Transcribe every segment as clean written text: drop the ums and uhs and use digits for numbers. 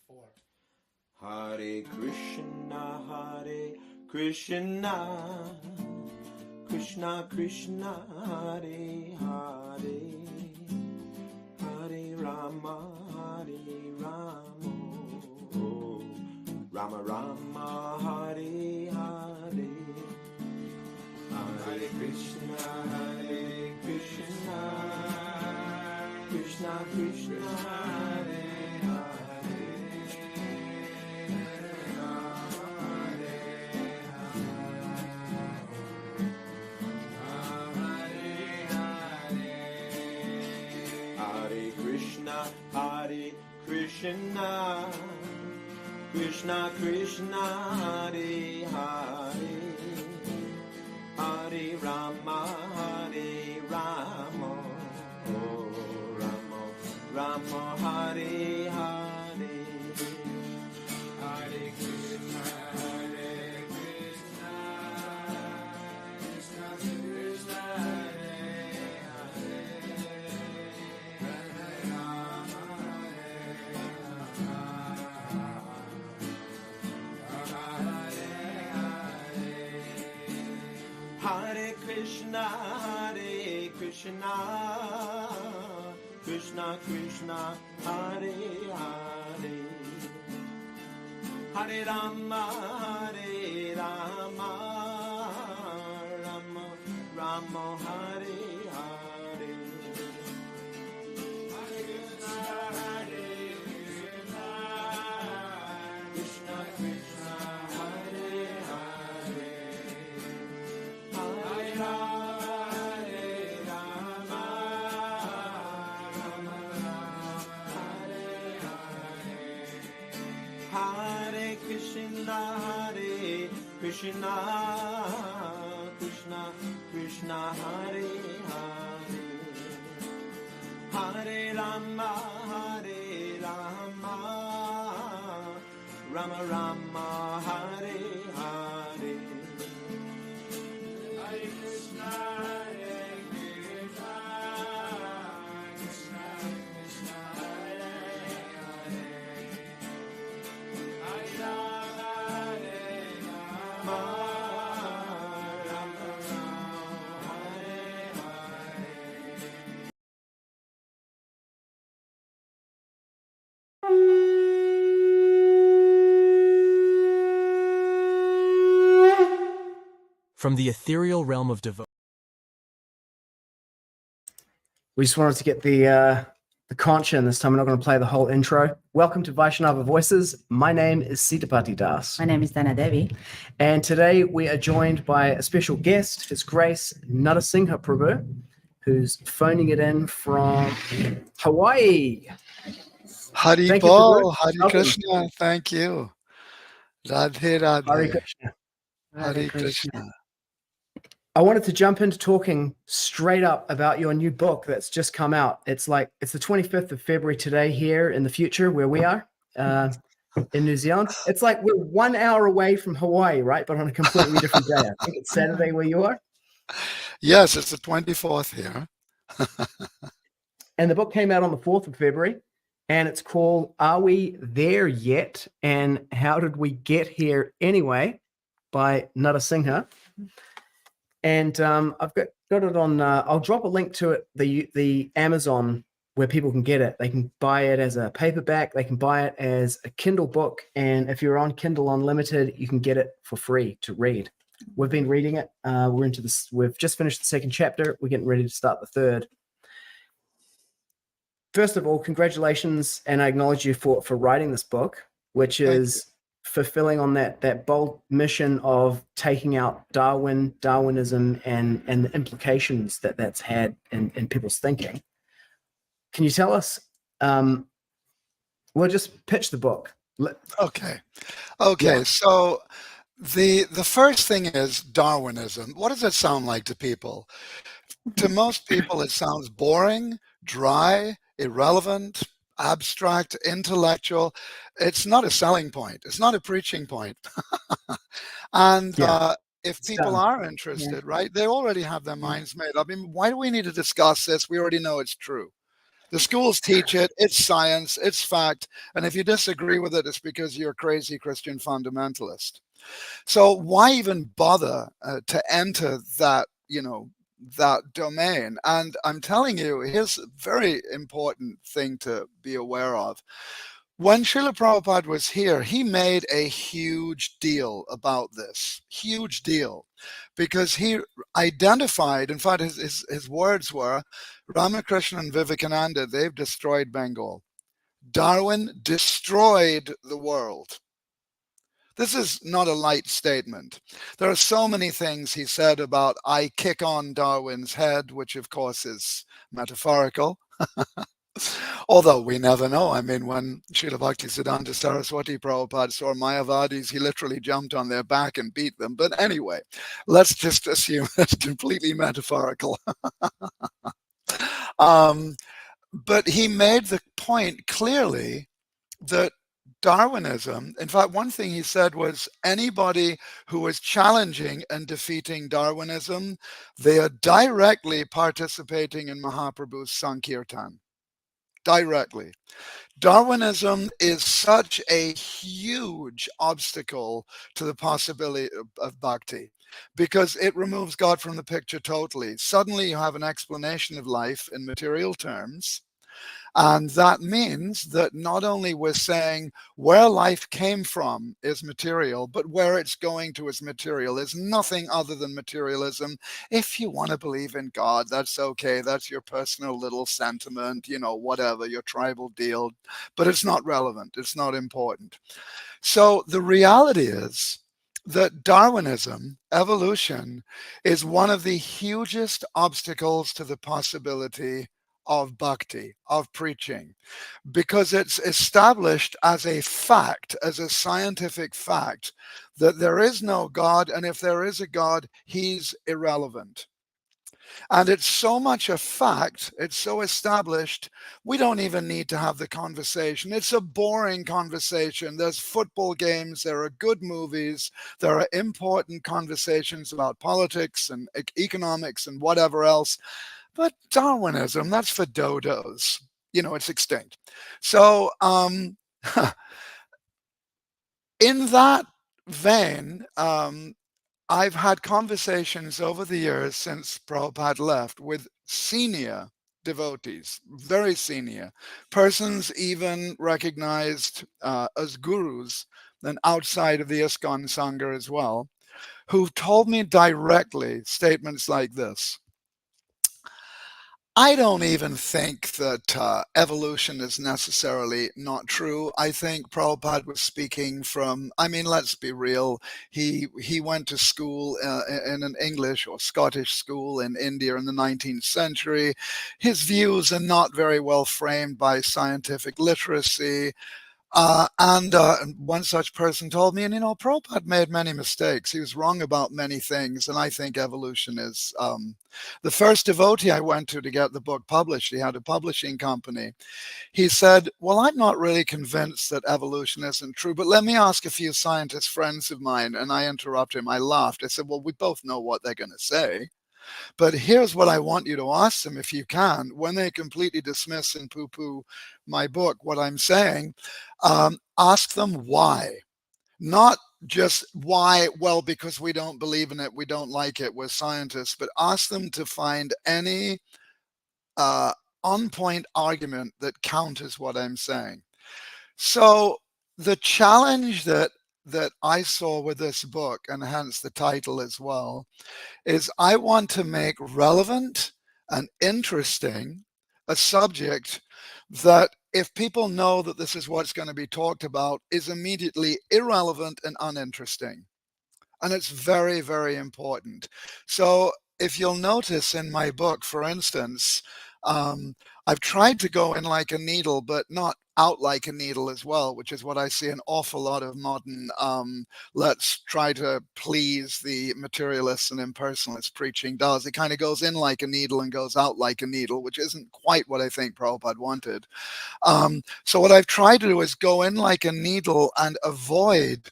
Hare Krishna, Krishna Krishna, Hare Hare, Hare Rama, Rama Rama, Hare Hare, Hare Krishna, Krishna Krishna, Hare Hare Krishna, Krishna Krishna, Hare Hare, Hare Rama, oh Rama, Hare Hare, Hare Krishna, Krishna Krishna, Hare Krishna, Krishna Krishna, Hare Hare, Hare Rama, Rama, Hare Hare, Hare Krishna, Krishna Krishna, Hare Hare, Hare Hare Krishna, Krishna Krishna, Hare Hare, Hare Rama, Rama Rama, Hare Hare, Hare Krishna, Krishna Krishna, Hare Hare, Hare Rama, Rama Rama, Hare Hare. From the ethereal realm of devotion. We just wanted to get the concha, and this time we're not going to play the whole intro. Welcome to Vaishnava Voices. My name is Sitapati Das. My name is Dana Devi. And today we are joined by a special guest, His Grace Narasingha Prabhu, who's phoning it in from Hawaii. Hari Thank you, Bol, Prabhu. Hari Welcome. Krishna, thank you. Radhe Radhe. Hare Krishna. Hare Krishna. I wanted to jump into talking straight up about your new book that's just come out. It's the 25th of February today here in the future where we are in New Zealand. It's like we're 1 hour away from Hawaii, right? But on a completely different day. I think it's Saturday where you are. Yes, it's the 24th here. And the book came out on the 4th of February. And it's called Are We There Yet? And How Did We Get Here Anyway? By Narasingha. And I've got it on, I'll drop a link to it, the Amazon, where people can get it. They can buy it as a paperback. They can buy it as a Kindle book. And if you're on Kindle Unlimited, you can get it for free to read. We've been reading it. We've just finished the second chapter. We're getting ready to start the third. First of all, congratulations, and I acknowledge you for writing this book, which is fulfilling on that bold mission of taking out Darwinism, and the implications that's had in people's thinking. Can you tell us? We'll just pitch the book. Okay. Yeah. So the first thing is Darwinism. What does it sound like to people? To most people, it sounds boring, dry, irrelevant, abstract, intellectual. It's not a selling point. It's not a preaching point. And if people are interested, right, they already have their minds made up. I mean, why do we need to discuss this? We already know it's true. The schools teach it. It's science. It's fact. And if you disagree with it, it's because you're a crazy Christian fundamentalist. So why even bother to enter that, that domain? And I'm telling you, here's a very important thing to be aware of. When Srila Prabhupada was here, he made a huge deal about this, huge deal, because he identified, in fact, his words were, Ramakrishna and Vivekananda, they've destroyed Bengal. Darwin destroyed the world. This is not a light statement. There are so many things he said about, I kick on Darwin's head, which of course is metaphorical. Although we never know. I mean, when Srila Bhaktisiddhanta Saraswati Prabhupada saw Mayavadis, he literally jumped on their back and beat them. But anyway, let's just assume that's completely metaphorical. But he made the point clearly that Darwinism, in fact, one thing he said was anybody who is challenging and defeating Darwinism, they are directly participating in Mahaprabhu's Sankirtan. Directly. Darwinism is such a huge obstacle to the possibility of bhakti because it removes God from the picture totally. Suddenly you have an explanation of life in material terms. And that means that not only we're saying where life came from is material, but where it's going to is material, is nothing other than materialism. If you want to believe in God, that's okay. That's your personal little sentiment, whatever, your tribal deal, but it's not relevant. It's not important. So the reality is that Darwinism, evolution, is one of the hugest obstacles to the possibility of bhakti, of preaching, because it's established as a fact, as a scientific fact, that there is no God, and if there is a God, he's irrelevant. And it's so much a fact, it's so established, we don't even need to have the conversation. It's a boring conversation. There's football games, there are good movies, there are important conversations about politics and economics and whatever else. But Darwinism, that's for dodos. It's extinct. So in that vein, I've had conversations over the years since Prabhupada left with senior devotees, very senior, persons even recognized as gurus and outside of the ISKCON Sangha as well, who've told me directly statements like this. I don't even think that evolution is necessarily not true. I think Prabhupada was speaking from, let's be real. He went to school in an English or Scottish school in India in the 19th century. His views are not very well framed by scientific literacy. And one such person told me, and Prabhupada made many mistakes. He was wrong about many things. And I think evolution is the first devotee I went to get the book published. He had a publishing company. He said, well, I'm not really convinced that evolution isn't true, but let me ask a few scientist friends of mine. And I interrupted him. I laughed. I said, well, we both know what they're going to say. But here's what I want you to ask them if you can. When they completely dismiss and poo-poo my book, what I'm saying, ask them why. Not just why, well, because we don't believe in it, we don't like it, we're scientists, but ask them to find any on-point argument that counters what I'm saying. So the challenge that I saw with this book, and hence the title as well, is I want to make relevant and interesting a subject that if people know that this is what's going to be talked about is immediately irrelevant and uninteresting. And it's very, very important. So if you'll notice in my book, for instance, I've tried to go in like a needle, but not out like a needle as well, which is what I see an awful lot of modern let's try to please the materialists and impersonalists preaching does. It kind of goes in like a needle and goes out like a needle, which isn't quite what I think Prabhupada wanted. So what I've tried to do is go in like a needle and avoid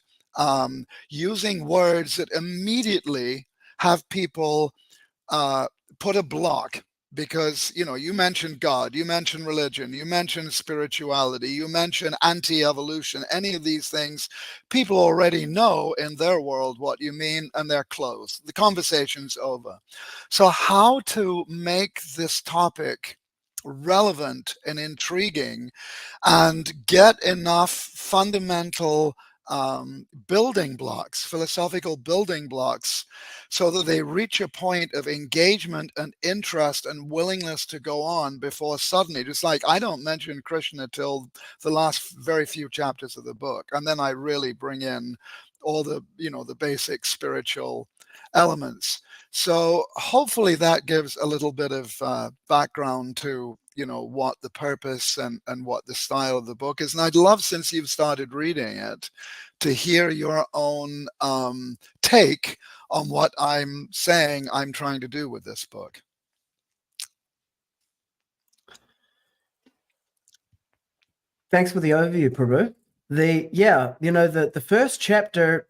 using words that immediately have people put a block because you mentioned God, you mentioned religion, you mentioned spirituality, you mentioned anti-evolution. Any of these things, people already know in their world what you mean, and they're closed. The conversation's over. So how to make this topic relevant and intriguing and get enough fundamental building blocks, philosophical building blocks, so that they reach a point of engagement and interest and willingness to go on before suddenly, just like I don't mention Krishna till the last very few chapters of the book. And then I really bring in all the, the basic spiritual elements. So hopefully that gives a little bit of background to what the purpose and what the style of the book is. And I'd love, since you've started reading it, to hear your own take on what I'm saying I'm trying to do with this book. Thanks for the overview, Prabhu. The first chapter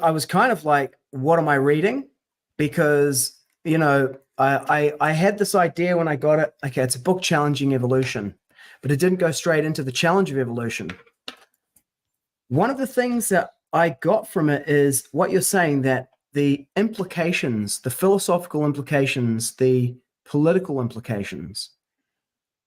I was kind of like, what am I reading? Because I had this idea when I got it. Okay, it's a book challenging evolution, but it didn't go straight into the challenge of evolution. One of the things that I got from it is what you're saying, that the implications, the philosophical implications, the political implications,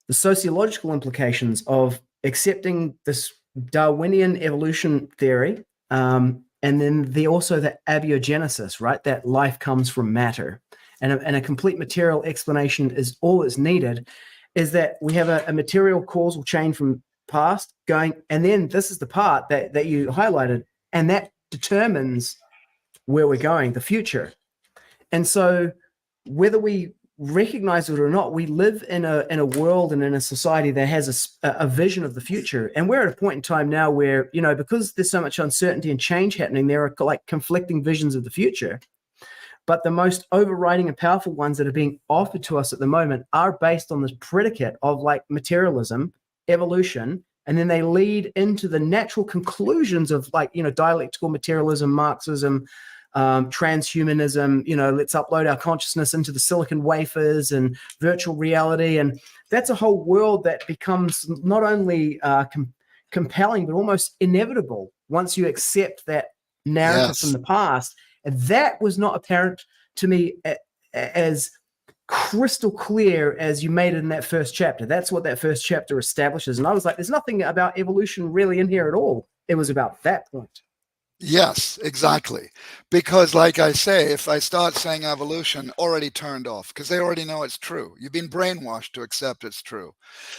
the sociological implications of accepting this Darwinian evolution theory, and then also the abiogenesis, right? That life comes from matter, and a complete material explanation is all that's needed. Is that we have a material causal chain from past going, and then this is the part that you highlighted, and that determines where we're going, the future. And so whether we recognize it or not, we live in a world and in a society that has a vision of the future. And we're at a point in time now where, because there's so much uncertainty and change happening, there are like conflicting visions of the future. But the most overriding and powerful ones that are being offered to us at the moment are based on this predicate of like materialism, evolution, and then they lead into the natural conclusions of like, dialectical materialism, Marxism, transhumanism, let's upload our consciousness into the silicon wafers and virtual reality. And that's a whole world that becomes not only compelling, but almost inevitable once you accept that narrative from the past. And that was not apparent to me as crystal clear as you made it in that first chapter. That's what that first chapter establishes. And I was like, there's nothing about evolution really in here at all. It was about that point. Yes, exactly. Because like I say, if I start saying evolution, already turned off, because they already know it's true. You've been brainwashed to accept it's true.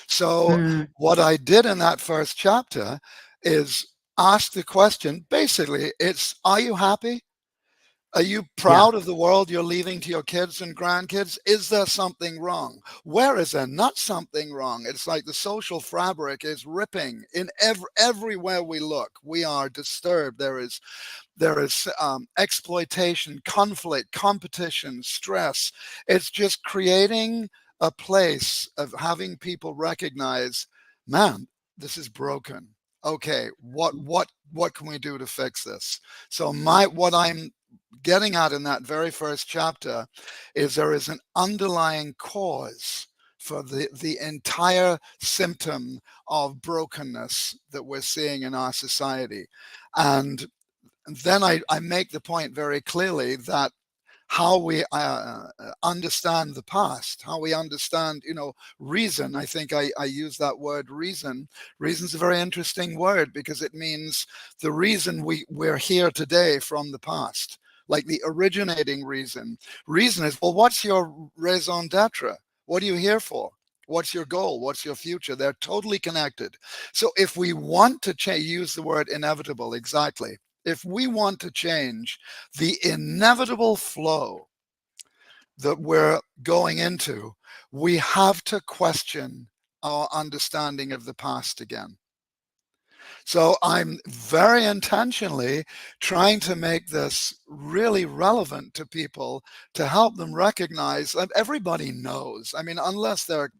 So what I did in that first chapter is ask the question, basically, it's, are you happy? Are you proud of the world you're leaving to your kids and grandkids? Is there something wrong? Where is there not something wrong? It's like the social fabric is ripping in everywhere we look. We are disturbed. There is exploitation, conflict, competition, stress. It's just creating a place of having people recognize, man, this is broken. Okay, what can we do to fix this? So what I'm getting at in that very first chapter is there is an underlying cause for the entire symptom of brokenness that we're seeing in our society. And then I make the point very clearly that how we understand the past, how we understand, reason. I think I use that word reason. Reason's a very interesting word because it means the reason we're here today from the past. Like the originating reason. Reason is, well, what's your raison d'etre? What are you here for? What's your goal? What's your future? They're totally connected. So if we want to use the word inevitable, exactly. If we want to change the inevitable flow that we're going into, we have to question our understanding of the past again. So I'm very intentionally trying to make this really relevant to people to help them recognize that everybody knows. I mean, unless they're,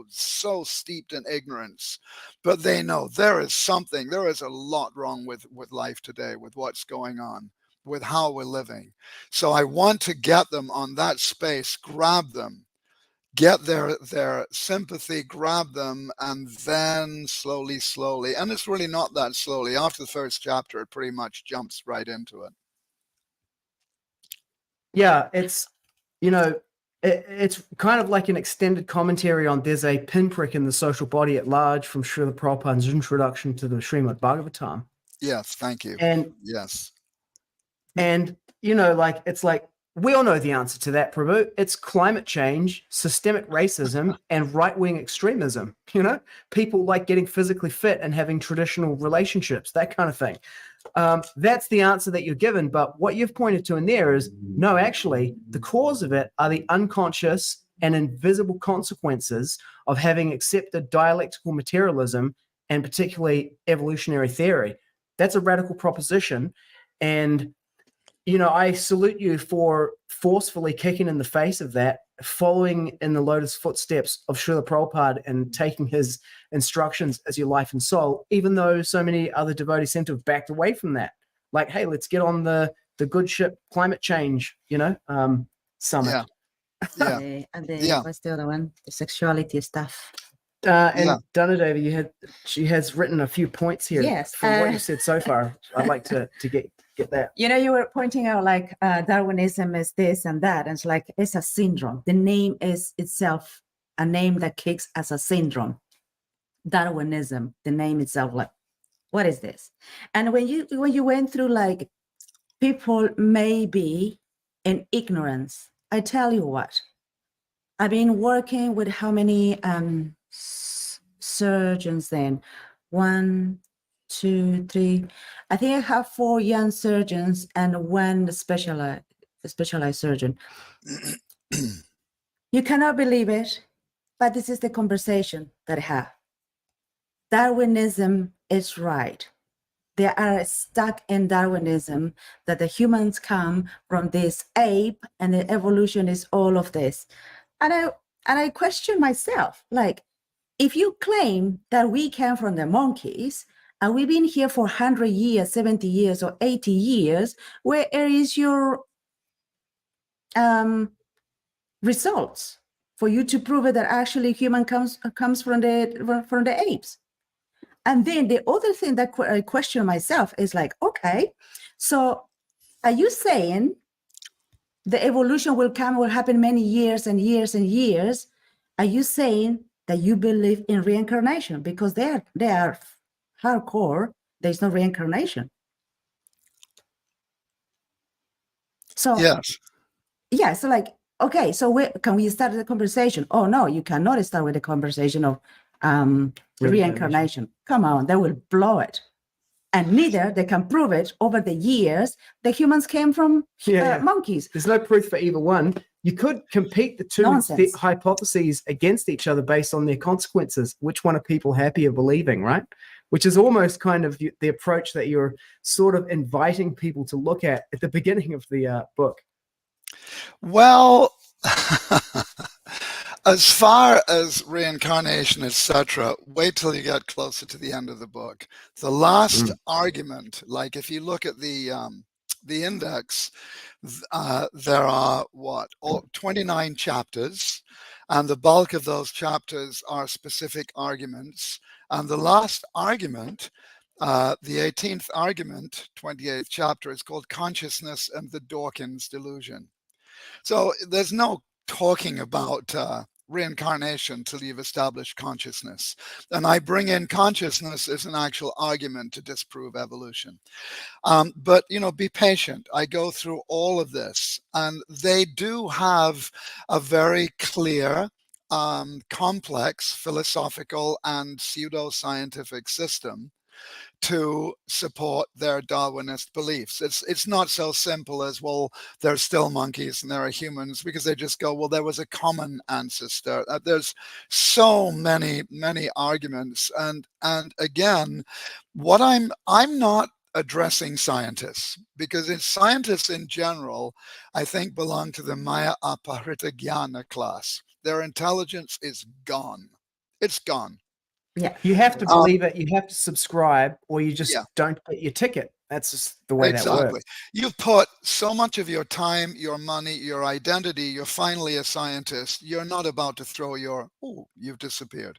so steeped in ignorance, but they know there is a lot wrong with life today, with what's going on, with how we're living. So I want to get them on that space, grab them, get their sympathy, grab them, and then slowly, and it's really not that slowly. After the first chapter, it pretty much jumps right into it. Yeah, it's, you know, it's kind of like an extended commentary on there's a pinprick in the social body at large from Srila Prabhupada's introduction to the Srimad Bhagavatam. Yes, thank you. And Yes. you know, like, it's like, we all know the answer to that, Prabhu. It's climate change, systemic racism, and right-wing extremism. You know, people like getting physically fit and having traditional relationships, that kind of thing. That's the answer that you're given. But what you've pointed to in there is, no, actually, the cause of it are the unconscious and invisible consequences of having accepted dialectical materialism and particularly evolutionary theory. That's a radical proposition. And you know, I salute you for forcefully kicking in the face of that, following in the lotus footsteps of Srila Prabhupada and taking his instructions as your life and soul, even though so many other devotees seem to have backed away from that. Like, hey, let's get on the good ship climate change, you know, summit. Yeah. And what's the other one? The sexuality stuff. And Dhanadeva, she has written a few points here. Yes, from what you said so far. I'd like to get that. You know, you were pointing out like Darwinism is this and that. And it's like, it's a syndrome. The name is itself a name that kicks as a syndrome. Darwinism, the name itself, like, what is this? And when you went through, like, people may be in ignorance, I tell you what, I've been working with how many surgeons then? 1, 2, 3. I think I have 4 young surgeons and 1 specialized surgeon. You cannot believe it, but this is the conversation that I have. Darwinism is right. They are stuck in Darwinism, that the humans come from this ape and the evolution is all of this. And I question myself, like, if you claim that we came from the monkeys and we've been here for 100 years, 70 years, or 80 years, where is your results for you to prove it that actually human comes from the apes? And then the other thing that I question myself is like, okay, so are you saying the evolution will happen many years and years and years? Are you saying that you believe in reincarnation? Because they are hardcore. There's no reincarnation. So yes. So like, okay, so can we start the conversation? Oh no, you cannot start with the conversation of reincarnation. Come on, they will blow it. And neither they can prove it over the years the humans came from monkeys. There's no proof for either one. You could compete the two hypotheses against each other based on their consequences. Which one are people happier believing, right? Which is almost kind of the approach that you're sort of inviting people to look at the beginning of the book. Well, as far as reincarnation, etc., wait till you get closer to the end of the book. The last argument, like if you look at the index, there are 29 chapters, and the bulk of those chapters are specific arguments. And the last argument, the 18th argument, 28th chapter, is called Consciousness and the Dawkins Delusion. So there's no talking about reincarnation till you've established consciousness. And I bring in consciousness as an actual argument to disprove evolution. But, you know, be patient. I go through all of this, and they do have a very clear, complex philosophical and pseudoscientific system to support their Darwinist beliefs. It's not so simple as, well, there's still monkeys and there are humans, because they just go, well, there was a common ancestor. There's so many arguments, and again, what I'm not addressing scientists, because scientists in general, I think, belong to the Maya Aparita Jnana class. Their intelligence is gone. It's gone. Yeah, you have to believe it. You have to subscribe, or you just don't get your ticket. That's just the way that Exactly. works. You've put so much of your time, your money, your identity, you're finally a scientist. You're not about to throw your, oh, you've disappeared.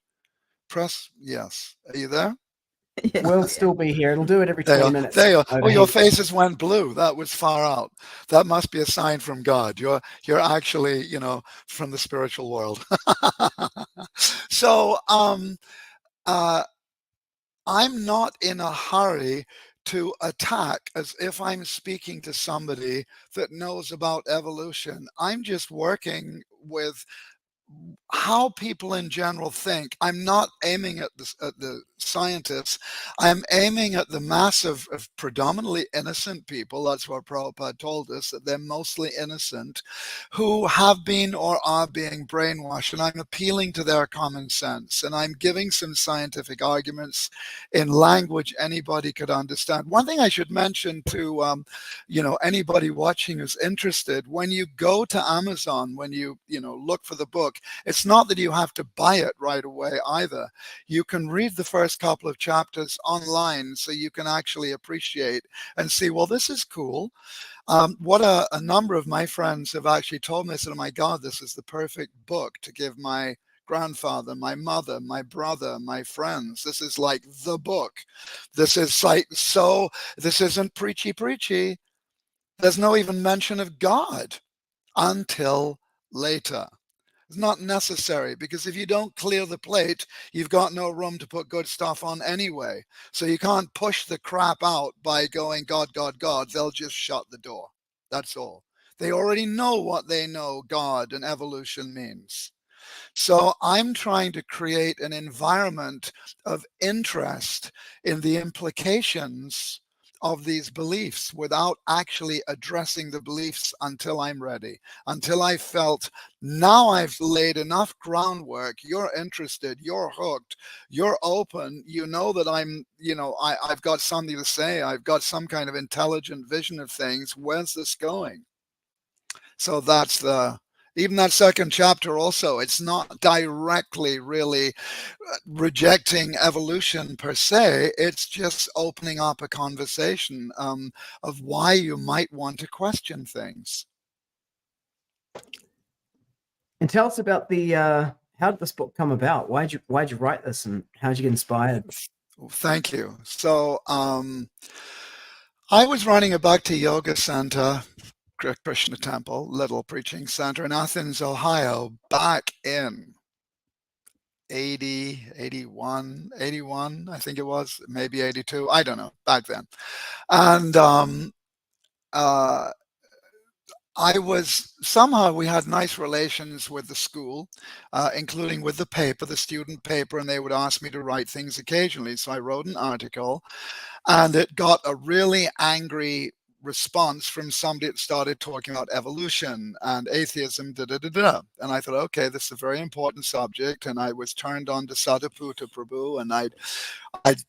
Press yes. Are you there? Yes. We'll still be here. It'll do it every There 20 you are. minutes. There you are. Oh, your Overheat. faces went blue. That was far out. That must be a sign from God. You're actually, from the spiritual world. So uh, I'm not in a hurry to attack as if I'm speaking to somebody that knows about evolution. I'm just working with how people in general think. I'm not aiming at the scientists. I'm aiming at the mass of predominantly innocent people. That's what Prabhupada told us, that they're mostly innocent, who have been or are being brainwashed. And I'm appealing to their common sense. And I'm giving some scientific arguments in language anybody could understand. One thing I should mention to anybody watching who's interested, when you go to Amazon, when you look for the book, it's not that you have to buy it right away either. You can read the first couple of chapters online so you can actually appreciate and see, well, this is cool. What a number of my friends have actually told me, I said, oh my God, this is the perfect book to give my grandfather, my mother, my brother, my friends. This is like the book. This is like, so this isn't preachy. There's no even mention of God until later. It's not necessary, because if you don't clear the plate, you've got no room to put good stuff on anyway. So you can't push the crap out by going, God, God, God. They'll just shut the door. That's all. They already know what they know God and evolution means. So I'm trying to create an environment of interest in the implications of these beliefs without actually addressing the beliefs until I'm ready, until I felt now I've laid enough groundwork. You're interested, you're hooked, you're open. You know that I've got something to say. I've got some kind of intelligent vision of things. Where's this going? So that's even that second chapter also, it's not directly really rejecting evolution per se. It's just opening up a conversation of why you might want to question things. And tell us about how did this book come about? Why'd you write this, and how'd you get inspired? Thank you. So I was running a Bhakti Yoga Center, Krishna Temple, little preaching center in Athens, Ohio, back in 80, 81, I think it was, maybe 82. I don't know, back then. And somehow we had nice relations with the school, including with the paper, the student paper, and they would ask me to write things occasionally. So I wrote an article, and it got a really angry response from somebody that started talking about evolution and atheism, And I thought, okay, this is a very important subject. And I was turned on to Sadaputa Prabhu, and I'd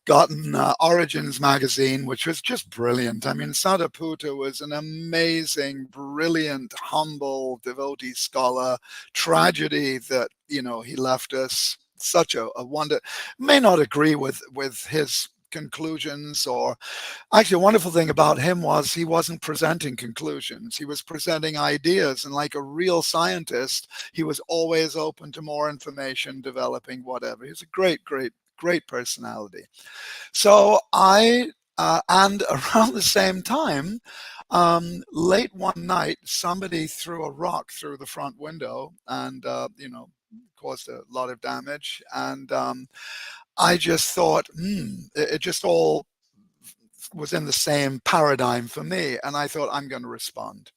gotten Origins magazine, which was just brilliant. I mean, Sadaputa was an amazing, brilliant, humble devotee scholar. Tragedy that, he left us. Such a wonder. May not agree with his conclusions, or actually a wonderful thing about him was he wasn't presenting conclusions. He was presenting ideas, and like a real scientist, he was always open to more information, developing whatever. He's a great personality. So and around the same time, late one night, somebody threw a rock through the front window and caused a lot of damage. And I just thought, it just all was in the same paradigm for me. And I thought, I'm going to respond.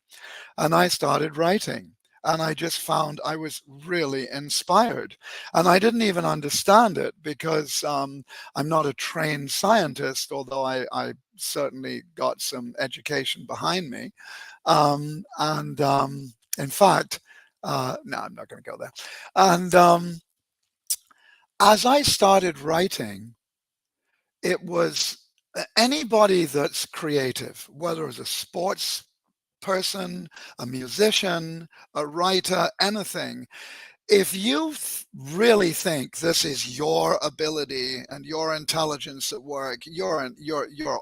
And I started writing. And I just found I was really inspired. And I didn't even understand it, because I'm not a trained scientist, although I certainly got some education behind me. In fact, no, I'm not going to go there. And as I started writing, it was anybody that's creative, whether it's a sports person, a musician, a writer, anything. if you really think this is your ability and your intelligence at work, you're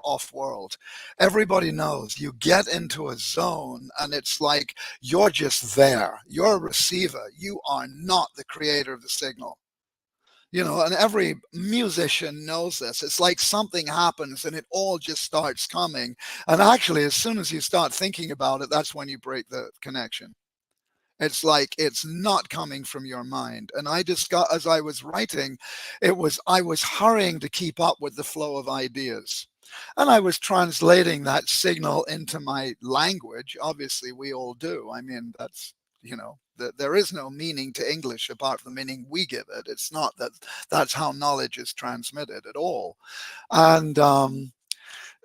off world. Everybody knows you get into a zone and it's like you're just there. You're a receiver. You are not the creator of the signal. And every musician knows this. It's like something happens and it all just starts coming. And actually, as soon as you start thinking about it, that's when you break the connection. It's like it's not coming from your mind. And I discovered, as I was writing, I was hurrying to keep up with the flow of ideas. And I was translating that signal into my language. Obviously, we all do. I mean, there is no meaning to English apart from the meaning we give it. It's not that's how knowledge is transmitted at all. And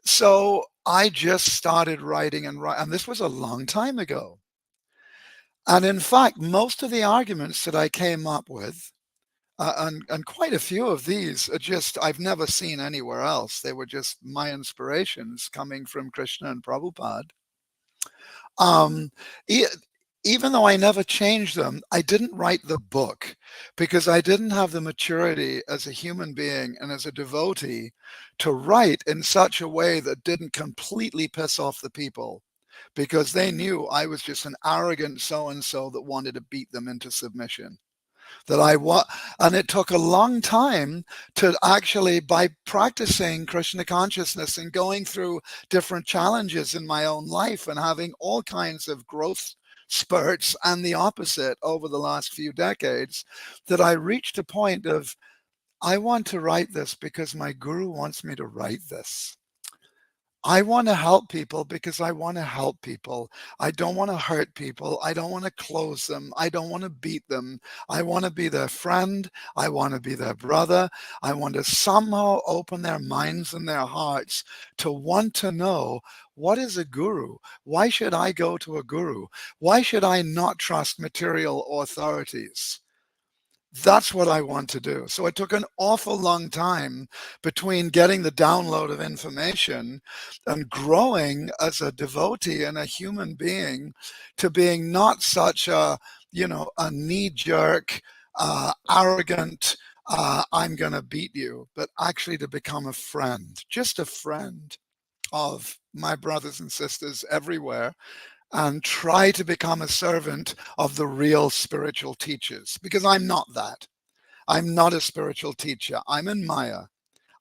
so I just started writing and this was a long time ago. And in fact, most of the arguments that I came up with, and quite a few of these are just, I've never seen anywhere else. They were just my inspirations coming from Krishna and Prabhupada. Even though I never changed them, I didn't write the book because I didn't have the maturity as a human being and as a devotee to write in such a way that didn't completely piss off the people, because they knew I was just an arrogant so-and-so that wanted to beat them into submission. And it took a long time to actually, by practicing Krishna consciousness and going through different challenges in my own life and having all kinds of growth spurts and the opposite over the last few decades, that I reached a point of, I want to write this because my guru wants me to write this. I want to help people because I want to help people. I don't want to hurt people. I don't want to close them. I don't want to beat them. I want to be their friend. I want to be their brother. I want to somehow open their minds and their hearts to want to know, what is a guru? Why should I go to a guru? Why should I not trust material authorities? That's what I want to do. So it took an awful long time between getting the download of information and growing as a devotee and a human being to being not such a knee-jerk, arrogant, I'm going to beat you, but actually to become a friend, just a friend of my brothers and sisters everywhere, and try to become a servant of the real spiritual teachers, because I'm not that. I'm not a spiritual teacher. I'm in Maya.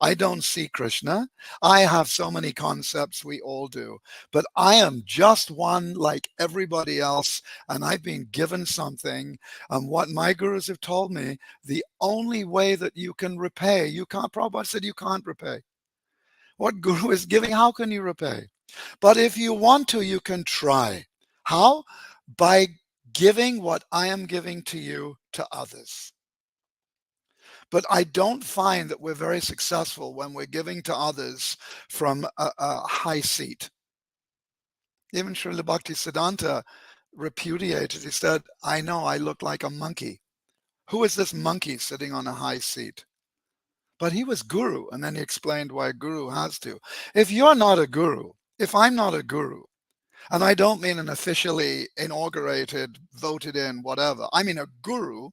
I don't see Krishna. I have so many concepts, we all do, but I am just one like everybody else, and I've been given something. And what my gurus have told me, the only way that you can repay, Prabhupada said you can't repay. What guru is giving, how can you repay? But if you want to, you can try. How? By giving what I am giving to you to others. But I don't find that we're very successful when we're giving to others from a high seat. Even Srila Bhaktisiddhanta repudiated. He said, I know I look like a monkey. Who is this monkey sitting on a high seat? But he was guru, and then he explained why a guru has to. If you're not a guru, if I'm not a guru, and I don't mean an officially inaugurated, voted in, whatever, I mean a guru,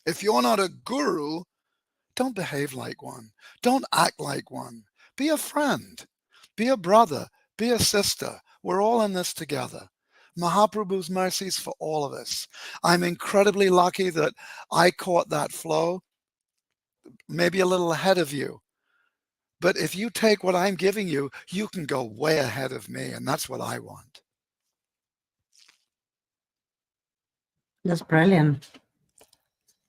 if you're not a guru, don't behave like one. Don't act like one. Be a friend. Be a brother. Be a sister. We're all in this together. Mahaprabhu's mercies for all of us. I'm incredibly lucky that I caught that flow, maybe a little ahead of you. But if you take what I'm giving you, you can go way ahead of me, and that's what I want. That's brilliant.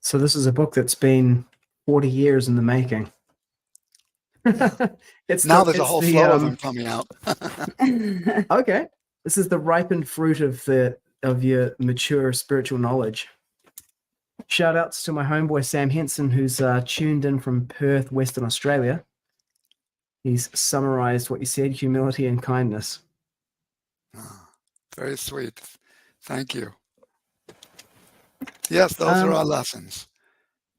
So this is a book that's been 40 years in the making. There's a whole flow of them coming out. Okay. This is the ripened fruit of your mature spiritual knowledge. Shout outs to my homeboy Sam Henson, who's tuned in from Perth, Western Australia. He's summarized what you said: humility and kindness. Oh, very sweet. Thank you. Yes, those are our lessons.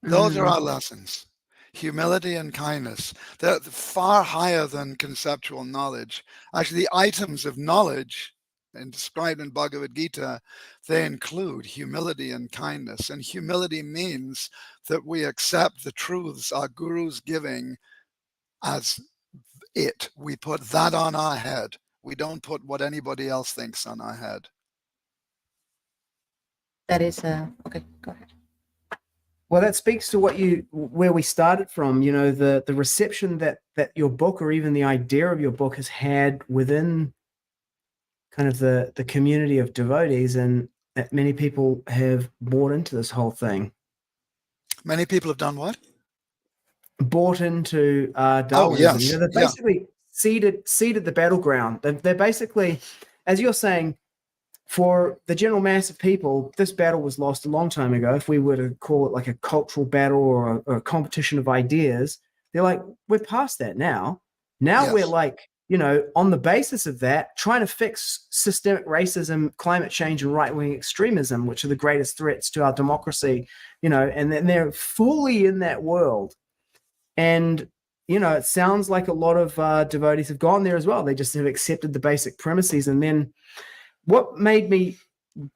Those are our lessons. Humility and kindness. They're far higher than conceptual knowledge. Actually, the items of knowledge and described in Bhagavad Gita, they include humility and kindness. And humility means that we accept the truths our guru's giving as it. We put that on our head. We don't put what anybody else thinks on our head. That is okay. Go ahead. Well, that speaks to where we started from, the reception that your book, or even the idea of your book, has had within kind of the community of devotees, and that many people have bought into this whole thing. Many people have done what? Bought into Darwinism. Oh, yes. They've basically seeded the battleground. They're basically, as you're saying, for the general mass of people, this battle was lost a long time ago. If we were to call it like a cultural battle or a competition of ideas, they're like, we're past that now. Now Yes. we're like, on the basis of that, trying to fix systemic racism, climate change, and right-wing extremism, which are the greatest threats to our democracy, and then they're fully in that world. And, it sounds like a lot of devotees have gone there as well. They just have accepted the basic premises. And then what made me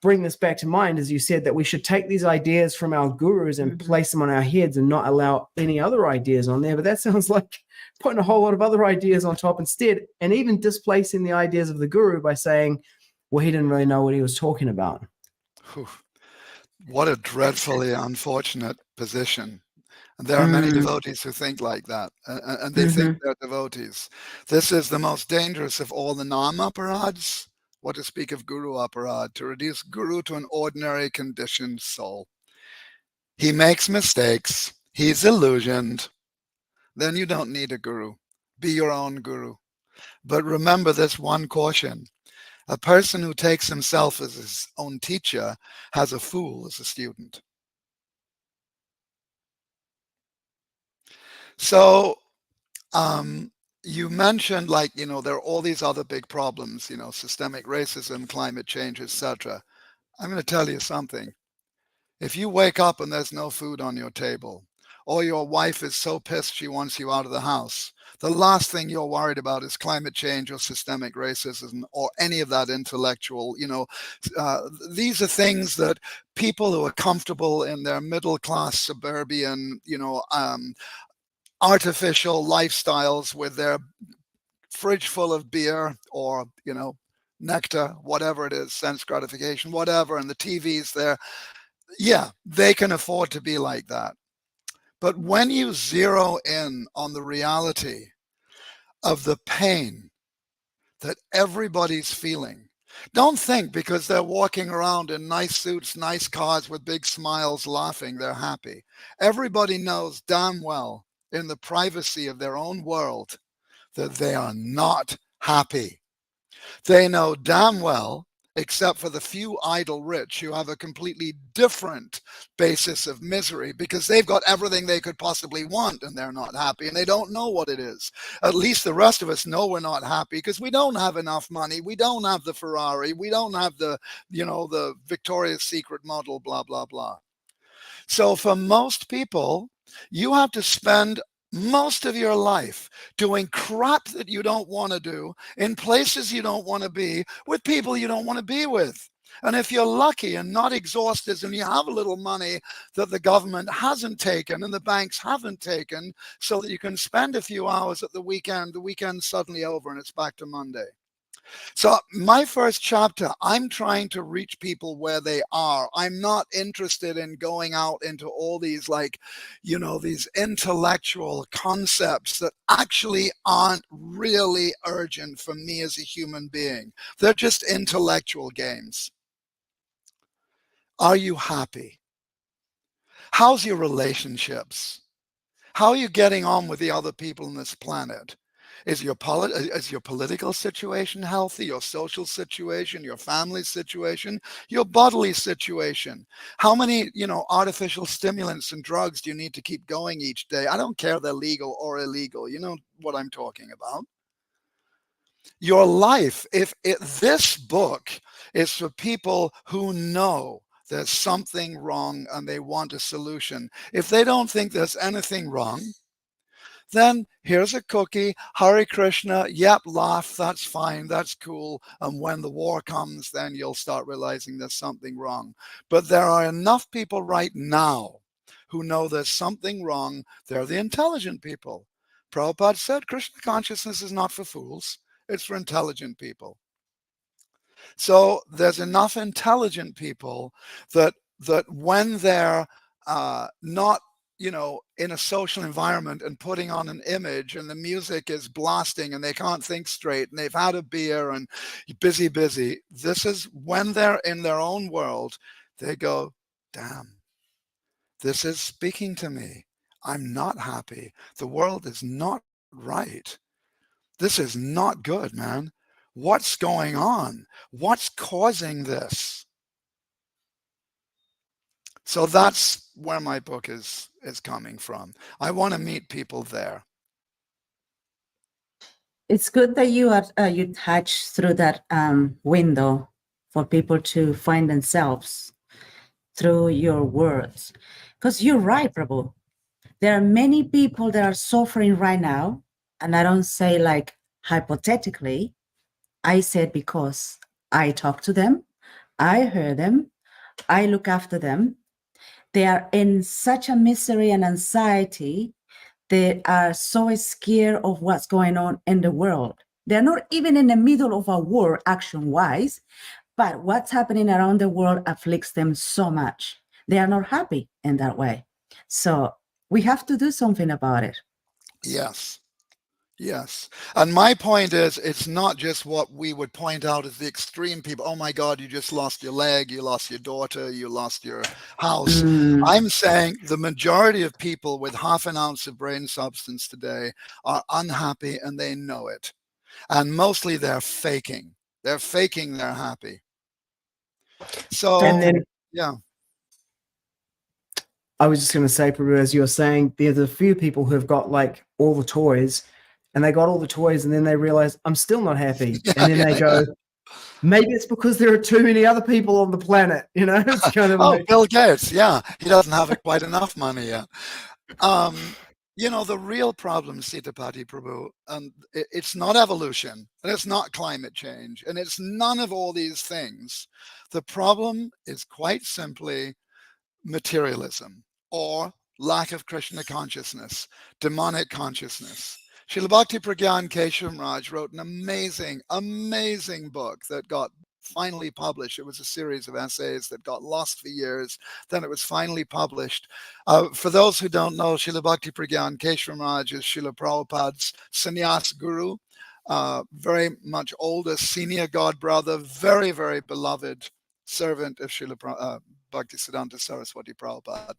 bring this back to mind is you said that we should take these ideas from our gurus and place them on our heads and not allow any other ideas on there. But that sounds like putting a whole lot of other ideas on top instead, and even displacing the ideas of the guru by saying, well, he didn't really know what he was talking about. Whew. What a dreadfully unfortunate position. And there are many devotees who think like that, and they think they're devotees. This is the most dangerous of all the nam-aparads, what to speak of guru-aparad, to reduce guru to an ordinary conditioned soul. He makes mistakes, he's illusioned, then you don't need a guru. Be your own guru. But remember this one caution. A person who takes himself as his own teacher has a fool as a student. So you mentioned, there are all these other big problems, systemic racism, climate change, etc. I'm going to tell you something. If you wake up and there's no food on your table, or your wife is so pissed she wants you out of the house, the last thing you're worried about is climate change or systemic racism or any of that intellectual, these are things that people who are comfortable in their middle class suburban, artificial lifestyles with their fridge full of beer or, nectar, whatever it is, sense gratification, whatever, and the TV's there. Yeah, they can afford to be like that. But when you zero in on the reality of the pain that everybody's feeling, don't think because they're walking around in nice suits, nice cars with big smiles, laughing, they're happy. Everybody knows damn well in the privacy of their own world that they are not happy. They know damn well, except for the few idle rich who have a completely different basis of misery because they've got everything they could possibly want and they're not happy and they don't know what it is. At least the rest of us know we're not happy because we don't have enough money. We don't have the Ferrari. We don't have the, the Victoria's Secret model, blah, blah, blah. So for most people, you have to spend most of your life doing crap that you don't want to do in places you don't want to be with people you don't want to be with. And if you're lucky and not exhausted and you have a little money that the government hasn't taken and the banks haven't taken so that you can spend a few hours at the weekend's suddenly over and it's back to Monday. So my first chapter, I'm trying to reach people where they are. I'm not interested in going out into all these these intellectual concepts that actually aren't really urgent for me as a human being. They're just intellectual games. Are you happy? How's your relationships? How are you getting on with the other people on this planet? Is your political situation healthy? Your social situation, your family situation, your bodily situation? How many, artificial stimulants and drugs do you need to keep going each day? I don't care if they're legal or illegal. You know what I'm talking about. Your life, this book is for people who know there's something wrong and they want a solution. If they don't think there's anything wrong, then here's a cookie, Hare Krishna, yep, laugh, that's fine, that's cool. And when the war comes, then you'll start realizing there's something wrong. But there are enough people right now who know there's something wrong. They're the intelligent people. Prabhupada said Krishna consciousness is not for fools, it's for intelligent people. So there's enough intelligent people that when they're not, in a social environment and putting on an image and the music is blasting and they can't think straight and they've had a beer and busy, this is when they're in their own world, they go, damn, this is speaking to me. I'm not happy. The world is not right. This is not good, man. What's going on? What's causing this? So that's where my book is coming from. I want to meet people there. It's good that you touch through that window for people to find themselves through your words, because you're right, Prabhu. There are many people that are suffering right now, and I don't say like hypothetically. I said because I talk to them, I hear them, I look after them. They are in such a misery and anxiety. They are so scared of what's going on in the world. They're not even in the middle of a war action-wise, but what's happening around the world afflicts them so much. They are not happy in that way. So we have to do something about it. Yes. Yes. And my point is, it's not just what we would point out as the extreme people. Oh my God, you just lost your leg, you lost your daughter, you lost your house. I'm saying the majority of people with half an ounce of brain substance today are unhappy and they know it. And mostly they're faking. They're faking they're happy. So, And then yeah. I was just going to say, Prabhu, as you were saying, there's a few people who have got like all the toys, and they got all the toys, and then they realize I'm still not happy, and then they go, maybe it's because there are too many other people on the planet. It's kind of like, Bill Gates, yeah, he doesn't have quite enough money yet. The real problem, Sitapati Prabhu, and it's not evolution, and it's not climate change, and it's none of all these things. The problem is quite simply materialism or lack of Krishna consciousness, demonic consciousness. Srila Bhakti Pragyan Keshav Maharaj wrote an amazing book that got finally published. It was a series of essays that got lost for years. Then it was finally published. For those who don't know, Srila Bhakti Pragyan Keshav Maharaj is Srila Prabhupada's sannyas guru, very much older, senior god brother, very, very beloved servant of Srila Bhaktisiddhanta Saraswati Prabhupada.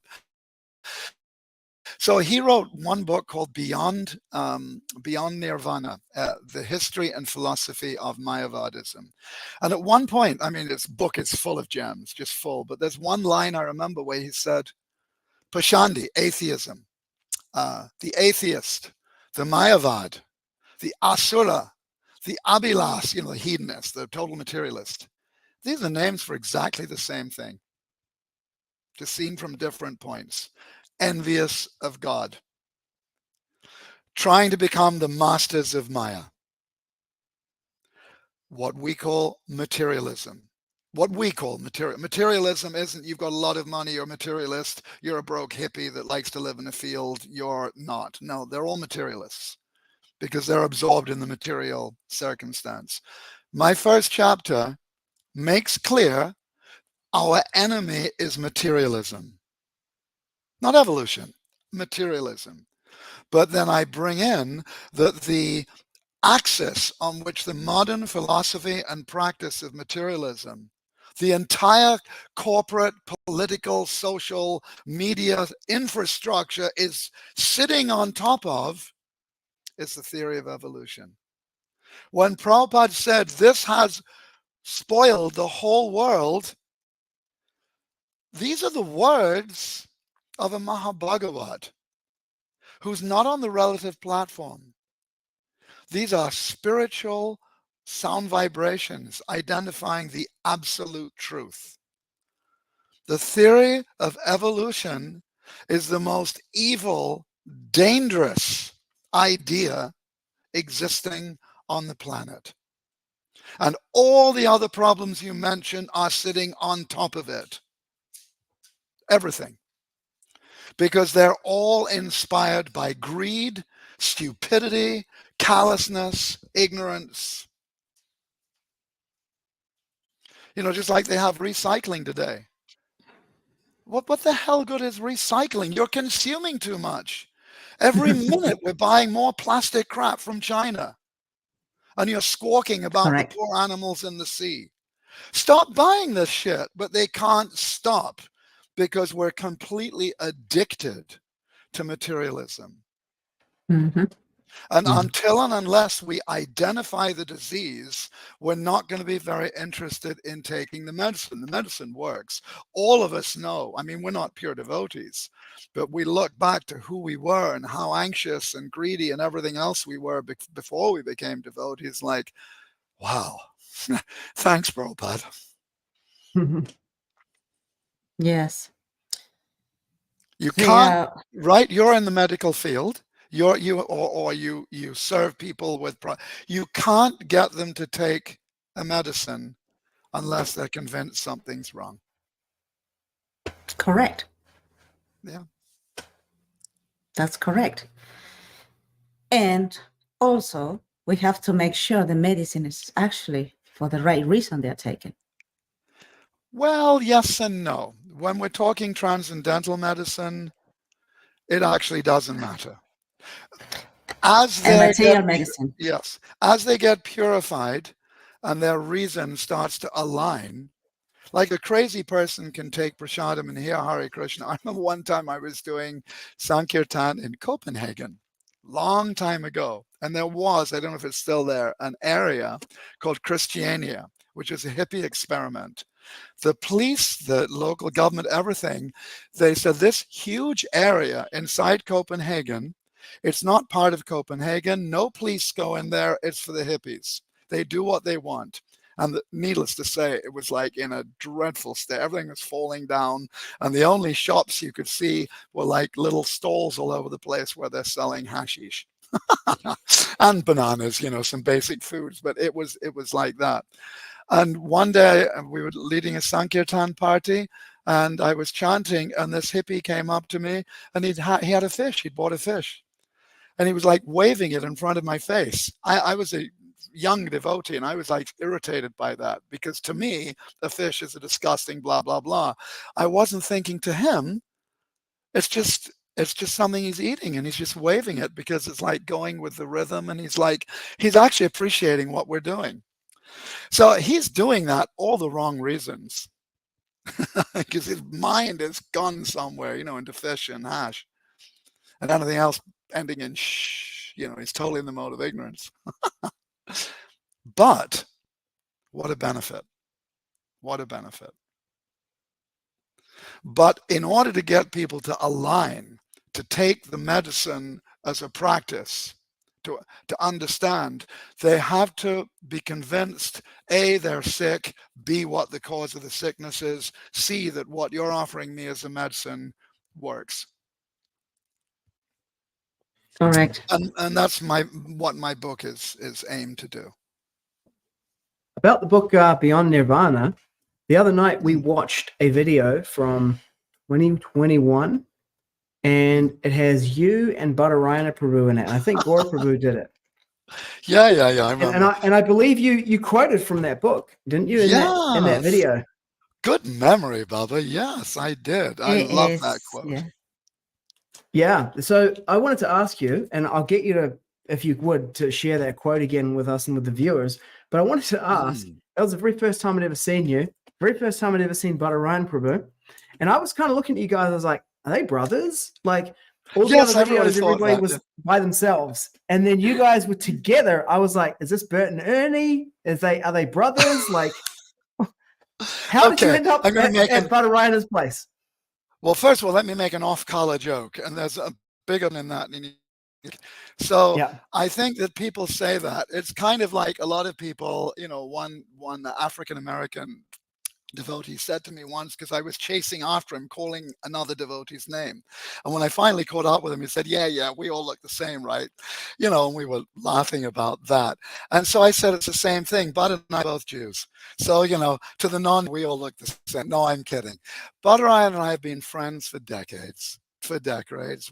So he wrote one book called Beyond Nirvana, the history and philosophy of Mayavadism. And at one point, this book is full of gems, just full, but there's one line I remember where he said, Pashandi, atheism, the atheist, the Mayavad, the Asura, the Abhilas, the hedonist, the total materialist. These are names for exactly the same thing, just seen from different points. Envious of God, trying to become the masters of Maya, what we call materialism. Materialism isn't you've got a lot of money, you're a materialist, you're a broke hippie that likes to live in a field, you're not. No, they're all materialists because they're absorbed in the material circumstance. My first chapter makes clear our enemy is materialism. Not evolution, materialism. But then I bring in that the axis on which the modern philosophy and practice of materialism, the entire corporate, political, social, media infrastructure is sitting on top of, is the theory of evolution. When Prabhupada said this has spoiled the whole world, these are the words of a Mahabhagavat who's not on the relative platform. These are spiritual sound vibrations identifying the absolute truth. The theory of evolution is the most evil, dangerous idea existing on the planet. And all the other problems you mentioned are sitting on top of it. Everything. Because they're all inspired by greed, stupidity, callousness, ignorance. Just like they have recycling today. What the hell good is recycling? You're consuming too much. Every minute we're buying more plastic crap from China. And you're squawking about Correct. the poor animals in the sea. Stop buying this shit, but they can't stop because we're completely addicted to materialism. Mm-hmm. And until and unless we identify the disease, we're not going to be very interested in taking the medicine. The medicine works. All of us know. I mean, we're not pure devotees, but we look back to who we were and how anxious and greedy and everything else we were before we became devotees. Like, wow. Thanks, Prabhupada. Yes. You They can't, are right? You're in the medical field. You serve people with, you can't get them to take a medicine unless they're convinced something's wrong. correct. Yeah. That's correct. And also, we have to make sure the medicine is actually for the right reason they're taken. Well, yes and no. When we're talking transcendental medicine, it actually doesn't matter. As And they material get, medicine. yes, as they get purified and their reason starts to align, like a crazy person can take prasadam and hear Hare Krishna. I remember one time I was doing Sankirtan in Copenhagen, long time ago. And there was, I don't know if it's still there, an area called Christiania, which is a hippie experiment. The police, the local government, everything, they said this huge area inside Copenhagen, it's not part of Copenhagen. No police go in there. It's for the hippies. They do what they want. And needless to say, it was like in a dreadful state. Everything was falling down. And the only shops you could see were like little stalls all over the place where they're selling hashish and bananas, some basic foods. But it was like that. And one day we were leading a Sankirtan party and I was chanting and this hippie came up to me and he had a fish. He'd bought a fish. And he was like waving it in front of my face. I was a young devotee and I was like irritated by that because to me, the fish is a disgusting blah, blah, blah. I wasn't thinking to him, it's just something he's eating and he's just waving it because it's like going with the rhythm and he's actually appreciating what we're doing. So he's doing that all the wrong reasons because his mind has gone somewhere, into fish and hash and anything else ending in shh, he's totally in the mode of ignorance. But what a benefit. What a benefit. But in order to get people to align, to take the medicine as a practice, to understand, they have to be convinced, A, they're sick, B, what the cause of the sickness is, C, that what you're offering me as a medicine works. Correct. And that's what my book is aimed to do. About the book Beyond Nirvana, the other night we watched a video from 2021 and it has you and Bhadarayana Prabhu in it. I think Gaura Prabhu did it. Yeah, I remember. And I believe you quoted from that book, didn't you, in that video? Good memory, Baba. Yes, I did. I love that quote. Yeah. So I wanted to ask you, and I'll get you to, if you would, to share that quote again with us and with the viewers. But I wanted to ask, that was the very first time I'd ever seen you, very first time I'd ever seen Bhadarayana Prabhu. And I was kind of looking at you guys, I was like, are they brothers? Like all the other videos, everybody was by themselves. And then you guys were together. I was like, is this Bert and Ernie? Are they brothers? Like, how did you end up at Bhadarayana's place? Well, first of all, let me make an off-color joke. And there's a bigger than that. So yeah. I think that people say that. It's kind of like a lot of people, one African-American devotee said to me once, because I was chasing after him, calling another devotee's name. And when I finally caught up with him, he said, yeah, we all look the same, right? And we were laughing about that. And so I said, it's the same thing. Bud and I are both Jews. So, to the we all look the same. No, I'm kidding. Badarayan and I have been friends for decades.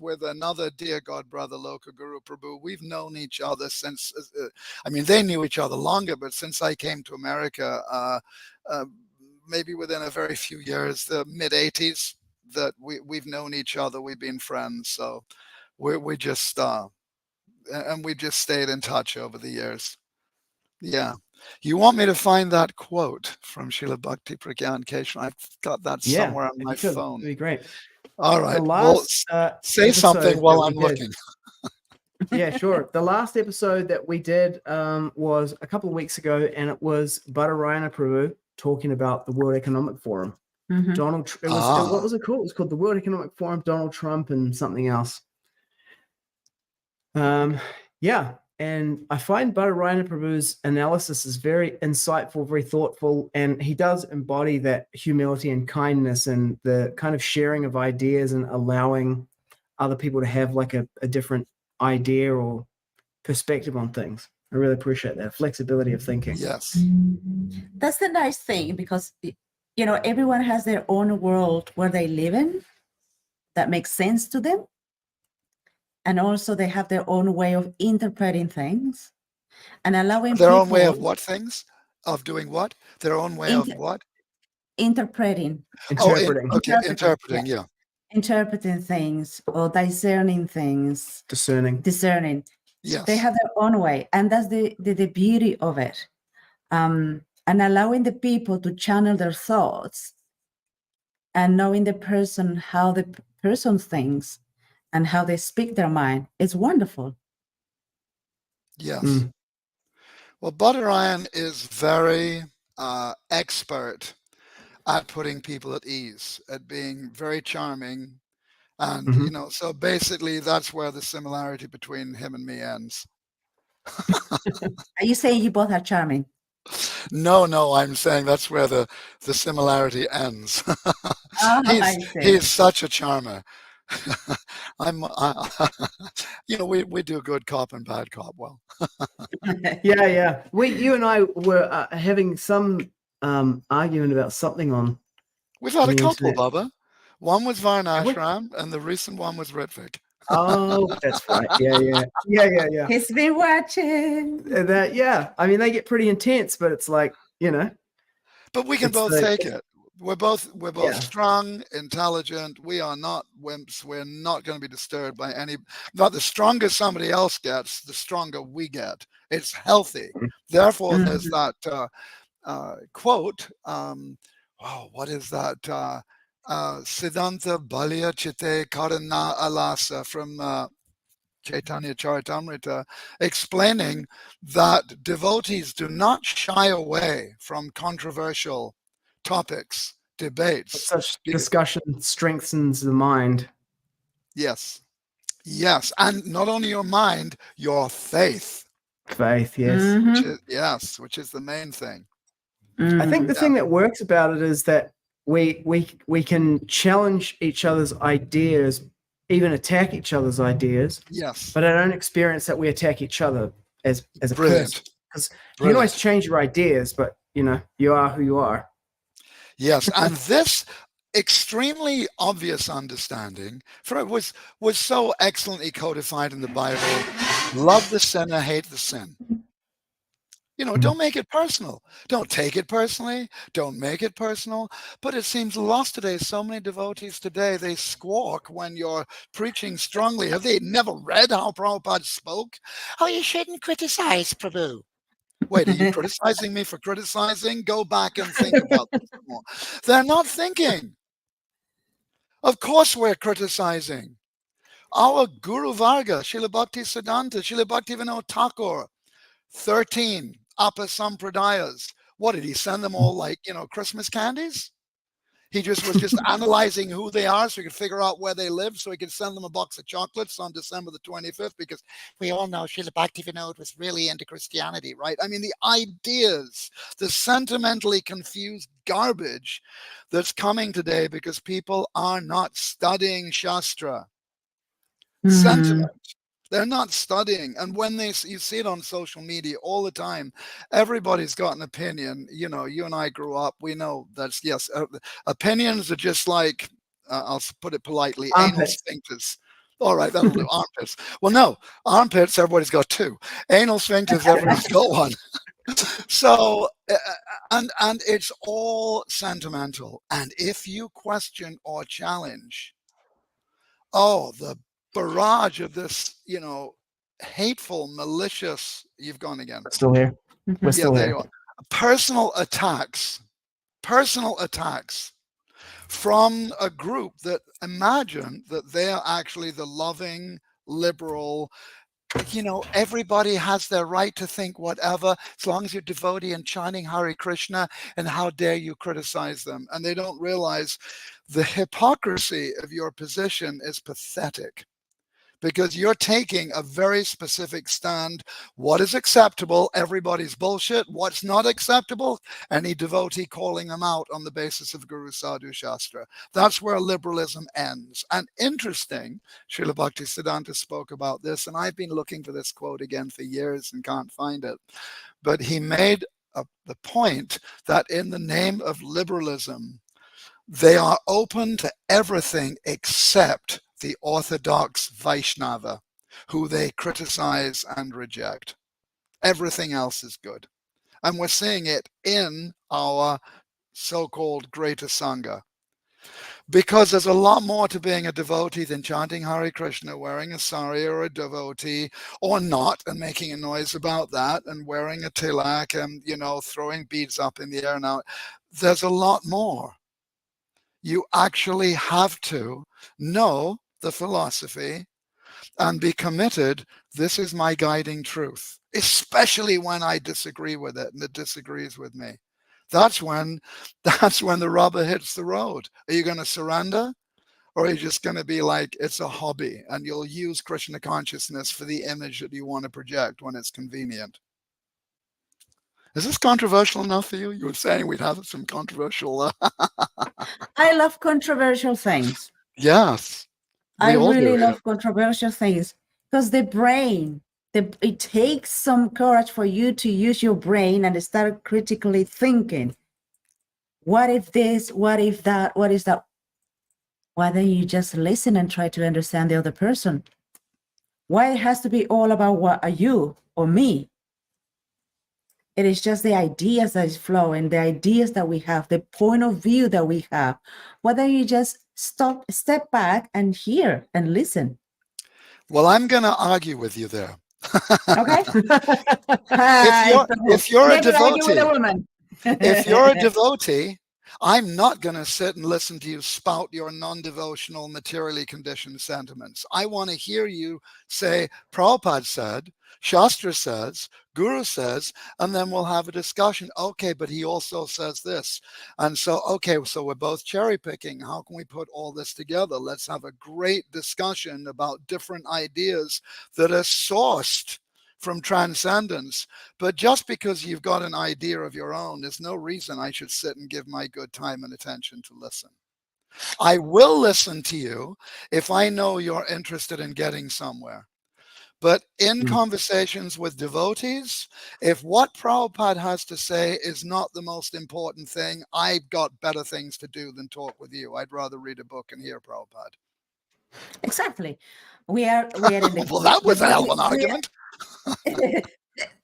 With another dear God brother, Loka Guru Prabhu. We've known each other since, they knew each other longer, but since I came to America, maybe within a very few years, the mid 80s, that we've known each other, we've been friends. So we just and we just stayed in touch over the years. Yeah. You want me to find that quote from Srila Bhakti Pragyan Keshav? I've got that somewhere on my phone. That'd be great. All right. The last say something while I'm looking. Yeah, sure. The last episode that we did was a couple of weeks ago, and it was Badarayana Prabhu talking about the World Economic Forum. Mm-hmm. What was it called? It was called the World Economic Forum, Donald Trump, and something else. Yeah, and I find Badarayana Prabhu's analysis is very insightful, very thoughtful, and he does embody that humility and kindness and the kind of sharing of ideas and allowing other people to have like a different idea or perspective on things. I really appreciate that flexibility of thinking. Yes. That's the nice thing, because everyone has their own world where they live in that makes sense to them. And also they have their own way of interpreting things and allowing their people, own way of what things? Of doing what? Their own way of what? Interpreting. Interpreting, yeah. Interpreting things or discerning things. Discerning. Yes. They have their own way. And that's the beauty of it. And allowing the people to channel their thoughts and knowing the person, how the person thinks and how they speak their mind is wonderful. Yes. Well, Badarayan is very expert at putting people at ease, at being very charming. And, so basically that's where the similarity between him and me ends. Are you saying you both are charming? No, I'm saying that's where the similarity ends. He's such a charmer. We do good cop and bad cop well. Yeah. You and I were having some argument about something on. We've had a couple, Bubba. One was Varnashram, and the recent one was Ritvik. Oh, that's right. Yeah. He's been watching. They get pretty intense, but it's like, But we can both take it. We're both strong, intelligent. We are not wimps. We're not going to be disturbed by any. Not the stronger somebody else gets, the stronger we get. It's healthy. Therefore, there's that quote. What is that? Siddhanta Balya Chite Karana Alasa from Chaitanya Charitamrita, explaining that devotees do not shy away from controversial topics, debates. Such discussion strengthens the mind. Yes. And not only your mind, your faith. Faith, yes. Which is the main thing. I think the thing that works about it is that we can challenge each other's ideas, even attack each other's ideas. Yes. But I don't experience that we attack each other as a person. Because you can always change your ideas, but you are who you are. Yes, and this extremely obvious understanding was so excellently codified in the Bible. Love the sinner, hate the sin. Don't make it personal. Don't take it personally. Don't make it personal. But it seems lost today. So many devotees today, they squawk when you're preaching strongly. Have they never read how Prabhupada spoke? Oh, you shouldn't criticize Prabhu. Wait, are you criticizing me for criticizing? Go back and think about this more. They're not thinking. Of course we're criticizing. Our Guru Varga, Srila Bhakti Siddhanta, Srila Bhakti Vinod Thakur, 13 Apa Sampradayas. What did he send them all like, Christmas candies? He just was just analyzing who they are so he could figure out where they live so he could send them a box of chocolates on December the 25th, because we all know Srila Bhaktivinoda was really into Christianity, right? I mean, the ideas, the sentimentally confused garbage that's coming today because people are not studying Shastra. Sentiment. They're not studying. And when you see it on social media all the time, everybody's got an opinion. You know, you and I grew up, we know that's, yes, opinions are just like, I'll put it politely, anal Armpits. sphincters. All right, that'll do. Armpits. Well, no, armpits, everybody's got two. Anal sphincters, everybody's got one. So, and it's all sentimental. And if you question or challenge, oh, the barrage of this, you know, hateful, malicious, you've gone again. Still here. We're Yeah, still there here. you are. Personal attacks from a group that imagine that they are actually the loving, liberal, you know, everybody has their right to think whatever, as long as you're devotee and chanting Hare Krishna, and how dare you criticize them? And they don't realize the hypocrisy of your position is pathetic, because you're taking a very specific stand. What is acceptable? Everybody's bullshit. What's not acceptable? Any devotee calling them out on the basis of Guru Sadhu Shastra. That's where liberalism ends. And interesting, Srila Bhaktisiddhanta spoke about this, and I've been looking for this quote again for years and can't find it. But he made the point that in the name of liberalism, they are open to everything except the orthodox Vaishnava, who they criticize and reject. Everything else is good. And we're seeing it in our so-called greater Sangha. Because there's a lot more to being a devotee than chanting Hare Krishna, wearing a sari, or a devotee, or not, and making a noise about that, and wearing a tilak, and, you know, throwing beads up in the air. Now, there's a lot more. You actually have to know the philosophy and be committed. This is my guiding truth, especially when I disagree with it and it disagrees with me. That's when the rubber hits the road. Are you going to surrender, or are you just going to be like, it's a hobby, and you'll use Krishna consciousness for the image that you want to project when it's convenient? Is this controversial enough for you? You were saying we'd have some controversial. I love controversial things. Yes. I all really do. love controversial things, because the brain, it takes some courage for you to use your brain and start critically thinking. What if this? What if that? What is that? Why don't you just listen and try to understand the other person? Why it has to be all about what are you or me? It is just the ideas that is flowing, the ideas that we have, the point of view that we have. Why don't you just step back and hear and listen? Well, I'm going to argue with you there. Okay. If you're a Never argue with a devotee, woman. if you're a devotee, I'm not going to sit and listen to you spout your non-devotional, materially conditioned sentiments. I want to hear you say, Prabhupada said, Shastra says, Guru says, and then we'll have a discussion. Okay, but he also says this. And so, okay, so we're both cherry picking. How can we put all this together? Let's have a great discussion about different ideas that are sourced from transcendence. But just because you've got an idea of your own, there's no reason I should sit and give my good time and attention to listen. I will listen to you if I know you're interested in getting somewhere. But in conversations with devotees, if what Prabhupada has to say is not the most important thing, I've got better things to do than talk with you. I'd rather read a book and hear Prabhupada. Exactly. We are in the Well, that was a hell of an argument.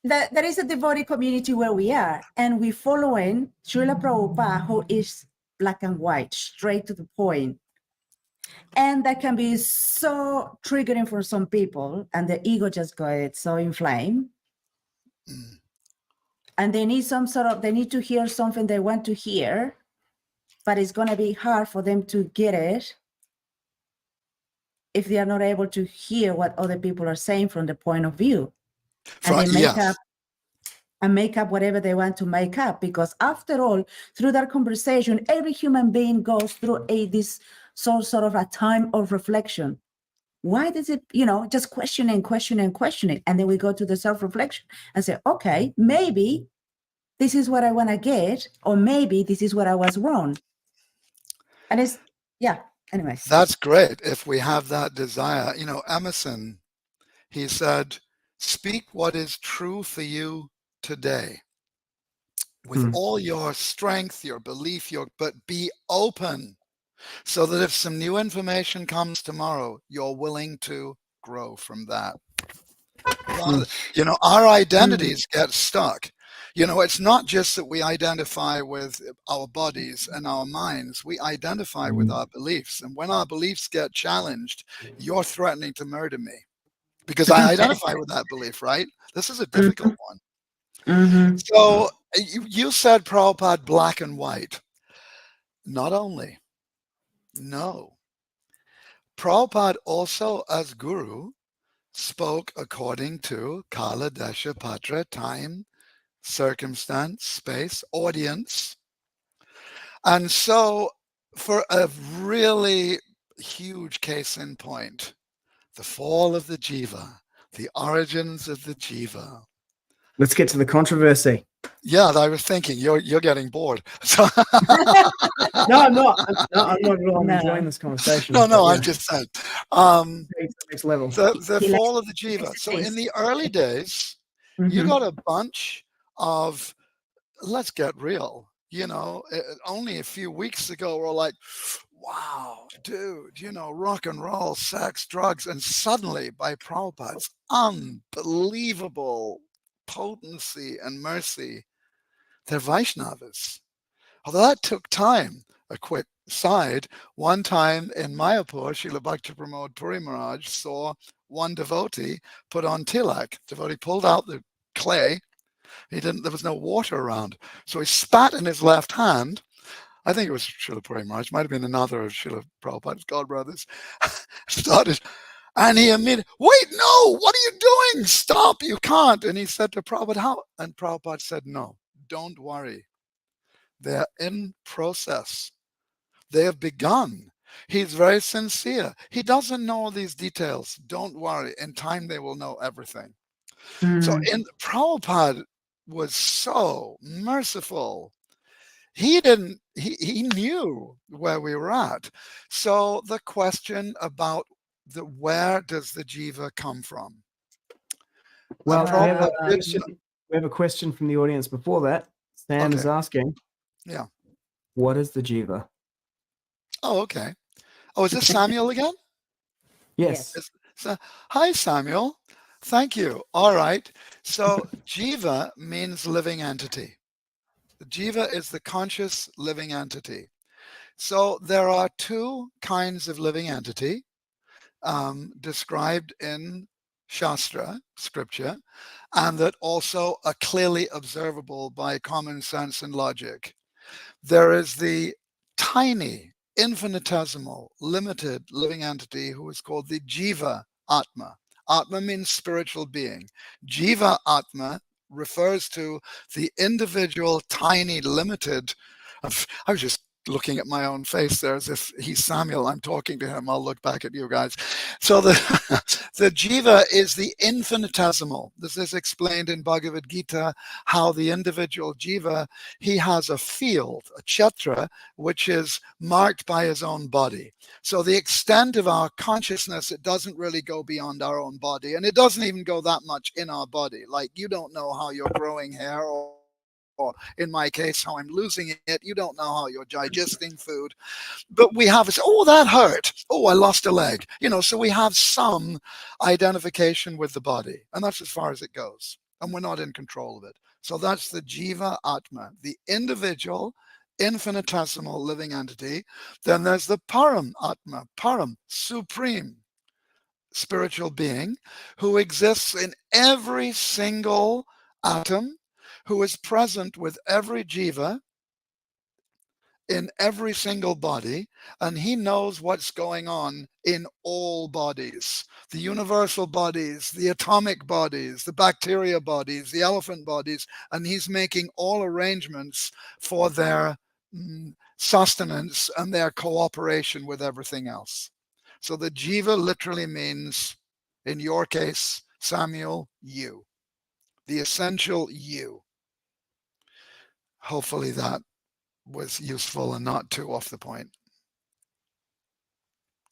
There is a devotee community where we are, and we following Srila Prabhupada, who is black and white, straight to the point. And that can be so triggering for some people, and the ego just got so inflamed. And they need they need to hear something they want to hear, but it's going to be hard for them to get it if they are not able to hear what other people are saying from the point of view. And they make up and make up whatever they want to make up. Because after all, through that conversation, every human being goes through this sort of a time of reflection. Why does it, just questioning. And then we go to the self-reflection and say, okay, maybe this is what I want to get, or maybe this is what I was wrong. And it's, anyways. That's great if we have that desire. Emerson, he said, speak what is true for you today with all your strength, your belief, but be open so that if some new information comes tomorrow, you're willing to grow from that. Our identities get stuck. It's not just that we identify with our bodies and our minds. We identify with our beliefs. And when our beliefs get challenged, you're threatening to murder me because I identify with that belief, right? This is a difficult one. So you said, Prabhupada, black and white. Not only. No. Prabhupada also, as guru, spoke according to Kala, Desha, Patra, time, circumstance, space, audience. And so for a really huge case in point, the fall of the jiva, the origins of the jiva. Let's get to the controversy. Yeah, I was thinking you're getting bored. So No, I'm not. I'm not at all. I'm enjoying this conversation. No, I'm just saying. Next level. The fall of the jiva. So in the early days, you got a bunch of, let's get real, only a few weeks ago, we're like, wow, dude, rock and roll, sex, drugs. And suddenly by Prabhupada's unbelievable potency and mercy, they're Vaishnavas. Although that took time. A quick side, one time in Mayapur, Srila Bhakti Pramod Puri Maharaj saw one devotee put on tilak. Devotee pulled out the clay. There was no water around. So he spat in his left hand. I think it was Srila Puri Maharaj, might have been another of Srila Prabhupada's godbrothers. Started, and he immediately, wait, no, what are you doing? Stop, you can't. And he said to Prabhupada, how? And Prabhupada said, no, don't worry. They're in process. They have begun. He's very sincere. He doesn't know all these details. Don't worry. In time, they will know everything. So Prabhupada was so merciful. He knew where we were at. So the question about where does the jiva come from? Well, we have a question from the audience before that. Sam is asking, what is the jiva? Oh, okay. Oh, is this Samuel again? Yes. So, hi, Samuel. Thank you. All right. So jiva means living entity. The jiva is the conscious living entity. So there are two kinds of living entity described in Shastra, scripture, and that also are clearly observable by common sense and logic. There is the tiny, infinitesimal, limited living entity who is called the Jiva Atma. Atma means spiritual being. Jiva Atma refers to the individual, tiny, limited. I was just looking at my own face there as if he's Samuel. I'm talking to him. I'll look back at you guys. So the jiva is the infinitesimal. This is explained in Bhagavad Gita, how the individual jiva, he has a field, a kshetra, which is marked by his own body. So the extent of our consciousness, it doesn't really go beyond our own body. And it doesn't even go that much in our body. Like you don't know how you're growing hair, or in my case, how I'm losing it. You don't know how you're digesting food. But we have, oh, that hurt. Oh, I lost a leg. So we have some identification with the body. And that's as far as it goes. And we're not in control of it. So that's the Jiva Atma, the individual, infinitesimal living entity. Then there's the Param Atma, Param, supreme spiritual being, who exists in every single atom, who is present with every jiva, in every single body, and he knows what's going on in all bodies, the universal bodies, the atomic bodies, the bacteria bodies, the elephant bodies, and he's making all arrangements for their sustenance and their cooperation with everything else. So the jiva literally means, in your case, Samuel, you, the essential you. Hopefully that was useful and not too off the point.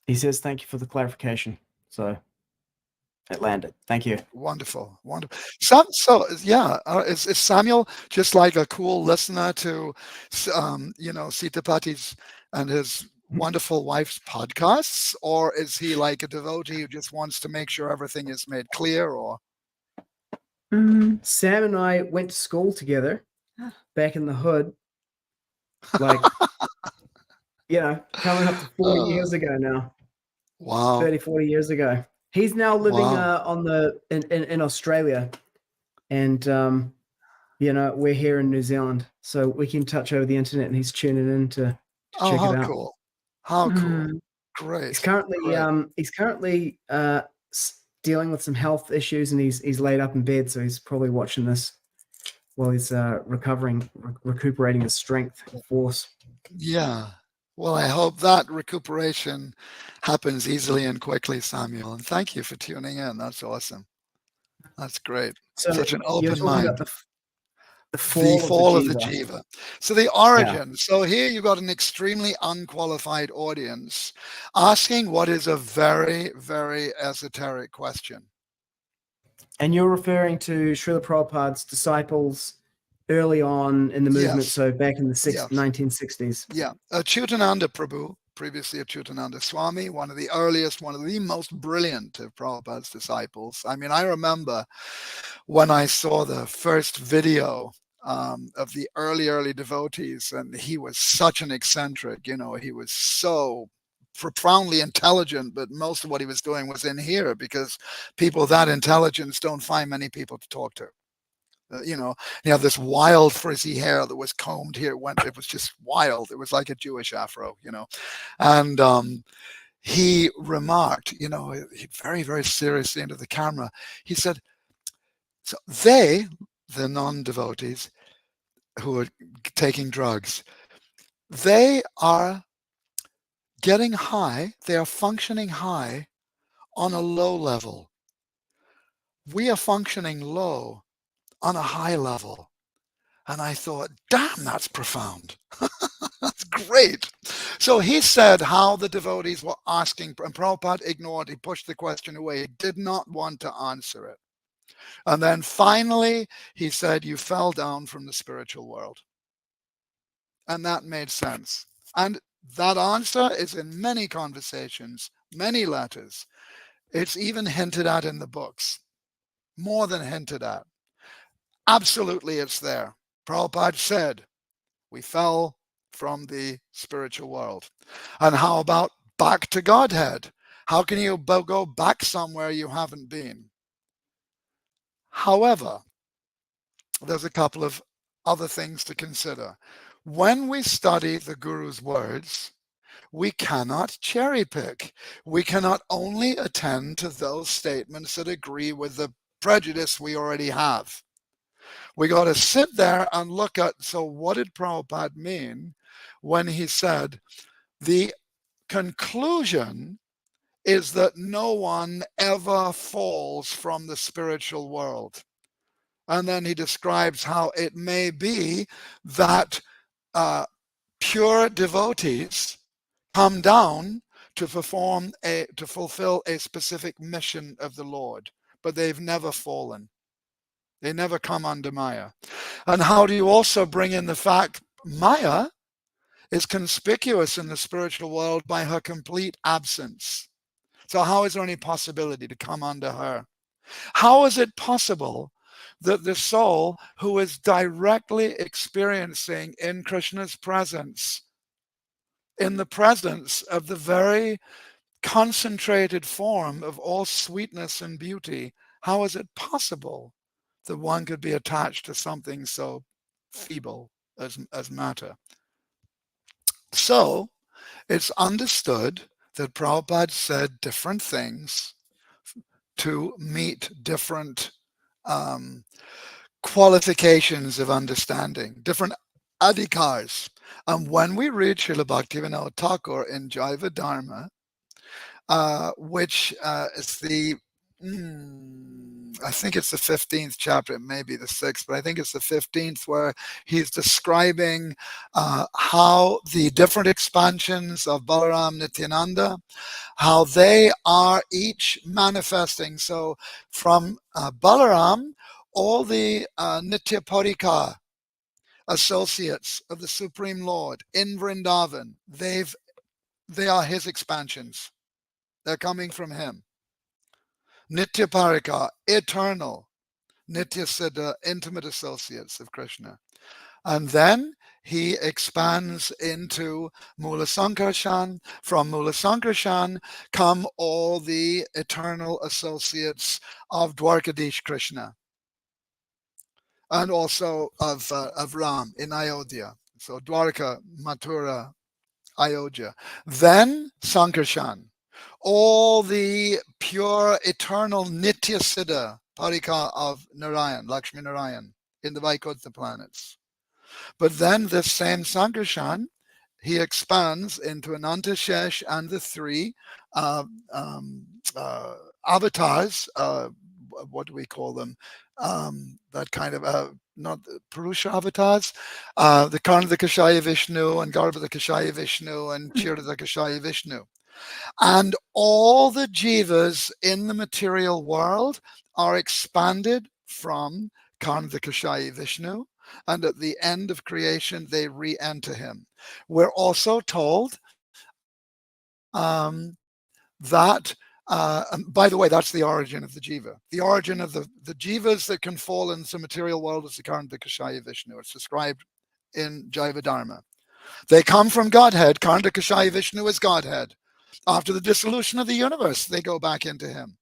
He says, thank you for the clarification. So it landed. Thank you. Wonderful, wonderful. So yeah, is Samuel just like a cool listener to, Sitapati's and his wonderful wife's podcasts, or is he like a devotee who just wants to make sure everything is made clear? Or Sam and I went to school together back in the hood, like, coming up to 40 years ago now. Wow. 30, 40 years ago. He's now living in Australia, and we're here in New Zealand, so we can touch over the internet, and he's tuning in to check it out. Cool! How cool! Great. He's currently dealing with some health issues, and he's laid up in bed, so he's probably watching this while he's recuperating his strength and force. Yeah. Well, I hope that recuperation happens easily and quickly, Samuel. And thank you for tuning in. That's awesome. That's great. So such an you're open talking mind. about the fall of the Jiva. So the origin. Yeah. So here you've got an extremely unqualified audience asking what is a very, very esoteric question. And you're referring to Srila Prabhupada's disciples early on in the movement, yes. So back in the 1960s. Yeah. Achyutananda Prabhu, previously Achyutananda Swami, one of the most brilliant of Prabhupada's disciples. I mean, I remember when I saw the first video of the early devotees, and he was such an eccentric, he was so profoundly intelligent, but most of what he was doing was in here, because people that intelligence don't find many people to talk to. You have this wild frizzy hair that was combed here. It was just wild. It was like a Jewish afro, and he remarked, he very, very seriously into the camera. He said, so the non-devotees who are taking drugs, they are getting high. They are functioning high on a low level. We are functioning low on a high level. And I thought, damn, that's profound. That's great. So he said how the devotees were asking, and Prabhupada ignored. He pushed the question away. He did not want to answer it. And then finally, he said, you fell down from the spiritual world. And that made sense. And that answer is in many conversations, many letters. It's even hinted at in the books. More than hinted at. Absolutely, it's there. Prabhupada said, we fell from the spiritual world. And how about back to Godhead? How can you go back somewhere you haven't been? However, there's a couple of other things to consider. When we study the Guru's words, we cannot cherry pick. We cannot only attend to those statements that agree with the prejudice we already have. We got to sit there and look at, so what did Prabhupada mean when he said, the conclusion is that no one ever falls from the spiritual world. And then he describes how it may be that pure devotees come down to fulfill a specific mission of the Lord, but they've never fallen. They never come under Maya. And how do you also bring in the fact Maya is conspicuous in the spiritual world by her complete absence? So how is there any possibility to come under her? How is it possible that the soul who is directly experiencing in Krishna's presence, in the presence of the very concentrated form of all sweetness and beauty, how is it possible that one could be attached to something so feeble as matter? So it's understood that Prabhupada said different things to meet different um, qualifications of understanding, different adhikars. And when we read Srila Bhaktivinoda Thakur in Jaiva Dharma, which is I think it's the 15th chapter, it may be the 6th, but I think it's the 15th, where he's describing how the different expansions of Balaram Nityananda, how they are each manifesting. So from Balaram, all the Nityaparika associates of the Supreme Lord in Vrindavan, they are his expansions. They're coming from him. Nityaparika, eternal. Nityasiddha, intimate associates of Krishna. And then he expands into Mula Sankarshan. From Mula Sankarshan come all the eternal associates of Dwarkadish Krishna, and also of Ram in Ayodhya. So Dwarka, Mathura, Ayodhya. Then Sankarshan, all the pure, eternal Nitya Siddha Parika of Narayan, Lakshmi Narayan, in the Vaikuntha planets. But then this same Sankarshan, he expands into Ananta Shesh and the three avatars, what do we call them? That kind of, not Purusha avatars, the Karnada Kashaya Vishnu and Garbhada Kashaya Vishnu and Chirada Kashaya Vishnu. And all the jivas in the material world are expanded from Karnada Kashaya Vishnu, and at the end of creation, they re-enter him. We're also told that, by the way, that's the origin of the jiva. The origin of the jivas that can fall into the material world is the Karnada Kashaya Vishnu. It's described in Jaiva Dharma. They come from Godhead. Karnada Kashaya Vishnu is Godhead. After the dissolution of the universe, they go back into him.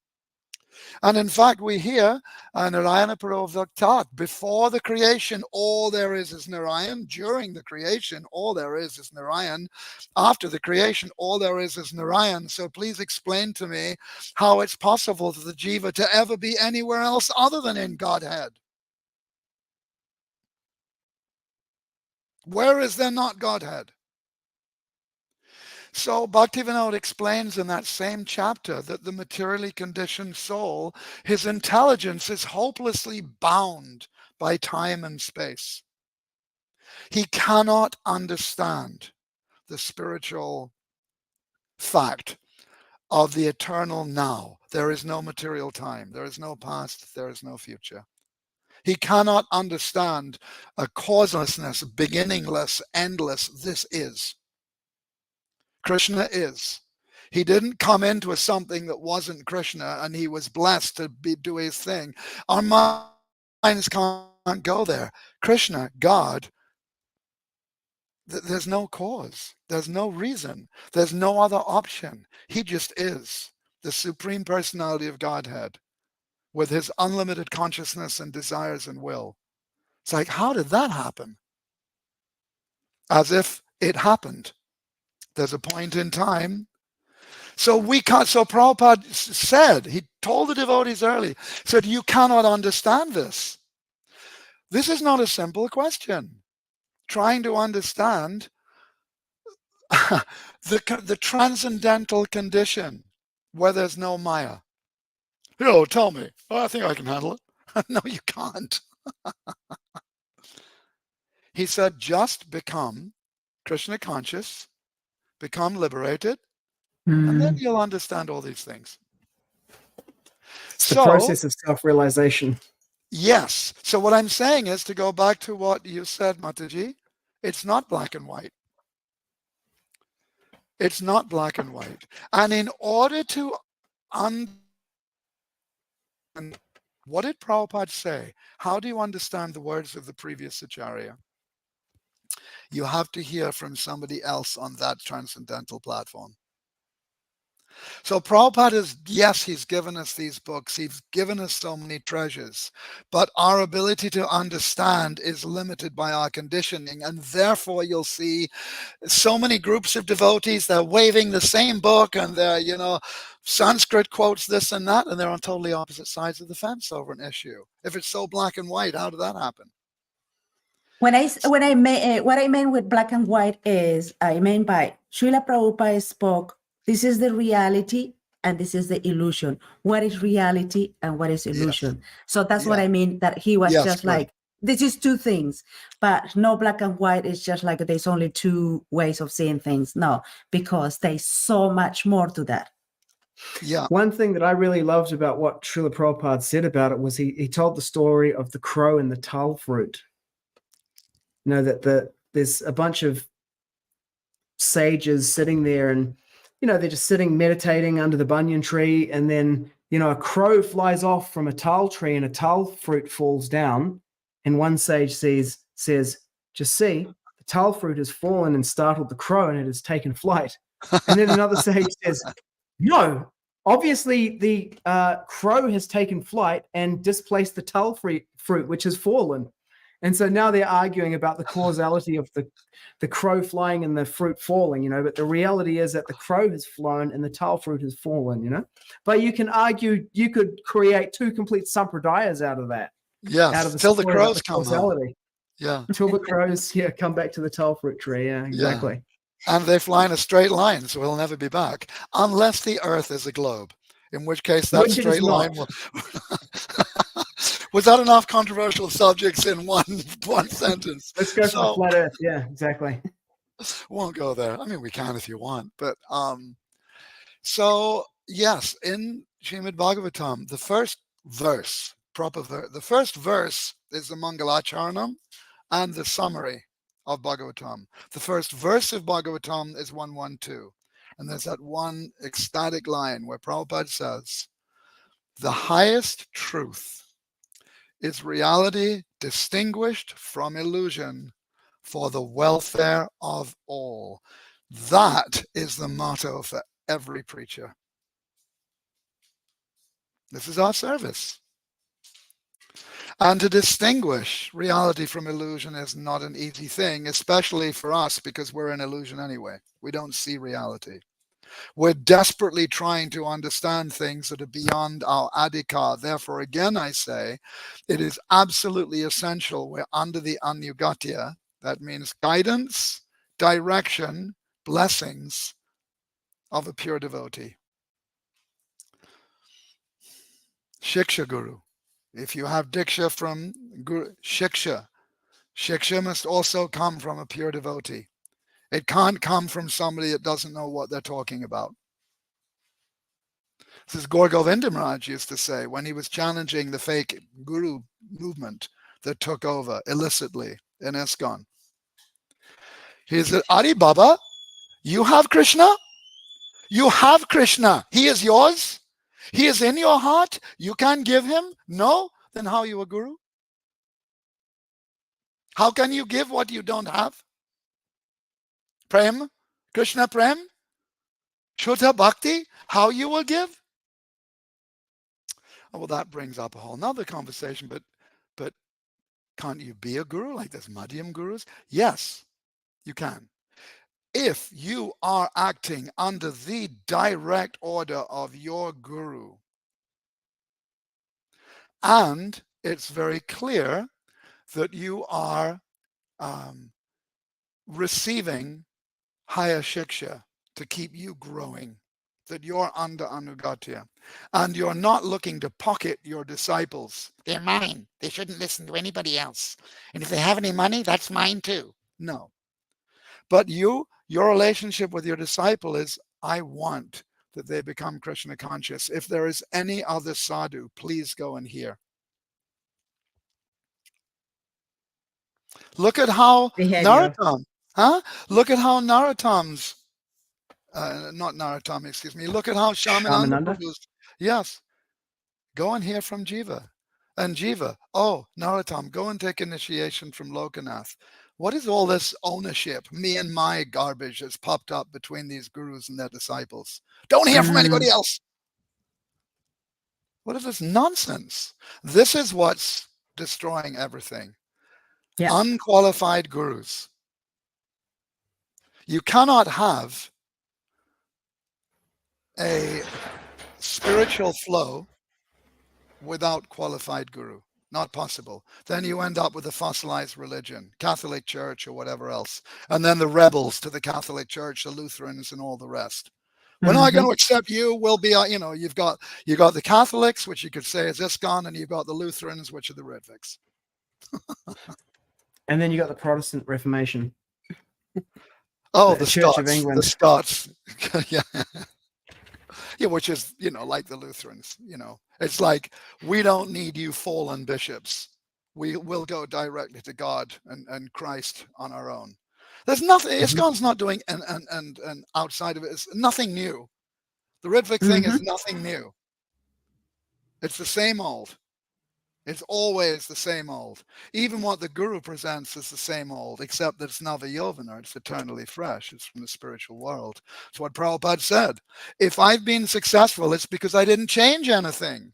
And in fact, we hear Narayana Parovaktat, before the creation, all there is Narayan. During the creation, all there is Narayan. After the creation, all there is Narayan. So please explain to me how it's possible for the jiva to ever be anywhere else other than in Godhead. Where is there not Godhead? So Bhaktivinoda explains in that same chapter that the materially conditioned soul, his intelligence is hopelessly bound by time and space. He cannot understand the spiritual fact of the eternal now. There is no material time. There is no past. There is no future. He cannot understand a causelessness, beginningless, endless. This is. Krishna is. He didn't come into something that wasn't Krishna and he was blessed to do his thing. Our minds can't go there. Krishna, God, there's no cause. There's no reason. There's no other option. He just is the Supreme Personality of Godhead with his unlimited consciousness and desires and will. It's like, how did that happen? As if it happened. There's a point in time. So we can't. So Prabhupada said, he told the devotees early, said, you cannot understand this. This is not a simple question. Trying to understand the transcendental condition where there's no Maya. Tell me. I think I can handle it. No, you can't. He said, just become Krishna conscious, become liberated, and then you'll understand all these things. It's the process of self-realization. Yes. So what I'm saying is, to go back to what you said, Mataji, it's not black and white. It's not black and white. And in order to understand, what did Prabhupada say? How do you understand the words of the previous Acharya? You have to hear from somebody else on that transcendental platform. So Prabhupada is, yes, he's given us these books, he's given us so many treasures, but our ability to understand is limited by our conditioning, and therefore you'll see so many groups of devotees, they're waving the same book, and they're, Sanskrit quotes this and that, and they're on totally opposite sides of the fence over an issue. If it's so black and white, how did that happen? What I meant with black and white is I meant by Srila Prabhupada spoke, this is the reality and this is the illusion. What is reality and what is illusion? So that's what I mean, that he was just good. like, this is two things, but no black and white. It's just like there's only two ways of seeing things. No, because there's so much more to that. Yeah. One thing that I really loved about what Srila Prabhupada said about it was he told the story of the crow and the tal fruit. That there's a bunch of sages sitting there, and they're just sitting meditating under the banyan tree, and then a crow flies off from a tal tree and a tal fruit falls down, and one sage says, just see, the tal fruit has fallen and startled the crow and it has taken flight. And then another sage says, no, obviously the crow has taken flight and displaced the tal fruit which has fallen. And so now they're arguing about the causality of the crow flying and the fruit falling, but the reality is that the crow has flown and the tal fruit has fallen, But you can argue, you could create two complete sampradayas out of that. Yes, out of until the crows come home. Yeah. Until the crows come back to the tal fruit tree. Yeah, exactly. Yeah. And they fly in a straight line, so we'll never be back. Unless the earth is a globe, in which case that straight line will... Was that enough controversial subjects in one sentence? Let's go for the flat earth. Yeah, exactly. Won't go there. I mean, we can if you want. But so yes, in Srimad Bhagavatam, the first verse, the first verse is the Mangalacharanam and the summary of Bhagavatam. The first verse of Bhagavatam is 112. And there's that one ecstatic line where Prabhupada says, the highest truth is reality distinguished from illusion for the welfare of all. That is the motto for every preacher. This is our service. And to distinguish reality from illusion is not an easy thing, especially for us, because we're in illusion anyway. We don't see reality. We're desperately trying to understand things that are beyond our adhikar. Therefore, again, I say, it is absolutely essential we're under the anugatya. That means guidance, direction, blessings of a pure devotee. Shiksha Guru. If you have diksha from Guru, shiksha must also come from a pure devotee. It can't come from somebody that doesn't know what they're talking about. This is Gaur Govinda Maharaj used to say when he was challenging the fake guru movement that took over illicitly in ISKCON. He said, Ari Baba, you have Krishna? You have Krishna. He is yours? He is in your heart? You can't give him? No? Then how are you a guru? How can you give what you don't have? Prem? Krishna Prem? Shuddha Bhakti? How you will give? Oh, well, that brings up a whole nother conversation, but can't you be a guru like this Madhyam gurus? Yes, you can. If you are acting under the direct order of your guru, and it's very clear that you are receiving higher shiksha to keep you growing, that you're under anugatya, and you're not looking to pocket your disciples. They're mine. They shouldn't listen to anybody else. And if they have any money, that's mine too. No. But your relationship with your disciple is, I want that they become Krishna conscious. If there is any other sadhu, please go and hear. Look at how Narottam, Look at how Narottam's, not Narottam, excuse me. Look at how Shamananda Prabhu's, yes. Go and hear from Jiva. And Jiva, oh, Narottam, go and take initiation from Lokanath. What is all this ownership, me and my garbage that's popped up between these gurus and their disciples? Don't hear from anybody else. What is this nonsense? This is what's destroying everything. Yeah. Unqualified gurus. You cannot have a spiritual flow without qualified guru. Not possible. Then you end up with a fossilized religion, Catholic Church or whatever else. And then the rebels to the Catholic Church, the Lutherans and all the rest. We're not going to accept you. We'll be, you've got the Catholics, which you could say is ISKCON, and you've got the Lutherans, which are the Redviks. And then you got the Protestant Reformation. Oh, the the Church Scots. of England. The Scots. Yeah. Yeah, which is, like the Lutherans, It's like, we don't need you fallen bishops. We will go directly to God and Christ on our own. There's nothing, ISKCON's not doing, and outside of it is nothing new. The Redvik thing is nothing new. It's the same old. It's always the same old. Even what the guru presents is the same old, except that it's Navayovana, it's eternally fresh. It's from the spiritual world. It's what Prabhupada said. If I've been successful, it's because I didn't change anything.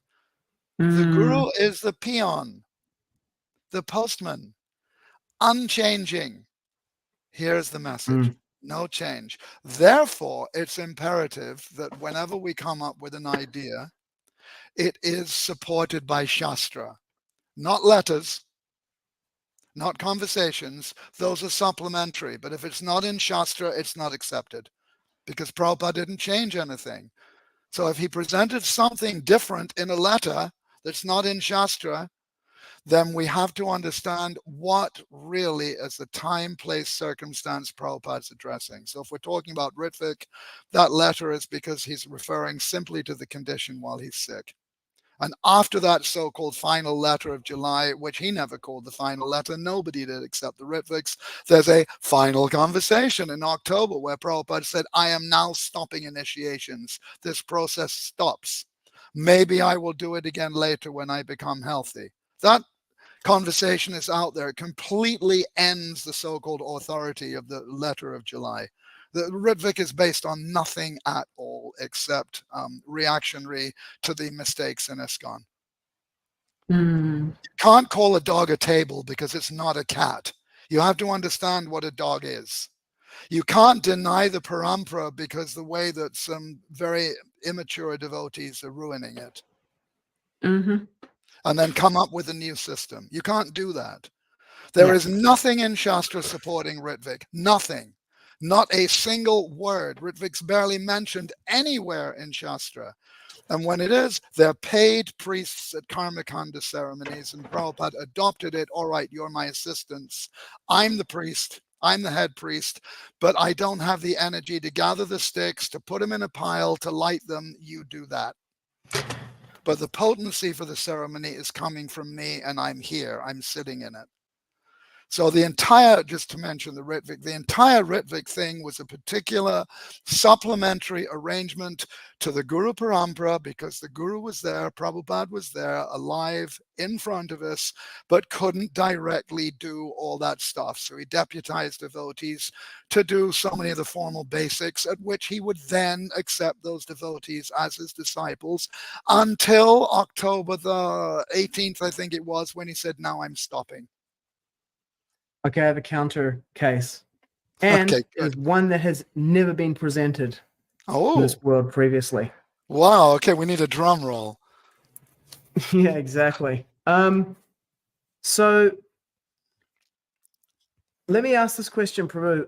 The guru is the peon, the postman, unchanging. Here's the message. No change. Therefore, it's imperative that whenever we come up with an idea, it is supported by Shastra. Not letters, not conversations. Those are supplementary. But if it's not in Shastra, it's not accepted. Because Prabhupada didn't change anything. So if he presented something different in a letter that's not in Shastra, then we have to understand what really is the time, place, circumstance Prabhupada's addressing. So if we're talking about Ritvik, that letter is because he's referring simply to the condition while he's sick. And after that so-called final letter of July, which he never called the final letter, nobody did except the Ritviks, there's a final conversation in October where Prabhupada said, I am now stopping initiations. This process stops. Maybe I will do it again later when I become healthy. That conversation is out there. It completely ends the so-called authority of the letter of July. The Ritvik is based on nothing at all except reactionary to the mistakes in ISKCON. You can't call a dog a table because it's not a cat. You have to understand what a dog is. You can't deny the parampara because the way that some very immature devotees are ruining it. And then come up with a new system. You can't do that. There is nothing in Shastra supporting Ritvik. Nothing. Not a single word. Ritvik's barely mentioned anywhere in Shastra. And when it is, they're paid priests at Karmakanda ceremonies, and Prabhupada adopted it. All right, you're my assistants. I'm the priest. I'm the head priest, but I don't have the energy to gather the sticks, to put them in a pile, to light them. You do that. But the potency for the ceremony is coming from me, and I'm here. I'm sitting in it. So the entire, just to mention the Ritvik, the entire Ritvik thing was a particular supplementary arrangement to the Guru Parampara, because the Guru was there, Prabhupada was there, alive in front of us, but couldn't directly do all that stuff. So he deputized devotees to do so many of the formal basics, at which he would then accept those devotees as his disciples until October the 18th, I think it was, when he said, now I'm stopping. Okay, I have a counter case. And Okay, it is one that has never been presented in this world previously. Wow. Okay, we need a drum roll. Yeah, exactly. So let me ask this question, Prabhu.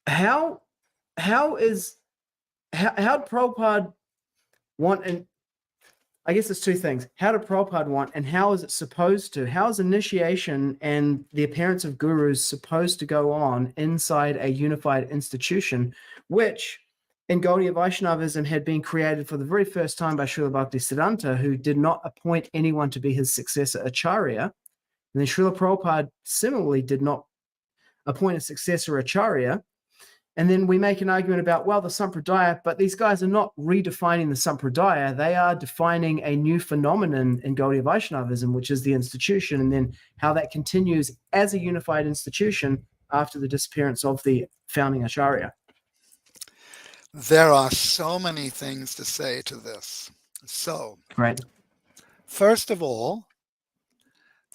How did Prabhupada want, and I guess there's two things. How did Prabhupada want, and how is it supposed to? How is initiation and the appearance of gurus supposed to go on inside a unified institution, which in Gaudiya Vaishnavism had been created for the very first time by Srila Bhaktisiddhanta, who did not appoint anyone to be his successor Acharya. And then Srila Prabhupada similarly did not appoint a successor Acharya. And then we make an argument about, well, the Sampradaya, but these guys are not redefining the Sampradaya. They are defining a new phenomenon in Gaudiya Vaishnavism, which is the institution, and then how that continues as a unified institution after the disappearance of the founding Acharya. There are so many things to say to this. So, Right. first of all,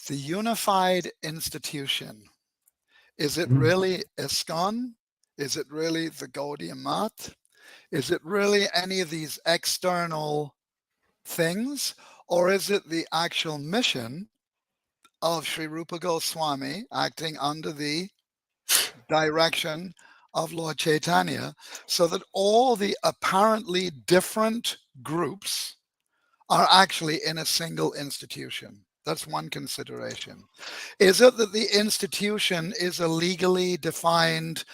the unified institution. Is it really ISKCON? Is it really the Gaudiya Math? Is it really any of these external things? Or is it the actual mission of Sri Rupa Goswami acting under the direction of Lord Chaitanya, so that all the apparently different groups are actually in a single institution? That's one consideration. Is it that the institution is a legally defined,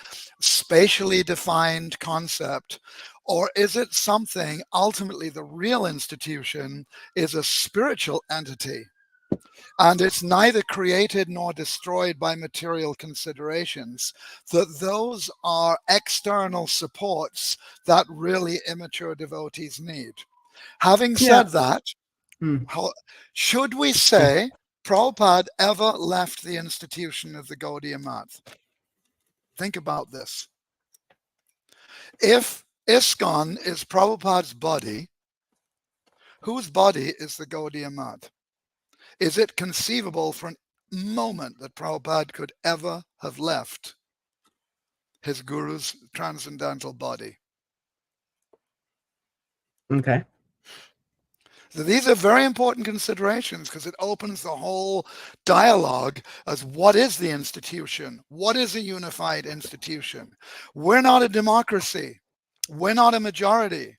spatially defined concept? Or is it something, ultimately the real institution is a spiritual entity? And it's neither created nor destroyed by material considerations, that those are external supports that really immature devotees need. Having said that, should we say Prabhupada ever left the institution of the Gaudiya Math? Think about this. If ISKCON is Prabhupada's body, whose body is the Gaudiya Math? Is it conceivable for a moment that Prabhupada could ever have left his guru's transcendental body? Okay. So these are very important considerations, because it opens the whole dialogue as what is the institution? What is a unified institution? We're not a democracy. We're not a majority.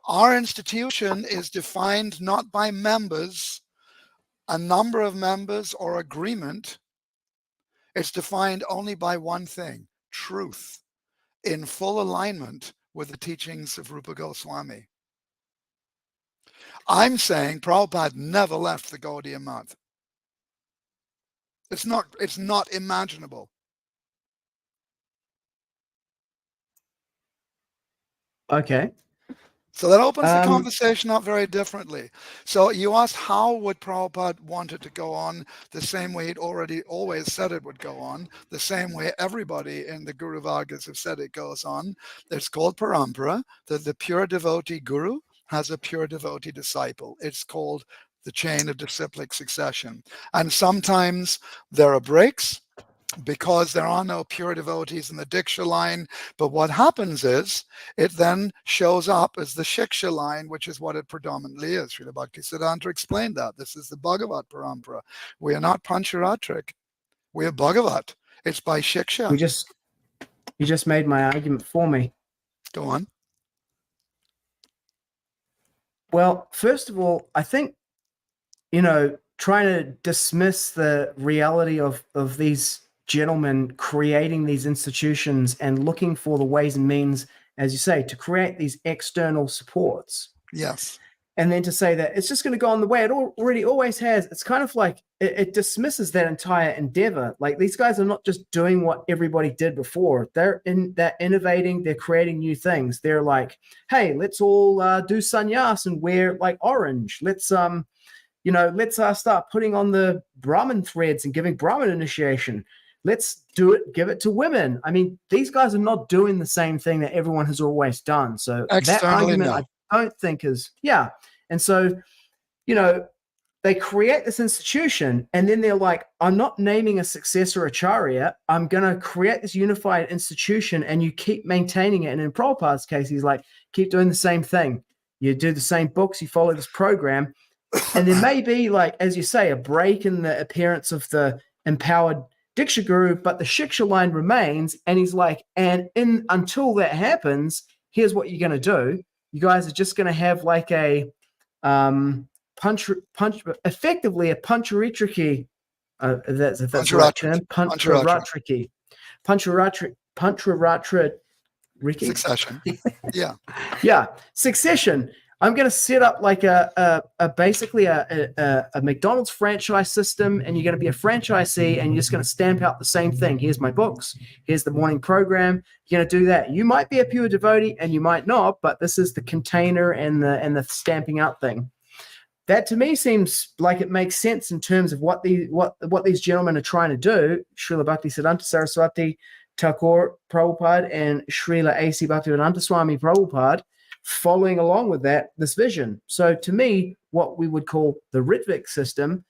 Our institution is defined not by members, a number of members, or agreement. It's defined only by one thing: truth, in full alignment with the teachings of Rupa Goswami. I'm saying Prabhupada never left the Gaudiya Math. It's not imaginable. Okay. So that opens the conversation up very differently. So you asked, how would Prabhupada want it to go on the same way he'd already always said it would go on, the same way everybody in the Guru Vargas have said it goes on. It's called parampara, that the pure devotee guru has a pure devotee disciple. It's called the chain of disciplic succession. And sometimes there are breaks because there are no pure devotees in the Diksha line. But what happens is it then shows up as the Shiksha line, which is what it predominantly is. Srila Bhaktisiddhanta explained that. This is the Bhagavat Parampara. We are not Pancharatric. We are Bhagavat. It's by Shiksha. You just made my argument for me. Go on. Well, first of all, I think, trying to dismiss the reality of these gentlemen creating these institutions and looking for the ways and means, as you say, to create these external supports. Yes. And then to say that it's just going to go on the way it already always has. It's kind of like it dismisses that entire endeavor. Like, these guys are not just doing what everybody did before. They're innovating. They're creating new things. They're like, hey, let's all do sannyas and wear like orange. Let's start putting on the Brahmin threads and giving Brahmin initiation. Let's give it to women. I mean, these guys are not doing the same thing that everyone has always done. So that argument, no. I don't think is, yeah. And so, they create this institution and then they're like, I'm not naming a successor Acharya. I'm going to create this unified institution and you keep maintaining it. And in Prabhupada's case, he's like, keep doing the same thing. You do the same books, you follow this program. And there may be, like, as you say, a break in the appearance of the empowered Diksha Guru, but the Shiksha line remains. And he's like, until that happens, here's what you're going to do. You guys are just going to have like a effectively a pancharitriki. That's the right term. Pancharatriki. Pancharatriki. Succession. Yeah. Yeah. Succession. I'm going to set up like a basically a McDonald's franchise system, and you're going to be a franchisee, and you're just going to stamp out the same thing. Here's my books. Here's the morning program. You're going to do that. You might be a pure devotee, and you might not, but this is the container and the stamping out thing. That to me seems like it makes sense in terms of what these gentlemen are trying to do. Srila Bhaktisiddhanta Saraswati Thakur Prabhupada and Srila A.C. Bhaktivedanta Swami Prabhupada following along with this vision. So to me, what we would call the Ritvik system,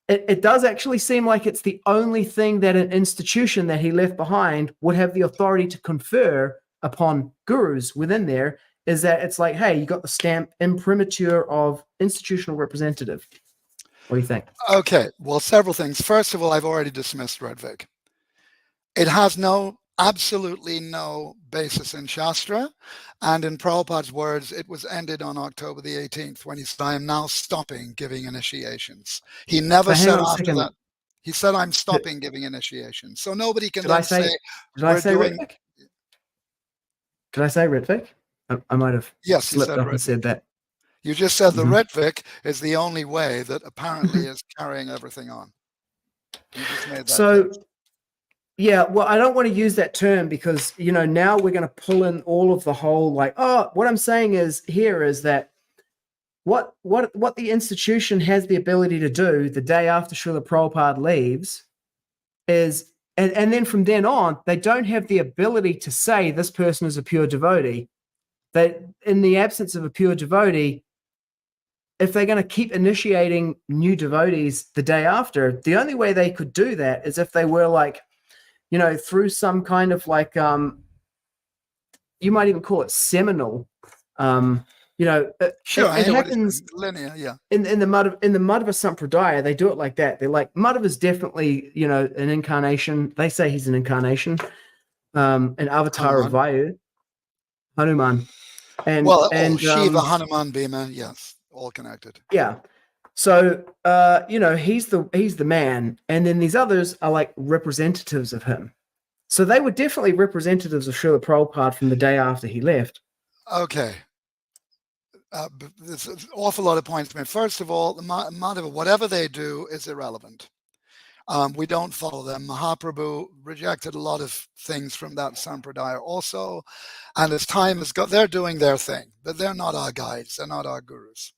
it does actually seem like it's the only thing that an institution that he left behind would have the authority to confer upon gurus within there, is that it's like, hey, you got the stamp imprimatur of institutional representative. What do you think? Okay, well, several things. First of all, I've already dismissed Ritvik. It has absolutely no basis in Shastra. And in Prabhupada's words, it was ended on October the 18th when he said, I am now stopping giving initiations. He never said after that. He said, I'm stopping giving initiations. So nobody can then say, did I say Ritvik? Did I say Ritvik? I might have slipped up and said that. You just said the Ritvik is the only way that apparently is carrying everything on. You just made that clear. Yeah, well, I don't want to use that term because, now we're going to pull in all of the whole, like, what I'm saying is that what the institution has the ability to do the day after Srila Prabhupada leaves is, and then from then on, they don't have the ability to say this person is a pure devotee. That in the absence of a pure devotee, if they're going to keep initiating new devotees the day after, the only way they could do that is if they were like, through some kind of like, you might even call it seminal. Sure, it happens linear, yeah. In the Madhava Sampradaya, they do it like that. They're like, Madhava is definitely, an incarnation. They say he's an incarnation, an avatar of Vayu, Hanuman. Shiva, Hanuman, Bhima, yes, all connected. Yeah. So, he's the man, and then these others are like representatives of him. So they were definitely representatives of Srila Prabhupada from the day after he left. Okay. There's an awful lot of points made. First of all, the Madhava, whatever they do is irrelevant. We don't follow them. Mahaprabhu rejected a lot of things from that Sampradaya also. And as time has gone, they're doing their thing, but they're not our guides. They're not our gurus.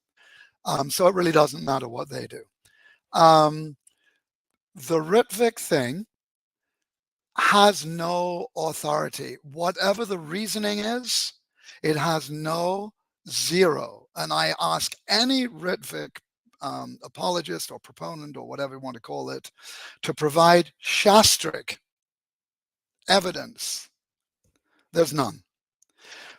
So it really doesn't matter what they do. The Ritvik thing has no authority. Whatever the reasoning is, it has zero. And I ask any Ritvik apologist or proponent or whatever you want to call it to provide shastric evidence. There's none.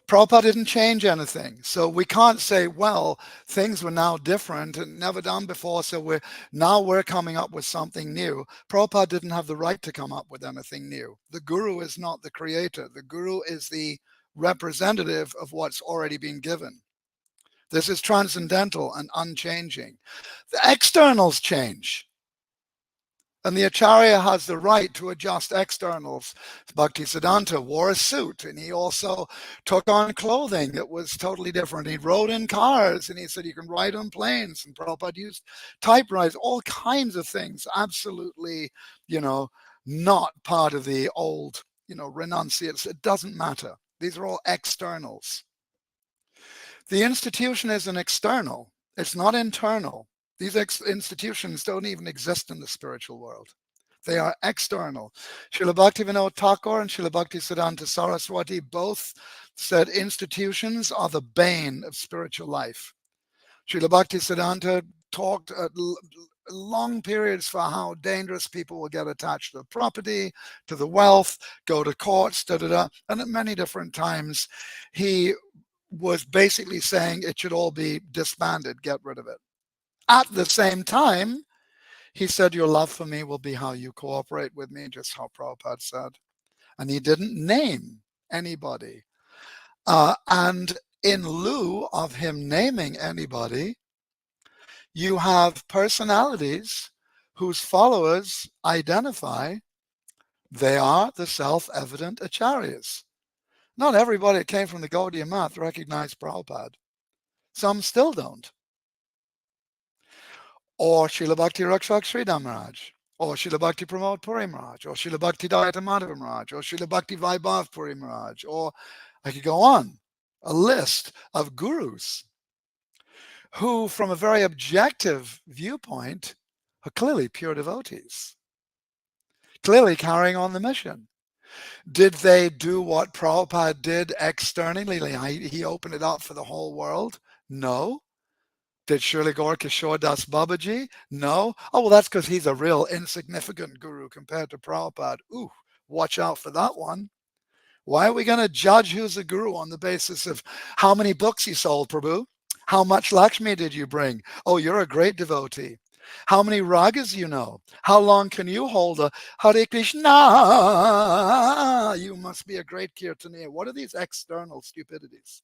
Prabhupada didn't change anything. So we can't say, well, things were now different and never done before, so we're coming up with something new. Prabhupada didn't have the right to come up with anything new. The guru is not the creator. The guru is the representative of what's already been given. This is transcendental and unchanging. The externals change. And the Acharya has the right to adjust externals. Bhaktisiddhanta wore a suit, and he also took on clothing that was totally different. He rode in cars, and he said you can ride on planes. And Prabhupada used typewriters, all kinds of things, absolutely, not part of the old, renunciates. It doesn't matter. These are all externals. The institution is an external. It's not internal. These institutions don't even exist in the spiritual world. They are external. Srila Bhaktivinoda Thakur and Srila Bhaktisiddhanta Saraswati both said institutions are the bane of spiritual life. Srila Bhaktisiddhanta talked at long periods for how dangerous people will get attached to the property, to the wealth, go to courts, and at many different times he was basically saying it should all be disbanded, get rid of it. At the same time, he said, your love for me will be how you cooperate with me, just how Prabhupada said. And he didn't name anybody. And in lieu of him naming anybody, you have personalities whose followers identify they are the self-evident acharyas. Not everybody that came from the Gaudiya Math recognized Prabhupada. Some still don't. Or Srila Bhakti Rakshak Sridhar Maharaj, or Srila Bhakti Pramod Puri Maharaj, or Srila Bhakti Dayata Madhava Maharaj, or Srila Bhakti Vaibhav Puri Maharaj, or I could go on, a list of gurus who, from a very objective viewpoint, are clearly pure devotees, clearly carrying on the mission. Did they do what Prabhupada did externally? He opened it up for the whole world? No. Did Shirley Gaur Kishore Das Babaji? No. Oh, well, that's because he's a real insignificant guru compared to Prabhupada. Ooh, watch out for that one. Why are we going to judge who's a guru on the basis of how many books he sold, Prabhu? How much Lakshmi did you bring? Oh, you're a great devotee. How many ragas you know? How long can you hold a Hare Krishna? You must be a great kirtaniya. What are these external stupidities?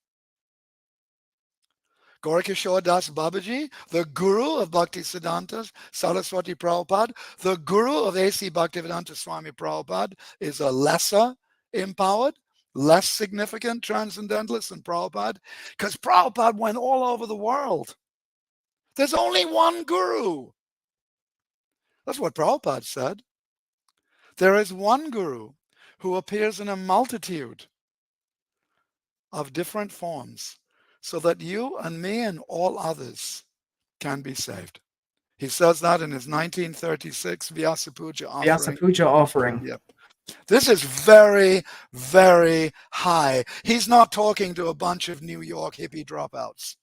Gorakishore Das Babaji, the guru of Bhakti Siddhanta Saraswati Prabhupada, the guru of A.C. Bhaktivedanta Swami Prabhupada, is a lesser empowered, less significant transcendentalist than Prabhupada, because Prabhupada went all over the world. There's only one guru. That's what Prabhupada said. There is one guru who appears in a multitude of different forms, so that you and me and all others can be saved. He says that in his 1936 Vyasa Puja offering. Vyasa Puja offering. Yep. This is very, very high. He's not talking to a bunch of New York hippie dropouts.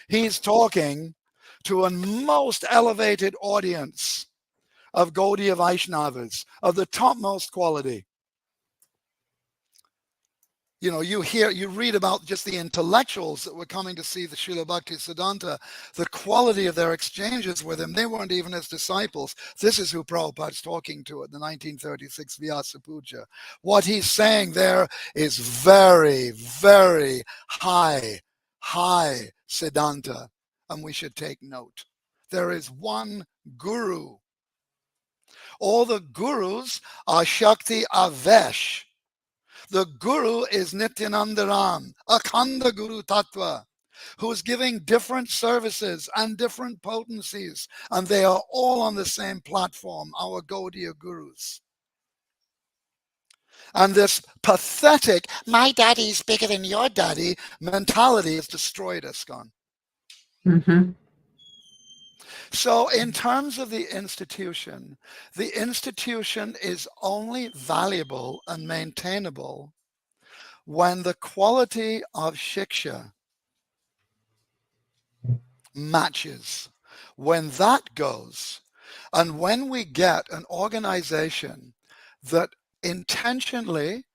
He's talking to a most elevated audience of Gaudiya Vaishnavas, of the topmost quality. You know, you read about just the intellectuals that were coming to see the Srila Bhakti Siddhanta, the quality of their exchanges with him. They weren't even his disciples. This is who Prabhupada's talking to at the 1936 Vyasa Puja. What he's saying there is very, very high Siddhanta, and we should take note. There is one guru. All the gurus are Shakti Avesh. The guru is Nityanandaram, Akhanda Guru Tattva, who is giving different services and different potencies, and they are all on the same platform, our Gaudiya gurus. And this pathetic, my daddy's bigger than your daddy mentality has destroyed ISKCON. Mm-hmm. So in terms of the institution is only valuable and maintainable when the quality of shiksha matches, when that goes, and when we get an organization that intentionally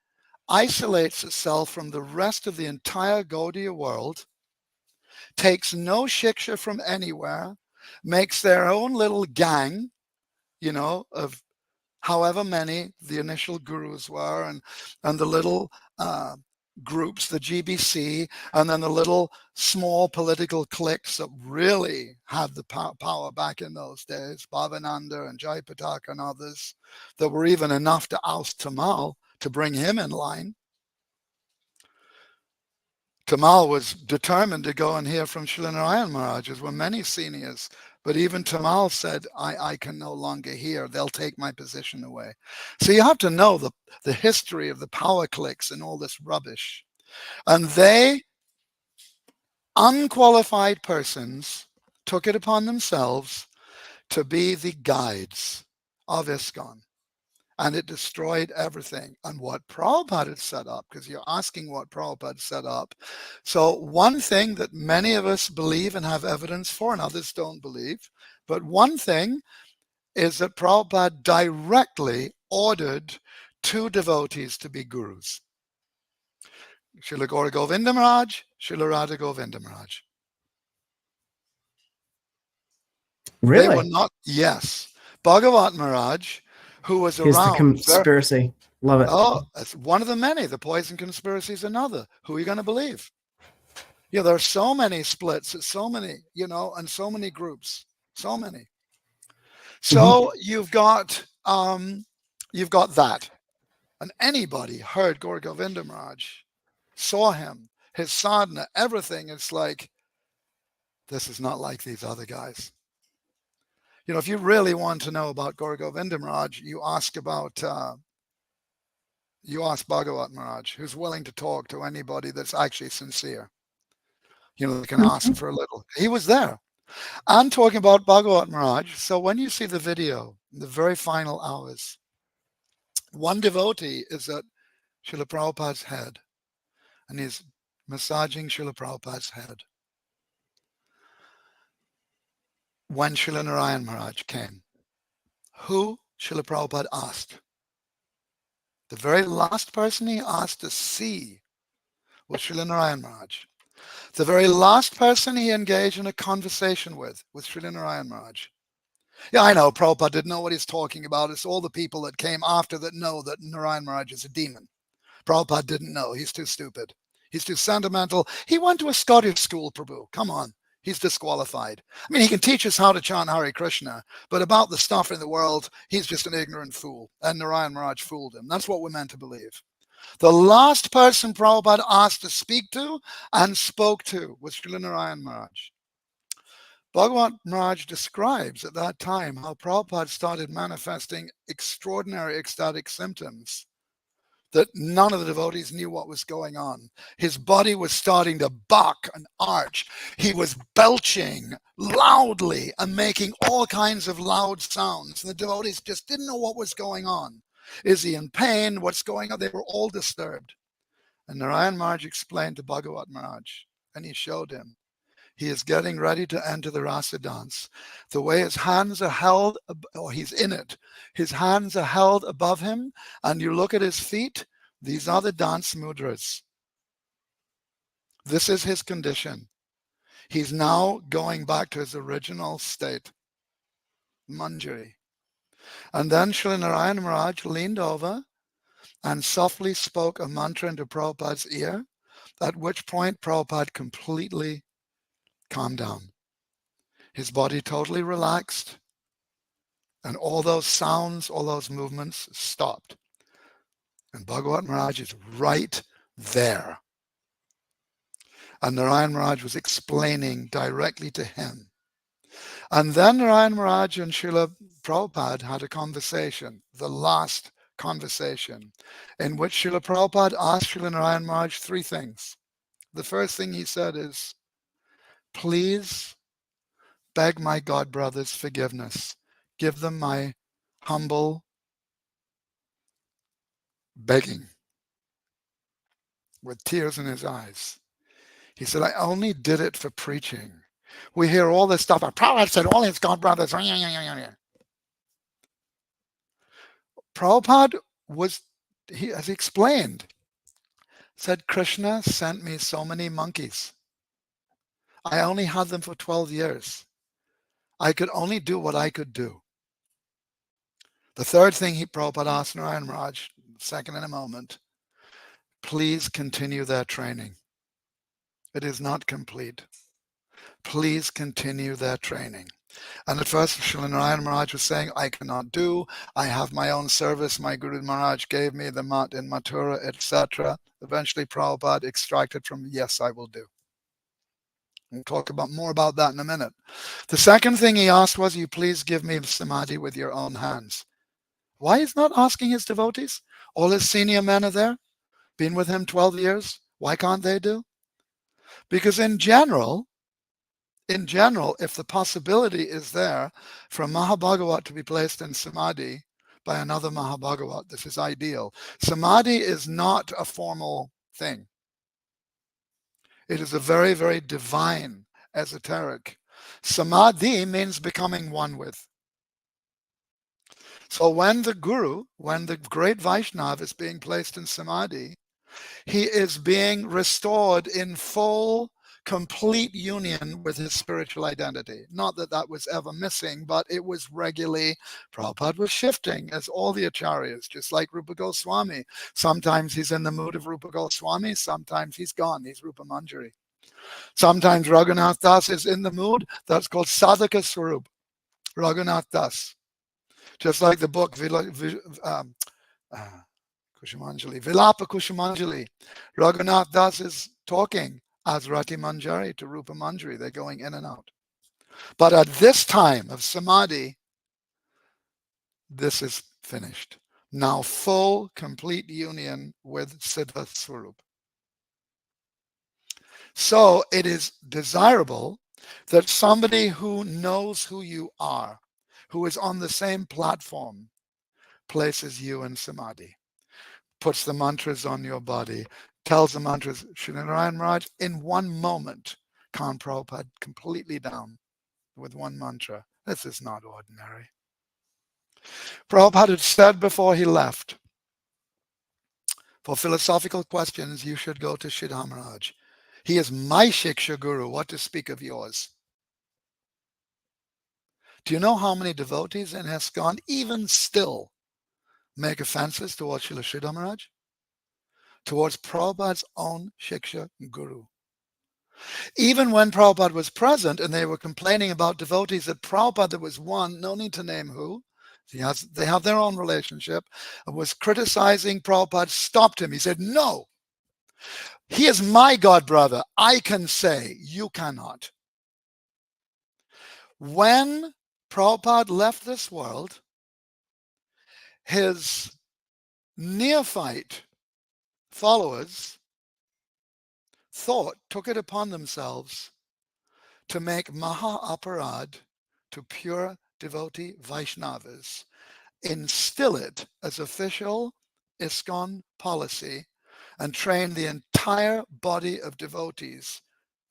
isolates itself from the rest of the entire Gaudiya world, takes no shiksha from anywhere, makes their own little gang, you know, of however many the initial gurus were, and the little groups, the GBC, and then the little small political cliques that really had the power back in those days, Bhavananda and Jai Pataka and others, that were even enough to oust Tamal, to bring him in line. Tamal was determined to go and hear from Srila Narayan Maharaj, as were many seniors. But even Tamal said, I can no longer hear. They'll take my position away. So you have to know the history of the power cliques and all this rubbish. And they, unqualified persons, took it upon themselves to be the guides of ISKCON. And it destroyed everything. And what Prabhupada had set up, because you're asking what Prabhupada set up. So one thing that many of us believe and have evidence for, and others don't believe, but one thing is that Prabhupada directly ordered two devotees to be gurus. Srila Gaura Govinda Maharaj, Srila Radha Govinda Maharaj. Really? They were not, yes. Bhagavat Maharaj, who was Here's around. the conspiracy. Love it. Oh, it's one of the many. The poison conspiracy is another. Who are you going to believe? Yeah, there are so many splits, so many, you know, and so many groups, so many. So you've got that, and anybody heard Gaura Govinda Maharaj, saw him, his sadhana, everything. It's like This is not like these other guys. You know, if you really want to know about Guru Govinda Maharaj, you ask Bhagavat Maharaj, who's willing to talk to anybody that's actually sincere. You know, they can ask for a little. He was there. I'm talking about Bhagavat Maharaj. So when you see the video, the very final hours, one devotee is at Srila Prabhupada's head, and he's massaging Srila Prabhupada's head. When Srila Narayan Maharaj came, who Srila Prabhupada asked? The very last person he asked to see was Srila Narayan Maharaj. The very last person he engaged in a conversation with was Srila Narayan Maharaj. Yeah, I know, Prabhupada didn't know what he's talking about. It's all the people that came after that know that Narayan Maharaj is a demon. Prabhupada didn't know. He's too stupid. He's too sentimental. He went to a Scottish school, Prabhu. Come on. He's disqualified. I mean, he can teach us how to chant Hare Krishna, but about the stuff in the world, he's just an ignorant fool. And Narayan Maharaj fooled him. That's what we're meant to believe. The last person Prabhupada asked to speak to and spoke to was Srila Narayan Maharaj. Bhagavat Maharaj describes at that time how Prabhupada started manifesting extraordinary ecstatic symptoms that none of the devotees knew what was going on. His body was starting to buck and arch. He was belching loudly and making all kinds of loud sounds. And the devotees just didn't know what was going on. Is he in pain? What's going on? They were all disturbed. And Narayan Maharaj explained to Bhagavat Maharaj, and he showed him. He is getting ready to enter the rasa dance. The way his hands are held, or he's in it, his hands are held above him, and you look at his feet, these are the dance mudras. This is his condition. He's now going back to his original state, Manjari. And then Srila Narayan Maharaj leaned over and softly spoke a mantra into Prabhupada's ear, at which point Prabhupada completely calmed down. His body totally relaxed, and all those sounds, all those movements stopped. And Bhagavat Maharaj is right there. And Narayan Maharaj was explaining directly to him. And then Narayan Maharaj and Srila Prabhupada had a conversation, the last conversation, in which Srila Prabhupada asked Srila Narayan Maharaj three things. The first thing he said is, please beg my God brothers forgiveness. Give them my humble begging, with tears in his eyes. He said, I only did it for preaching. We hear all this stuff. Prabhupada said all his God brothers. Prabhupada was, as he explained, said, Krishna sent me so many monkeys. I only had them for 12 years. I could only do what I could do. The third thing Prabhupada asked Narayan Maharaj, second in a moment, please continue their training. It is not complete. Please continue their training. And at first, Srila Narayan Maharaj was saying, I cannot do. I have my own service. My Guru Maharaj gave me the mat in Mathura, etc. Eventually, Prabhupada extracted from, yes, I will do. We'll talk more about that in a minute. The second thing he asked was, you please give me samadhi with your own hands. Why he's not asking his devotees? All his senior men are there, been with him 12 years. Why can't they do? Because in general, if the possibility is there for a Mahabhagavat to be placed in samadhi by another Mahabhagavat, this is ideal. Samadhi is not a formal thing. It is a very, very divine, esoteric. Samadhi means becoming one with. So when the Guru, when the great Vaishnava is being placed in samadhi, he is being restored in full, complete union with his spiritual identity. Not that that was ever missing, but it was regularly, Prabhupada was shifting as all the acharyas, just like Rupa Goswami. Sometimes he's in the mood of Rupa Goswami, sometimes he's gone, he's Rupa Manjari. Sometimes Raghunath Das is in the mood, that's called Sadhaka Swarup, Raghunath Das. Just like the book Kushamanjali, Vilapa Kushamanjali. Raghunath Das is talking as Rati Manjari to Rupa Manjari. They're going in and out. But at this time of Samadhi, this is finished. Now full, complete union with Siddha Swarup. So it is desirable that somebody who knows who you are, who is on the same platform, places you in Samadhi, puts the mantras on your body, tells the mantras. Srila Narayan Maharaj, in one moment, calmed Prabhupada completely down with one mantra. This is not ordinary. Prabhupada had said before he left, for philosophical questions, you should go to Siddha Maharaj. He is my Shiksha Guru, what to speak of yours. Do you know how many devotees in ISKCON even still make offenses towards Srila Siddha Maharaj? Towards Prabhupada's own Shiksha Guru. Even when Prabhupada was present and they were complaining about devotees that Prabhupada, there was one, no need to name who, they have their own relationship, was criticizing Prabhupada, stopped him. He said, no, he is my God brother. I can say, you cannot. When Prabhupada left this world, his neophyte followers took it upon themselves to make Maha Aparad to pure devotee Vaishnavas, instill it as official ISKCON policy, and train the entire body of devotees,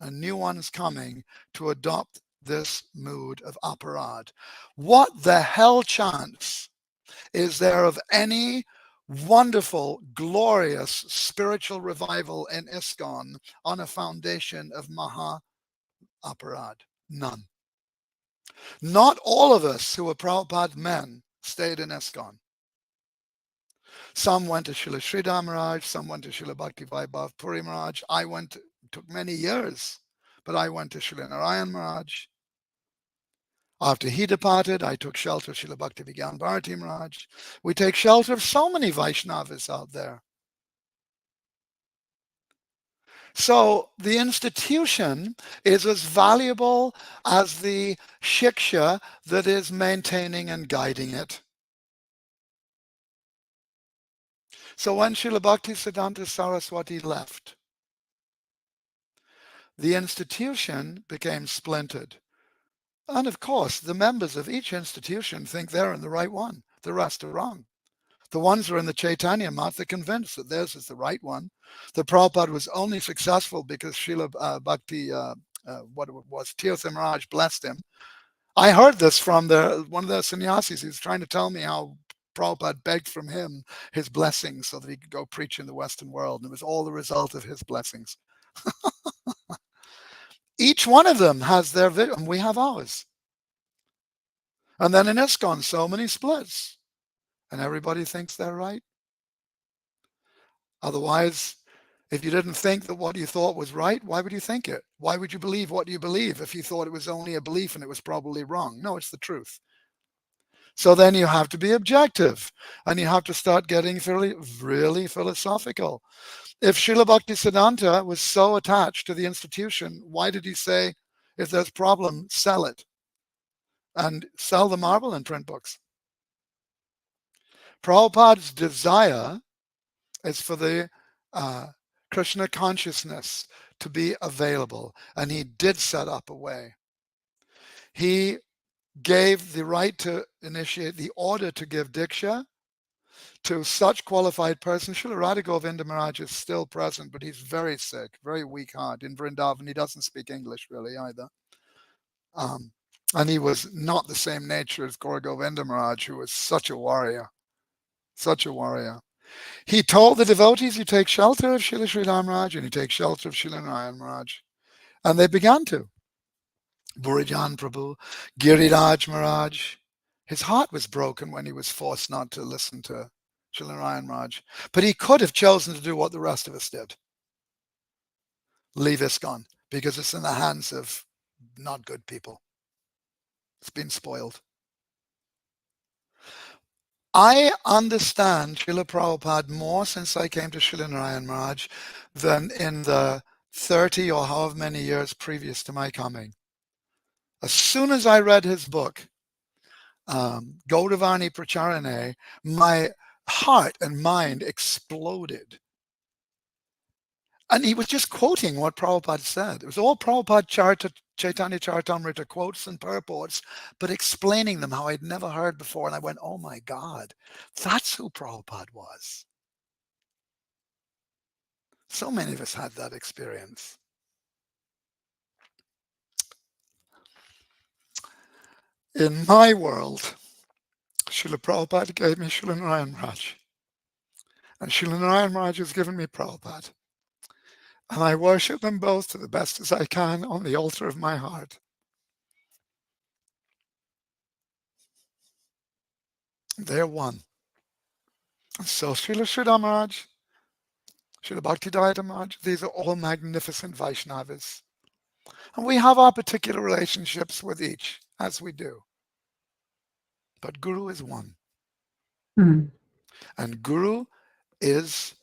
and new ones coming, to adopt this mood of Aparad. What the hell chance is there of any wonderful, glorious spiritual revival in ISKCON on a foundation of Maha Aparad? None. Not all of us who were Prabhupada men stayed in ISKCON. Some went to Srila Sridhar Maharaj, some went to Srila Bhakti Vaibhav Puri Maharaj. Took many years, but I went to Srila Narayan Maharaj. After he departed, I took shelter of Srila Bhakti Vigyan Bharati Maharaj. We take shelter of so many Vaishnavas out there. So the institution is as valuable as the shiksha that is maintaining and guiding it. So when Srila Bhaktisiddhanta Saraswati left, the institution became splintered. And of course, the members of each institution think they're in the right one. The rest are wrong. The ones who are in the Chaitanya Math, they're convinced that theirs is the right one. The Prabhupada was only successful because Srila Bhakti, Tirtha Maharaj blessed him. I heard this from one of the sannyasis. He was trying to tell me how Prabhupada begged from him his blessings so that he could go preach in the Western world. And it was all the result of his blessings. Each one of them has their vision. We have ours. And then in ISKCON, so many splits. And everybody thinks they're right. Otherwise, if you didn't think that what you thought was right, why would you think it? Why would you believe what you believe if you thought it was only a belief and it was probably wrong? No, it's the truth. So then you have to be objective and you have to start getting really philosophical. If Srila Bhaktisiddhanta was so attached to the institution, why did he say, if there's problem, sell it? And sell the marble and print books. Prabhupada's desire is for the Krishna consciousness to be available, and he did set up a way. He gave the right to initiate, the order to give Diksha to such qualified persons. Srila Radha Govinda Maharaj is still present, but he's very sick, very weak heart in Vrindavan. He doesn't speak English really either. And he was not the same nature as Gaura Govinda Maharaj, who was such a warrior. Such a warrior. He told the devotees, you take shelter of Srila Sridhar Maharaj and you take shelter of Srila Narayan Maharaj. And they began to. Burijan Prabhu, Giriraj Maharaj. His heart was broken when he was forced not to listen to Srila Narayan Maharaj. But he could have chosen to do what the rest of us did. Leave ISKCON, because it's in the hands of not good people. It's been spoiled. I understand Srila Prabhupada more since I came to Srila Narayan Maharaj than in the 30 or however many years previous to my coming. As soon as I read his book, Gaudavani Pracharane, my heart and mind exploded. And he was just quoting what Prabhupada said. It was all Prabhupada Chaitanya Charitamrita quotes and purports, but explaining them how I'd never heard before. And I went, oh my God, that's who Prabhupada was. So many of us had that experience. In my world, Srila Prabhupada gave me Srila Narayan Raj. And Srila Narayan Raj has given me Prabhupada. And I worship them both to the best as I can on the altar of my heart. They're one. So Srila Sridhar Maharaj, Srila Bhaktivedanta Maharaj, these are all magnificent Vaishnavas. And we have our particular relationships with each, as we do. But Guru is one. And Guru is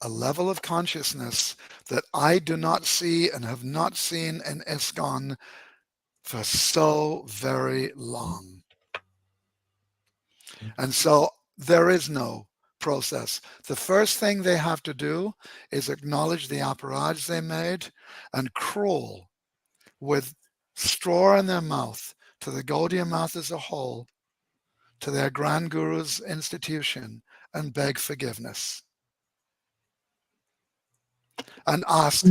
a level of consciousness that I do not see and have not seen in ISKCON for so very long. And so there is no process. The first thing they have to do is acknowledge the aparaj they made and crawl with straw in their mouth to the Gaudiya mouth as a whole, to their Grand Guru's institution, and beg forgiveness. And ask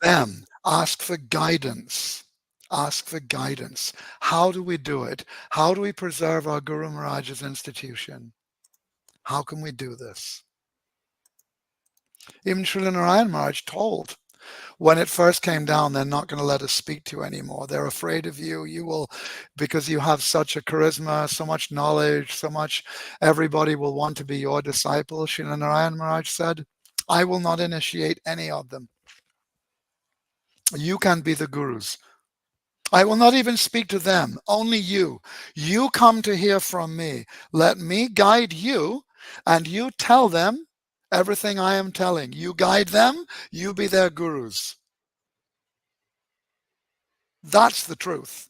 them, ask for guidance. Ask for guidance. How do we do it? How do we preserve our Guru Maharaj's institution? How can we do this? Even Srila Narayan Maharaj told, when it first came down, they're not going to let us speak to you anymore. They're afraid of you. You will, because you have such a charisma, so much knowledge, so much, everybody will want to be your disciple. Srila Narayan Maharaj said, I will not initiate any of them. You can be the gurus. I will not even speak to them, only you. You come to hear from me. Let me guide you, and you tell them everything I am telling. You guide them, you be their gurus. That's the truth.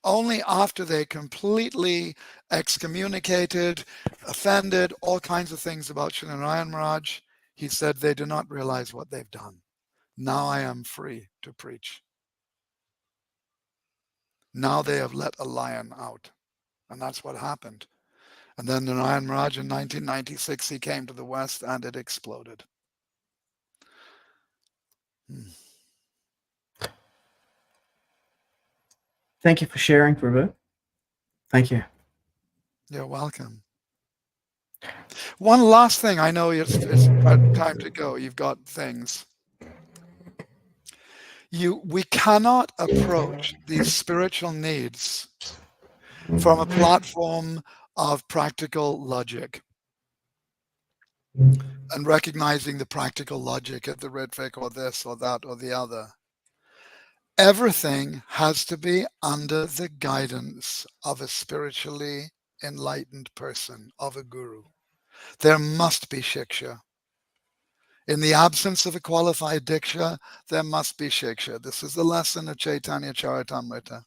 Only after they completely excommunicated, offended, all kinds of things about Srila Narayan Maharaj, he said they do not realize what they've done. Now I am free to preach. Now they have let a lion out. And that's what happened. And then Narayan Maharaj in 1996, he came to the West and it exploded. Thank you for sharing, Prabhu. Thank you. You're welcome. One last thing. I know it's time to go. You've got things. We cannot approach these spiritual needs from a platform of practical logic and recognizing the practical logic of the Ritvik or this or that or the other. Everything has to be under the guidance of a spiritually enlightened person, of a guru. There must be shiksha. In the absence of a qualified diksha, there must be shiksha. This is the lesson of Chaitanya Charitamrita.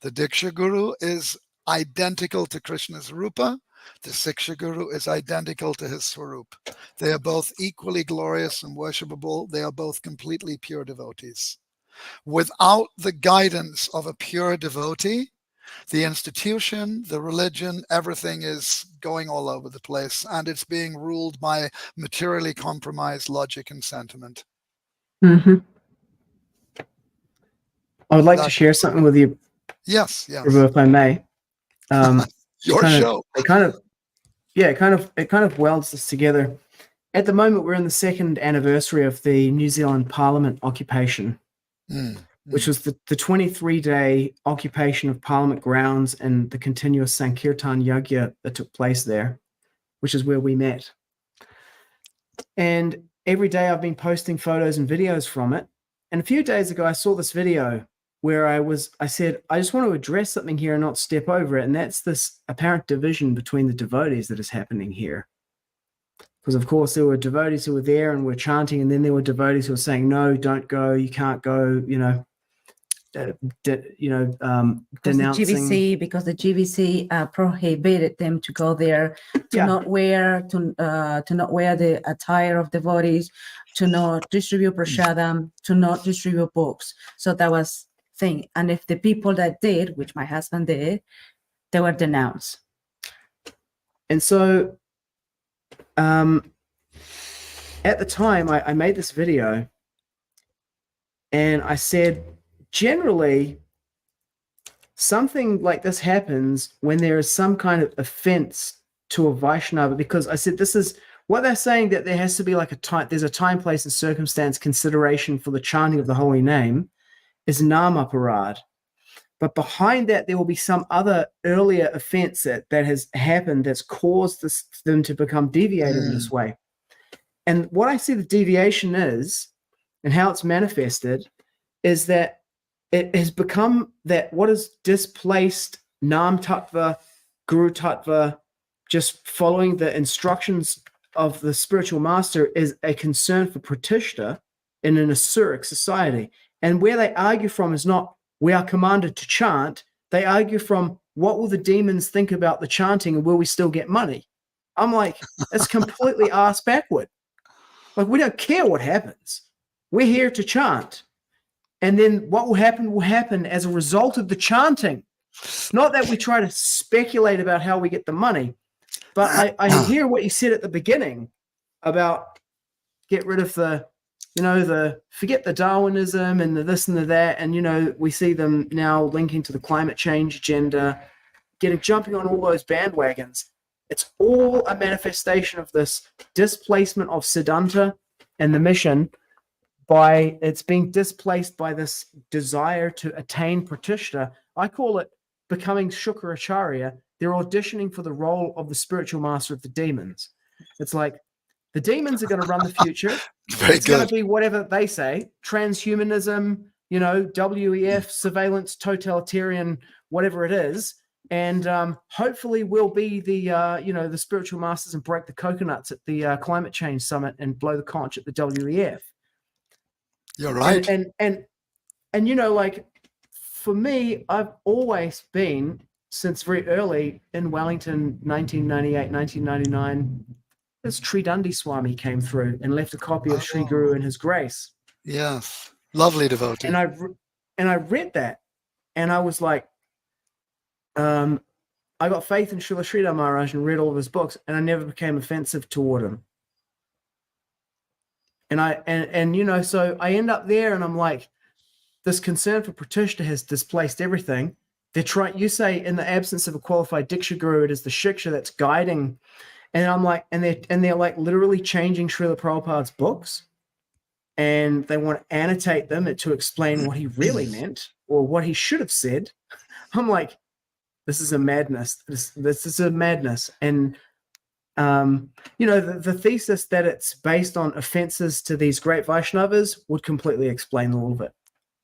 The diksha guru is identical to Krishna's rupa. The siksha guru is identical to his swarup. They are both equally glorious and worshipable. They are both completely pure devotees. Without the guidance of a pure devotee, the institution, the religion, everything is going all over the place, and it's being ruled by materially compromised logic and sentiment. I would like to share something with you. Yes. Prabhu, if I may. Your show. It kind of welds this together. At the moment, we're in the second anniversary of the New Zealand Parliament occupation, which was the 23-day occupation of Parliament grounds and the continuous Sankirtan Yajna that took place there, which is where we met. And every day I've been posting photos and videos from it. And a few days ago, I saw this video where I said, I just want to address something here and not step over it. And that's this apparent division between the devotees that is happening here. Because of course there were devotees who were there and were chanting, and then there were devotees who were saying, "No, don't go. You can't go." Denouncing. Because the GVC prohibited them to go there, to Yeah. not wear the attire of devotees, to not distribute prashadam, to not distribute books. So that was thing. And if the people that did, which my husband did, they were denounced. And so, at the time, I made this video, and I said, generally, something like this happens when there is some kind of offense to a Vaishnava, because I said this is what they're saying, that there has to be like there's a time, place, and circumstance consideration for the chanting of the holy name is nama parad. But behind that, there will be some other earlier offense that has happened that's caused them to become deviated in this way. And what I see the deviation is, and how it's manifested, is that it has become that what is displaced Nam Tattva, Guru Tattva, just following the instructions of the spiritual master, is a concern for Pratishta in an Asuric society. And where they argue from is not, we are commanded to chant. They argue from, what will the demons think about the chanting, and will we still get money? I'm like, it's completely ass backward. Like, we don't care what happens. We're here to chant. And then what will happen as a result of the chanting. Not that we try to speculate about how we get the money, but I hear what you said at the beginning about get rid of forget the Darwinism and the this and the that. And, we see them now linking to the climate change agenda, jumping on all those bandwagons. It's all a manifestation of this displacement of Siddhanta and the mission. It's being displaced by this desire to attain Pratishta. I call it becoming Shukracharya. They're auditioning for the role of the spiritual master of the demons. It's like the demons are going to run the future. It's going to be whatever they say, transhumanism, WEF, surveillance, totalitarian, whatever it is. And hopefully we'll be the spiritual masters and break the coconuts at the climate change summit and blow the conch at the WEF. You're right. And for me, I've always been, since very early in Wellington, 1998, 1999, this Sri Dandi Swami came through and left a copy of Sri Guru and His Grace. Yes. Lovely devotee. And I read that, and I was like, I got faith in Srila Sridhar Maharaj and read all of his books, and I never became offensive toward him. And so I end up there, and I'm like, this concern for Pratishta has displaced everything. You say in the absence of a qualified Diksha Guru, it is the Shiksha that's guiding. And I'm like, and they're like literally changing Srila Prabhupada's books, and they want to annotate them to explain what he really meant or what he should have said. I'm like, this is a madness. This is a madness. And the thesis that it's based on offenses to these great Vaishnavas would completely explain all of it.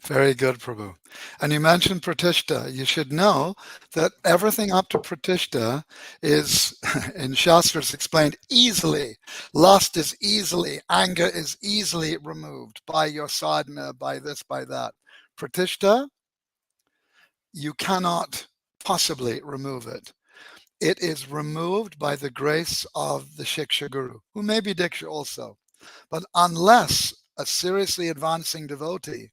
Very good, Prabhu. And you mentioned Pratishta. You should know that everything up to Pratishta is, in Shastras, explained easily. Lust is easily, anger is easily removed by your sadhana, by this, by that. Pratishta, you cannot possibly remove it. It is removed by the grace of the Shiksha Guru, who may be Diksha also. But unless a seriously advancing devotee,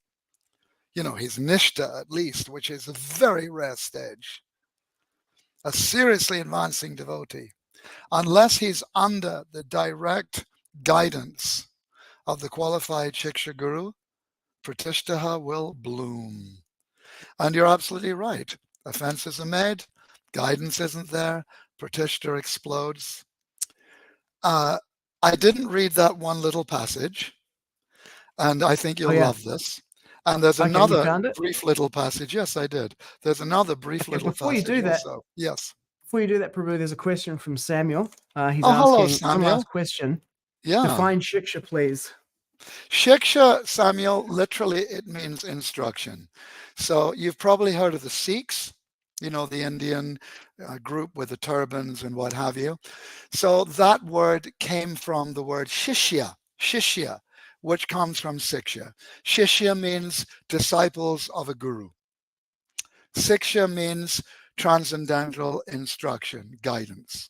he's Nishta at least, which is a very rare stage, a seriously advancing devotee, unless he's under the direct guidance of the qualified Shiksha Guru, Pratishtaha will bloom. And you're absolutely right. Offenses are made, guidance isn't there, Pratishta explodes. I didn't read that one little passage, and I think you'll love this. And there's another brief little passage. Yes, I did. There's another brief little before passage. You do that, also. Yes. Before you do that, Prabhu, there's a question from Samuel. He's hello, asking one last question. Yeah. Define Shiksha, please. Shiksha, Samuel, literally it means instruction. So you've probably heard of the Sikhs. the Indian group with the turbans and what have you. So that word came from the word shishya, which comes from siksha. Shishya means disciples of a guru. Siksha means transcendental instruction, guidance.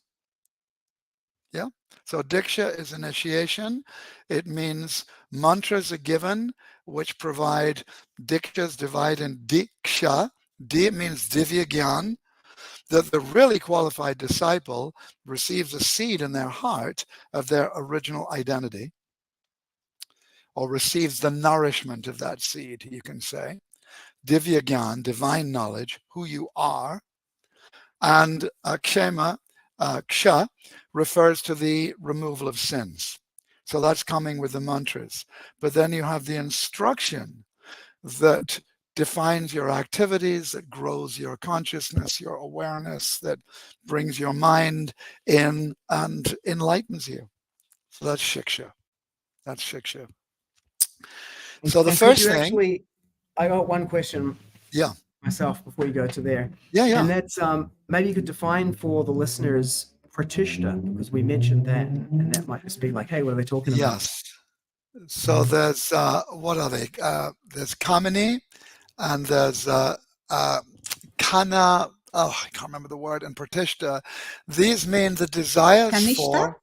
Yeah. So diksha is initiation. It means mantras are given which provide, dikshas divide in diksha. Di means divya gyan, that the really qualified disciple receives a seed in their heart of their original identity, or receives the nourishment of that seed, you can say. Divya gyan, divine knowledge, who you are. And ksha refers to the removal of sins. So that's coming with the mantras. But then you have the instruction that defines your activities, that grows your consciousness, your awareness, that brings your mind in and enlightens you. So that's shiksha. That's shiksha. So the And could first you thing, actually, I got one question yeah, myself before you go to there. yeah. And that's maybe you could define for the listeners pratishta, because we mentioned that, and that might just be like, hey, what are they talking about? Yes. So there's, what are they? There's kamini, and there's kana, I can't remember the word, and pratishta. These mean the desires Kanishta? for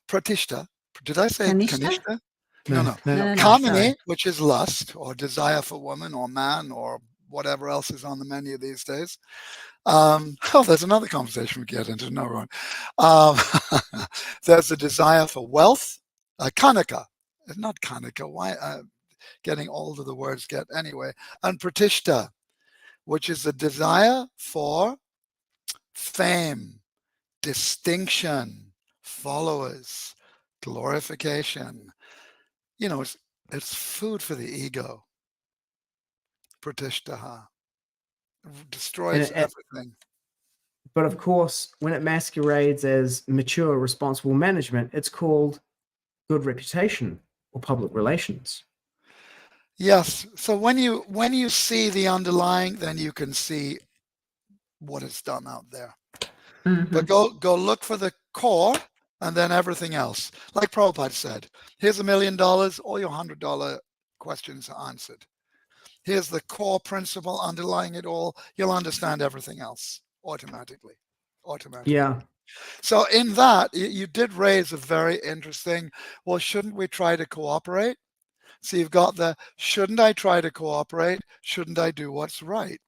pratishta. Did I say Kanishta? kanishta? No. No, no, no. Kamini, which is lust or desire for woman or man or whatever else is on the menu these days. There's another conversation we get into. No, wrong. There's a desire for wealth, kanaka. Not kanaka. Why? Getting older, the words get anyway. And pratishta, which is the desire for fame, distinction, followers, glorification. It's food for the ego. Pratishtaha. Destroys everything. But of course, when it masquerades as mature, responsible management, it's called good reputation or public relations. Yes. So when you see the underlying, then you can see what it's done out there. Mhm. But go look for the core, and then everything else. Like Prabhupada said, here's $1 million, all your $100 questions are answered. Here's the core principle underlying it all. You'll understand everything else automatically. Yeah. So in that, you did raise a very interesting, well, shouldn't we try to cooperate? So you've got the, shouldn't I try to cooperate? Shouldn't I do what's right?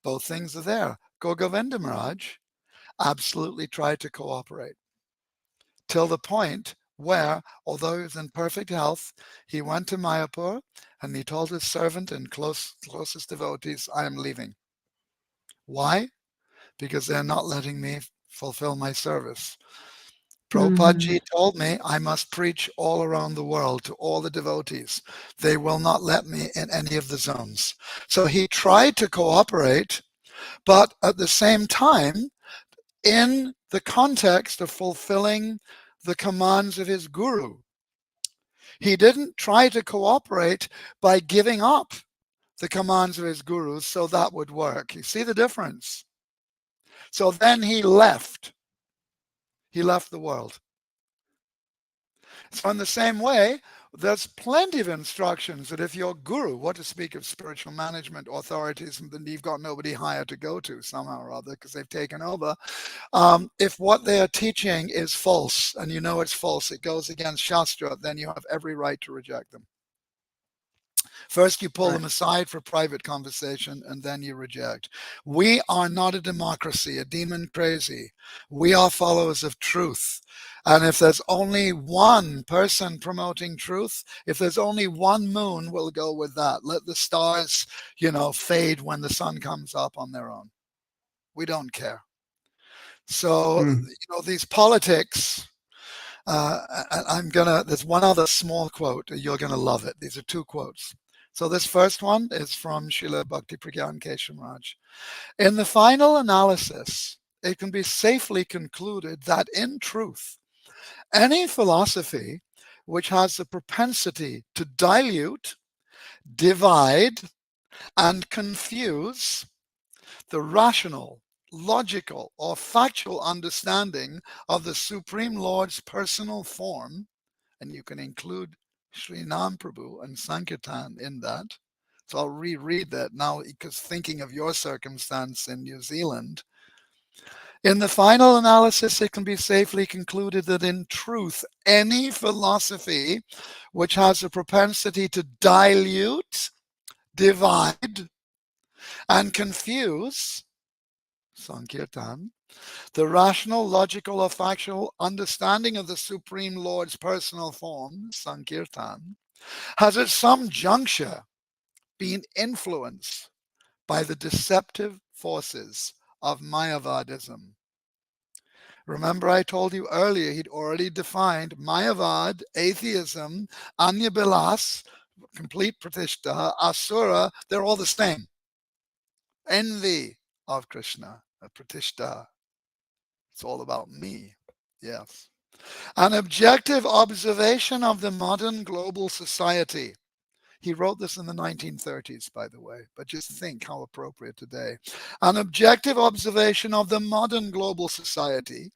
Both things are there. Govinda Maharaj absolutely tried to cooperate till the point where, although he was in perfect health, he went to Mayapur and he told his servant and closest devotees, I am leaving. Why? Because they're not letting me fulfill my service. Prabhupada ji told me I must preach all around the world to all the devotees. They will not let me in any of the zones. So he tried to cooperate, but at the same time, in the context of fulfilling the commands of his guru. He didn't try to cooperate by giving up the commands of his guru so that would work. You see the difference? So then he left. He left the world. So in the same way, there's plenty of instructions that if your guru, what to speak of spiritual management authorities, then you've got nobody higher to go to somehow or other because they've taken over. If what they are teaching is false and you know it's false, it goes against Shastra, then you have every right to reject them. First, you pull them aside for private conversation, and then you reject. We are not a democracy, a demon crazy. We are followers of truth. And if there's only one person promoting truth, if there's only one moon, we'll go with that. Let the stars, fade when the sun comes up on their own. We don't care. So, these politics, there's one other small quote. You're going to love it. These are two quotes. So this first one is from Srila Bhakti Pragyan Keshav Maharaj. In the final analysis, it can be safely concluded that in truth, any philosophy which has the propensity to dilute, divide, and confuse the rational, logical, or factual understanding of the Supreme Lord's personal form, and you can include Sri Nam Prabhu and Sankirtan in that. So I'll reread that now, because thinking of your circumstance in New Zealand, in the final analysis, it can be safely concluded that in truth, any philosophy which has a propensity to dilute, divide, and confuse, Sankirtan, the rational, logical, or factual understanding of the Supreme Lord's personal form, Sankirtan, has at some juncture been influenced by the deceptive forces of Mayavadism. Remember, I told you earlier he'd already defined Mayavad, atheism, Anyabilas, complete Pratishta, Asura, they're all the same. Envy of Krishna, Pratishta. It's all about me. Yes. An objective observation of the modern global society. He wrote this in the 1930s, by the way, but just think how appropriate today. An objective observation of the modern global society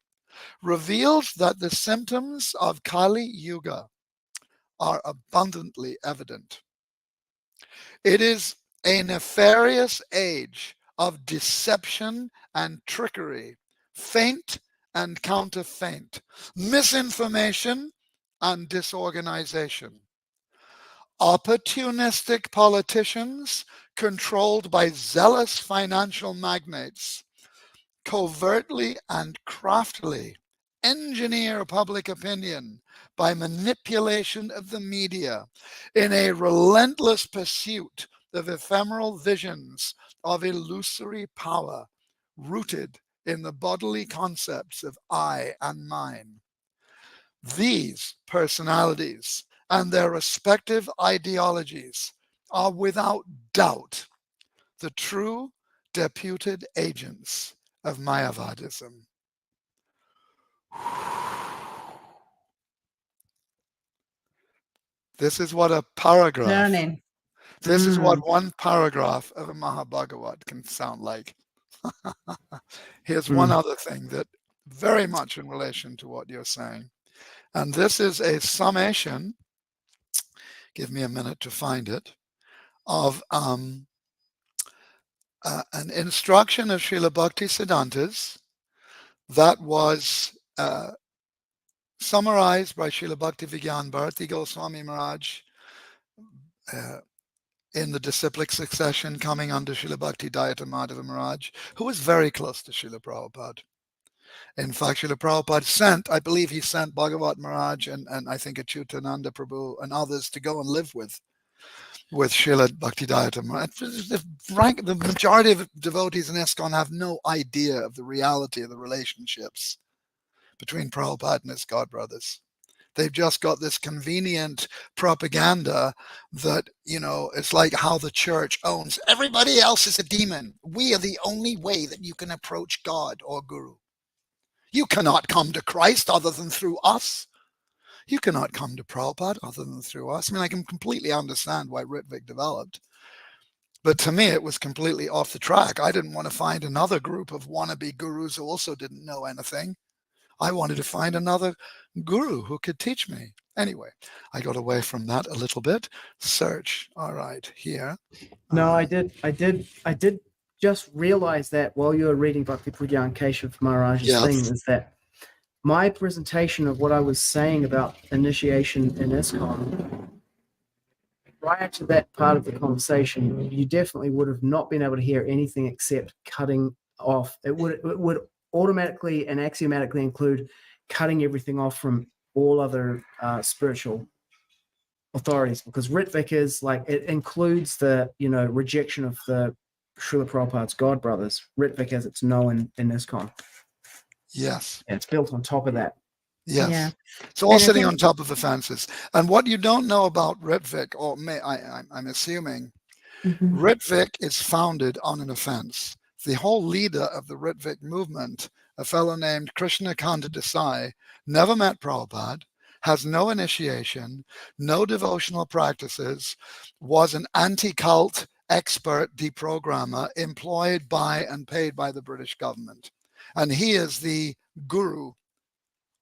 reveals that the symptoms of Kali Yuga are abundantly evident. It is a nefarious age of deception and trickery, feint and counterfeit, misinformation and disorganization. Opportunistic politicians controlled by zealous financial magnates covertly and craftily engineer public opinion by manipulation of the media in a relentless pursuit of ephemeral visions of illusory power rooted in the bodily concepts of I and mine. These personalities and their respective ideologies are without doubt the true deputed agents of Mayavadism. This is what a paragraph, Learning. this is what one paragraph of a Mahabhagavat can sound like. Here's one other thing that very much in relation to what you're saying. And this is a summation, give me a minute to find it, of an instruction of Srila Bhakti Siddhanta's that was summarized by Srila Bhakti Vigyan Bharati Goswami Maharaj in the disciplic succession coming under Srila Bhakti Dayata Madhava Maharaj, who was very close to Srila Prabhupada. In fact, Srila Prabhupada sent, I believe he sent Bhagavat Maharaj and I think Achyutananda Prabhu and others to go and live with Srila Bhaktidayata Maharaj. The majority of devotees in ISKCON have no idea of the reality of the relationships between Prabhupada and his godbrothers. They've just got this convenient propaganda that, it's like how the church owns. Everybody else is a demon. We are the only way that you can approach God or Guru. You cannot come to Christ other than through us. You cannot come to Prabhupada other than through us. I mean, I can completely understand why Ritvik developed. But to me, it was completely off the track. I didn't want to find another group of wannabe gurus who also didn't know anything. I wanted to find another guru who could teach me. Anyway, I got away from that a little bit. Search. All right, here. No, I did just realize that while you were reading Bhakti Pujyan Keshav Maharaj's thing, is that my presentation of what I was saying about initiation in ISKCON, prior to that part of the conversation, you definitely would have not been able to hear anything except cutting off. It would automatically and axiomatically include cutting everything off from all other spiritual authorities, because Ritvik is it includes the rejection of the Srila Prabhupada's God brothers. Ritvik as it's known in ISKCON. Yes. And it's built on top of that. Yes. Yeah. It's all sitting on top of the fences. And what you don't know about Ritvik, or I'm assuming, Ritvik is founded on an offense. The whole leader of the Ritvik movement, a fellow named Krishnakanda Desai, never met Prabhupada, has no initiation, no devotional practices, was an anti-cult expert deprogrammer employed by and paid by the British government. And he is the guru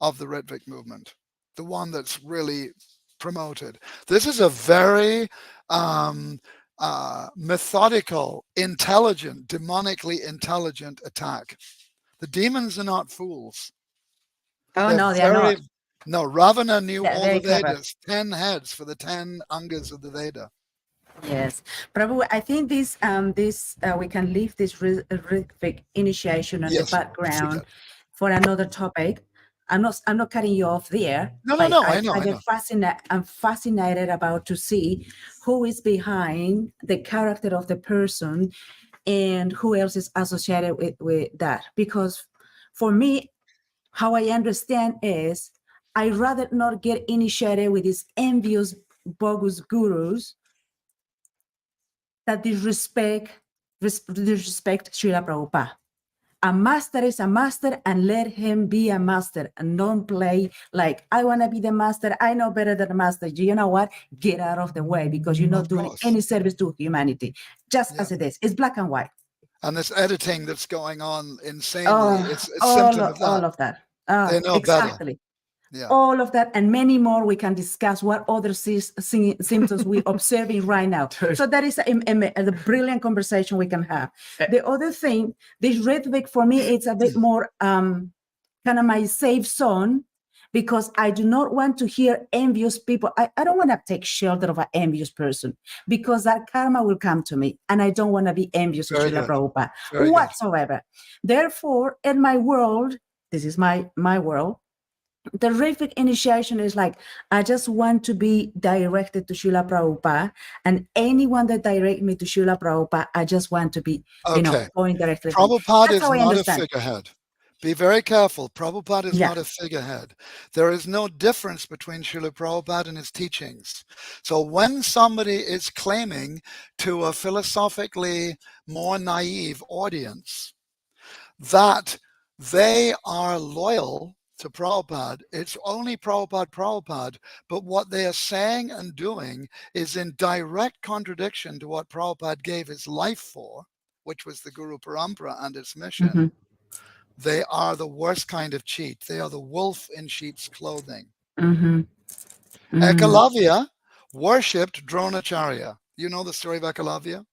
of the Ritwik movement, the one that's really promoted. This is a very methodical, intelligent, demonically intelligent attack. The demons are not fools. Oh They're no, they are not. No, Ravana knew They're all very the clever. Vedas, 10 heads for the 10 angas of the Veda. Yes, Prabhu, I think this we can leave this Ritwik initiation on the Yes, background forget. for another topic. I'm not cutting you off there. No, but I know. I'm fascinated about to see who is behind the character of the person and who else is associated with that. Because for me, how I understand is I rather not get initiated with these envious bogus gurus that disrespect Srila Prabhupada. A master is a master, and let him be a master, and don't play like I want to be the master. I know better than the master. You know what? Get out of the way, because you're not Of doing course. any service to humanity. Just Yeah. as it is. It's black and white. And this editing that's going on insanely, it's a symptom of that. All of that. They know Exactly. better. Yeah. All of that and many more. We can discuss what other symptoms we're observing right now. So that is a brilliant conversation we can have. The other thing, this Ritwik for me, it's a bit more kind of my safe zone, because I do not want to hear envious people. I don't want to take shelter of an envious person, because that karma will come to me, and I don't want to be envious of Very Srila good. Prabhupada Very good. whatsoever. Therefore, in my world, this is my world, the Ritwik initiation is like, I just want to be directed to Srila Prabhupada, and anyone that direct me to Srila Prabhupada, I just want to be, Okay. going directly. Prabhupada That's is how I not a understand. figurehead. Be very careful. Prabhupada is Yeah. not a figurehead. There is no difference between Srila Prabhupada and his teachings. So when somebody is claiming to a philosophically more naive audience that they are loyal to Prabhupada, it's only Prabhupada, but what they are saying and doing is in direct contradiction to what Prabhupada gave his life for, which was the Guru Parampara and its mission. Mhm. They are the worst kind of cheat. They are the wolf in sheep's clothing. Mhm. Mhm. Ekalavya worshipped Dronacharya. You know the story of Ekalavya?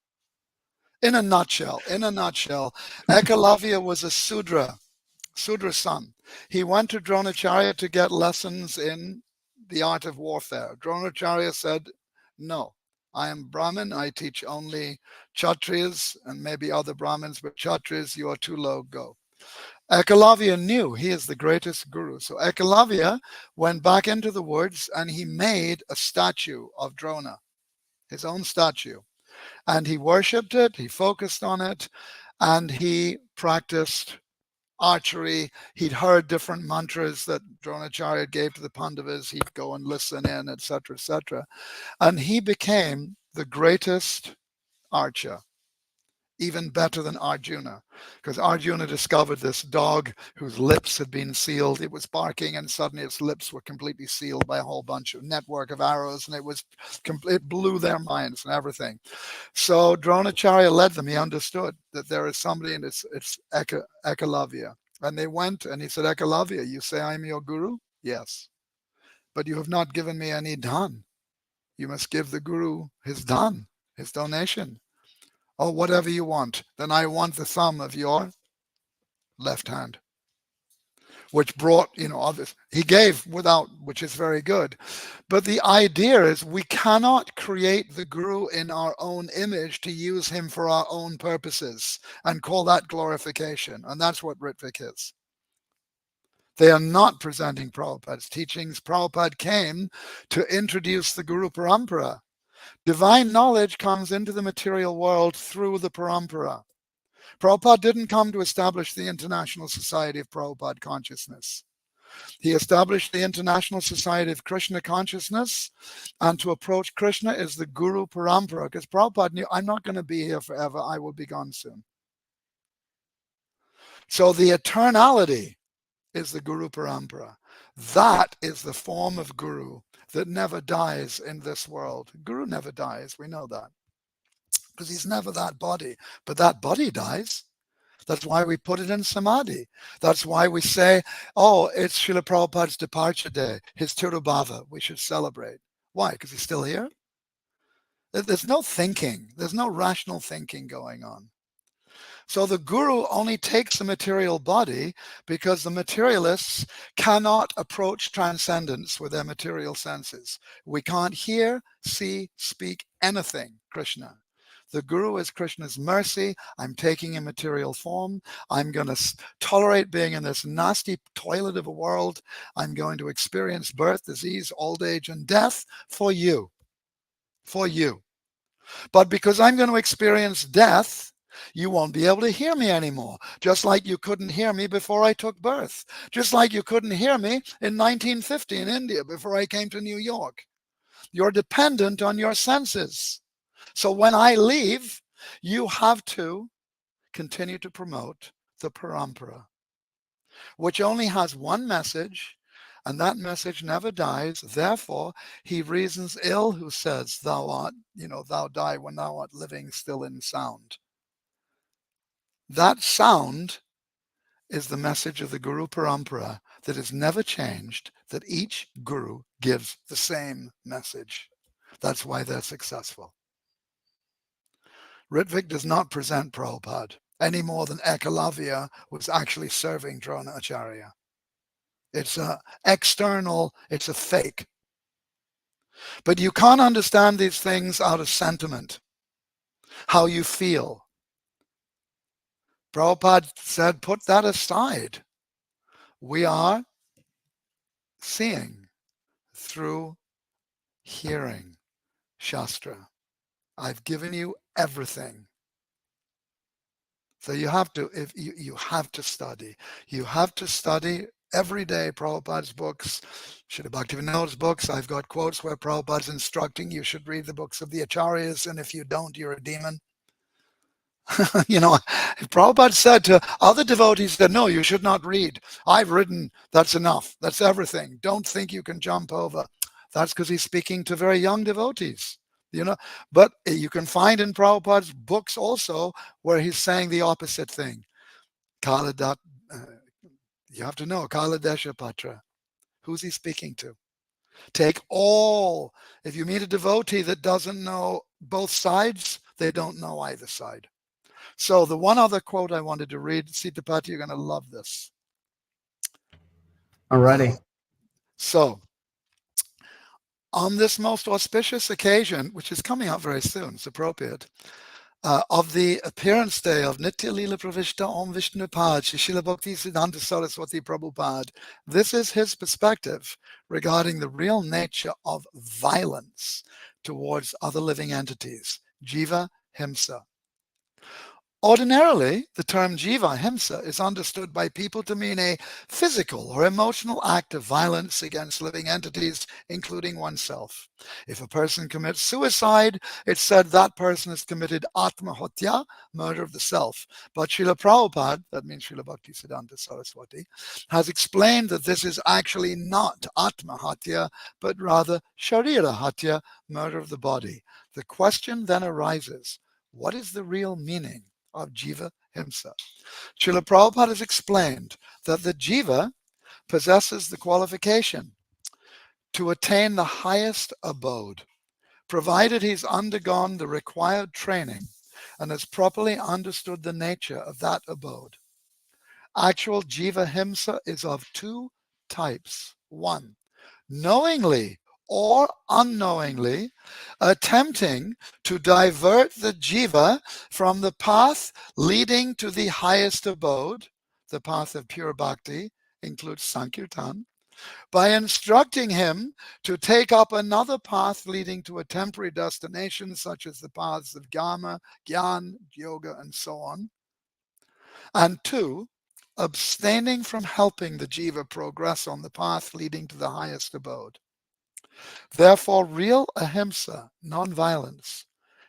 In a nutshell, Ekalavya was a Sudra's son. He went to Dronacharya to get lessons in the art of warfare. Dronacharya said, no, I am Brahmin. I teach only Kshatriyas and maybe other Brahmins, but Kshatriyas, you are too low, go. Ekalavya knew he is the greatest guru. So Ekalavya went back into the woods and he made a statue of Drona, his own statue. And he worshipped it, he focused on it, and he practiced archery. He'd heard different mantras that Dronacharya gave to the Pandavas. He'd go and listen in, etc., etc. And he became the greatest archer, even better than Arjuna, because Arjuna discovered this dog whose lips had been sealed. It was barking, and suddenly its lips were completely sealed by a whole bunch of network of arrows, and it blew their minds and everything. So Dronacharya led them. He understood that there is somebody, and it's Ekalavya. And they went, and he said, Ekalavya, you say I'm your guru? Yes. But you have not given me any dhan. You must give the guru his dhan, his donation. Oh, whatever you want. Then I want the thumb of your left hand. Which brought, others. He gave without, which is very good. But the idea is we cannot create the guru in our own image to use him for our own purposes and call that glorification. And that's what Ritwik is. They are not presenting Prabhupada's teachings. Prabhupada came to introduce the Guru Parampara. Divine knowledge comes into the material world through the Parampara. Prabhupada didn't come to establish the International Society of Prabhupada Consciousness. He established the International Society of Krishna Consciousness, and to approach Krishna is the Guru Parampara, because Prabhupada knew, I'm not going to be here forever, I will be gone soon. So the eternality is the Guru Parampara. That is the form of Guru that never dies in this world. Guru never dies, we know that. because he's never that body. But that body dies. That's why we put it in samadhi. That's why we say, oh, it's Srila Prabhupada's departure day, his Tirubhava. We should celebrate. Why? Because he's still here? There's no thinking. There's no rational thinking going on. So the guru only takes the material body because the materialists cannot approach transcendence with their material senses. We can't hear, see, speak anything, Krishna. The guru is Krishna's mercy. I'm taking a material form. I'm going to tolerate being in this nasty toilet of a world. I'm going to experience birth, disease, old age, and death for you. For you. But because I'm going to experience death, you won't be able to hear me anymore. Just like you couldn't hear me before I took birth. Just like you couldn't hear me in 1950 in India before I came to New York. You're dependent on your senses. So when I leave, you have to continue to promote the parampara, which only has one message, and that message never dies. Therefore, he reasons ill who says, thou art, thou die when thou art living still in sound. That sound is the message of the Guru Parampara that is never changed, that each Guru gives the same message. That's why they're successful. Ritvik does not present Prabhupada any more than Ekalavya was actually serving Dronacharya. It's external, it's a fake. But you can't understand these things out of sentiment, how you feel. Prabhupada said, put that aside. We are seeing through hearing Shastra. I've given you everything. So you have to, if you have to study. You have to study every day Prabhupada's books, Srila Bhaktivinoda's books. I've got quotes where Prabhupada's instructing you should read the books of the Acharyas, and if you don't, you're a demon. Prabhupada said to other devotees that, no, you should not read. I've written, that's enough. That's everything. Don't think you can jump over. That's because he's speaking to very young devotees. But you can find in Prabhupada's books also where he's saying the opposite thing. You have to know, Kala Desha Patra. Who's he speaking to? Take all. If you meet a devotee that doesn't know both sides, they don't know either side. So the one other quote I wanted to read, Sitapati, you're going to love this. Alrighty. So, on this most auspicious occasion, which is coming up very soon, it's appropriate, of the appearance day of Nitya Lila Pravishta Om Vishnupad, Srila Bhakti Siddhanta Saraswati Prabhupada, this is his perspective regarding the real nature of violence towards other living entities, Jiva Himsa. Ordinarily, the term Jiva Himsa is understood by people to mean a physical or emotional act of violence against living entities, including oneself. If a person commits suicide, it's said that person has committed Atmahotya, murder of the self. But Srila Prabhupada, that means Srila Bhakti Siddhanta Saraswati, has explained that this is actually not Atmahatya, but rather Sharira Hatya, murder of the body. The question then arises, what is the real meaning of Jiva Himsa? Srila Prabhupada has explained that the Jiva possesses the qualification to attain the highest abode, provided he's undergone the required training and has properly understood the nature of that abode. Actual Jiva Himsa is of two types. One, knowingly or unknowingly attempting to divert the jiva from the path leading to the highest abode. The path of pure bhakti includes Sankirtan, by instructing him to take up another path leading to a temporary destination, such as the paths of Gama, Gyan, Yoga, and so on. And two, abstaining from helping the jiva progress on the path leading to the highest abode. Therefore, real ahimsa, non-violence,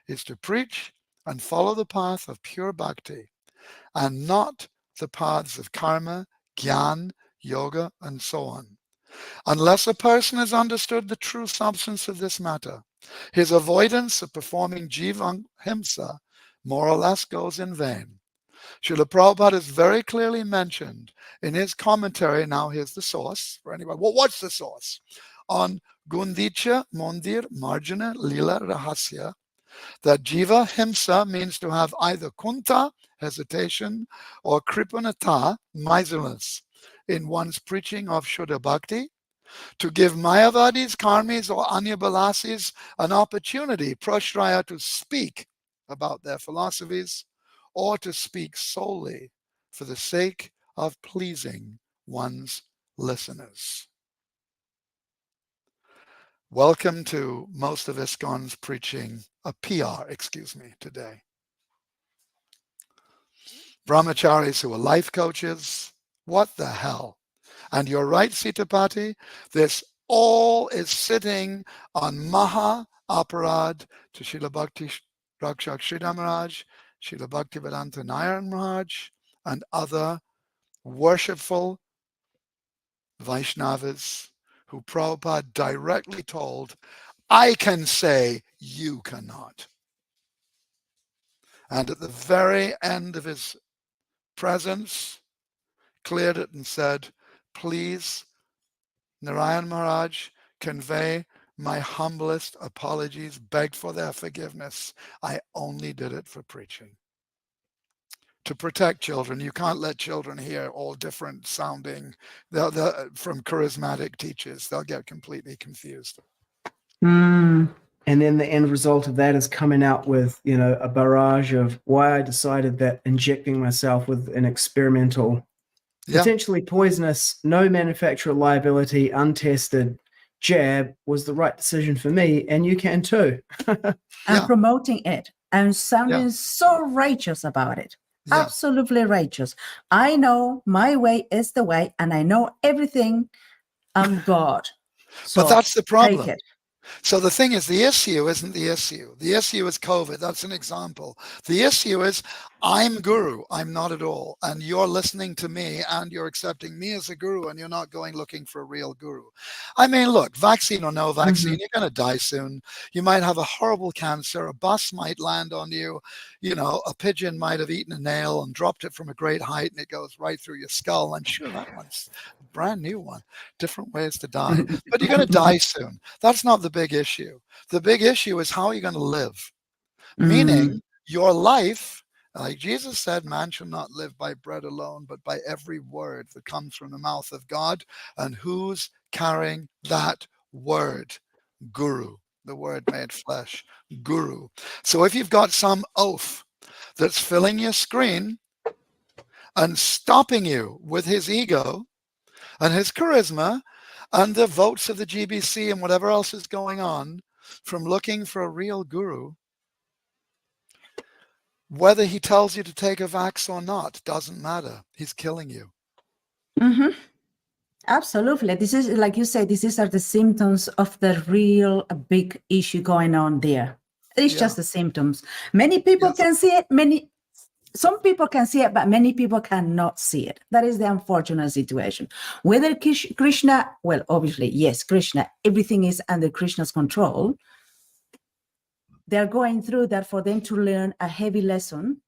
is to preach and follow the path of pure bhakti, and not the paths of karma, gyan, yoga, and so on. Unless a person has understood the true substance of this matter, his avoidance of performing jiva himsa more or less goes in vain. Srila Prabhupada is very clearly mentioned in his commentary. Now here's the source for anybody. Well, what's the source? On Gundicha Mondir Marjana Lila Rahasya, that jiva himsa means to have either kunta, hesitation, or kripanata, miserliness, in one's preaching of Shuddha Bhakti, to give Mayavadis, Karmis, or Anyabalasis an opportunity, prashraya, to speak about their philosophies, or to speak solely for the sake of pleasing one's listeners. Welcome to most of ISKCON's preaching, a PR, today. Brahmacharis who are life coaches, what the hell? And you're right, Sitapati, this all is sitting on Maha Aparad to Srila Bhakti Rakshak Sridhar Maharaj, Srila Bhaktivedanta Nayan Maharaj, and other worshipful Vaishnavas who Prabhupada directly told, I can say, you cannot. And at the very end of his presence, cleared it and said, please, Narayan Maharaj, convey my humblest apologies, beg for their forgiveness. I only did it for preaching. To protect children, you can't let children hear all different sounding from charismatic teachers. They'll get completely confused. And then the end result of that is coming out with, a barrage of why I decided that injecting myself with an experimental, potentially poisonous, no manufacturer liability, untested jab was the right decision for me, and you can too. And promoting it and sounding so righteous about it. Absolutely righteous. I know my way is the way, and I know everything. I'm God. So but that's the problem. Take it. So the thing is, the issue isn't the issue. The issue is COVID. That's an example. The issue is I'm guru. I'm not at all. And you're listening to me and you're accepting me as a guru and you're not going looking for a real guru. I mean, look, vaccine or no vaccine, you're going to die soon. You might have a horrible cancer. A bus might land on you. A pigeon might have eaten a nail and dropped it from a great height and it goes right through your skull. I'm sure that one's a brand new one. Different ways to die. But you're going to die soon. That's not the big issue. The big issue is how are you going to live? Meaning your life, like Jesus said, man shall not live by bread alone, but by every word that comes from the mouth of God. And who's carrying that word? Guru, the word made flesh, guru. So if you've got some oaf that's filling your screen and stopping you with his ego and his charisma and the votes of the GBC and whatever else is going on from looking for a real guru, whether he tells you to take a vax or not, doesn't matter. He's killing you. Absolutely. This is, like you say, these are the symptoms of the real big issue going on there. It's just the symptoms. Many people can see it. Some people can see it, but many people cannot see it. That is the unfortunate situation. Whether Krishna, well, obviously, yes, Krishna, everything is under Krishna's control. They're going through that for them to learn a heavy lesson,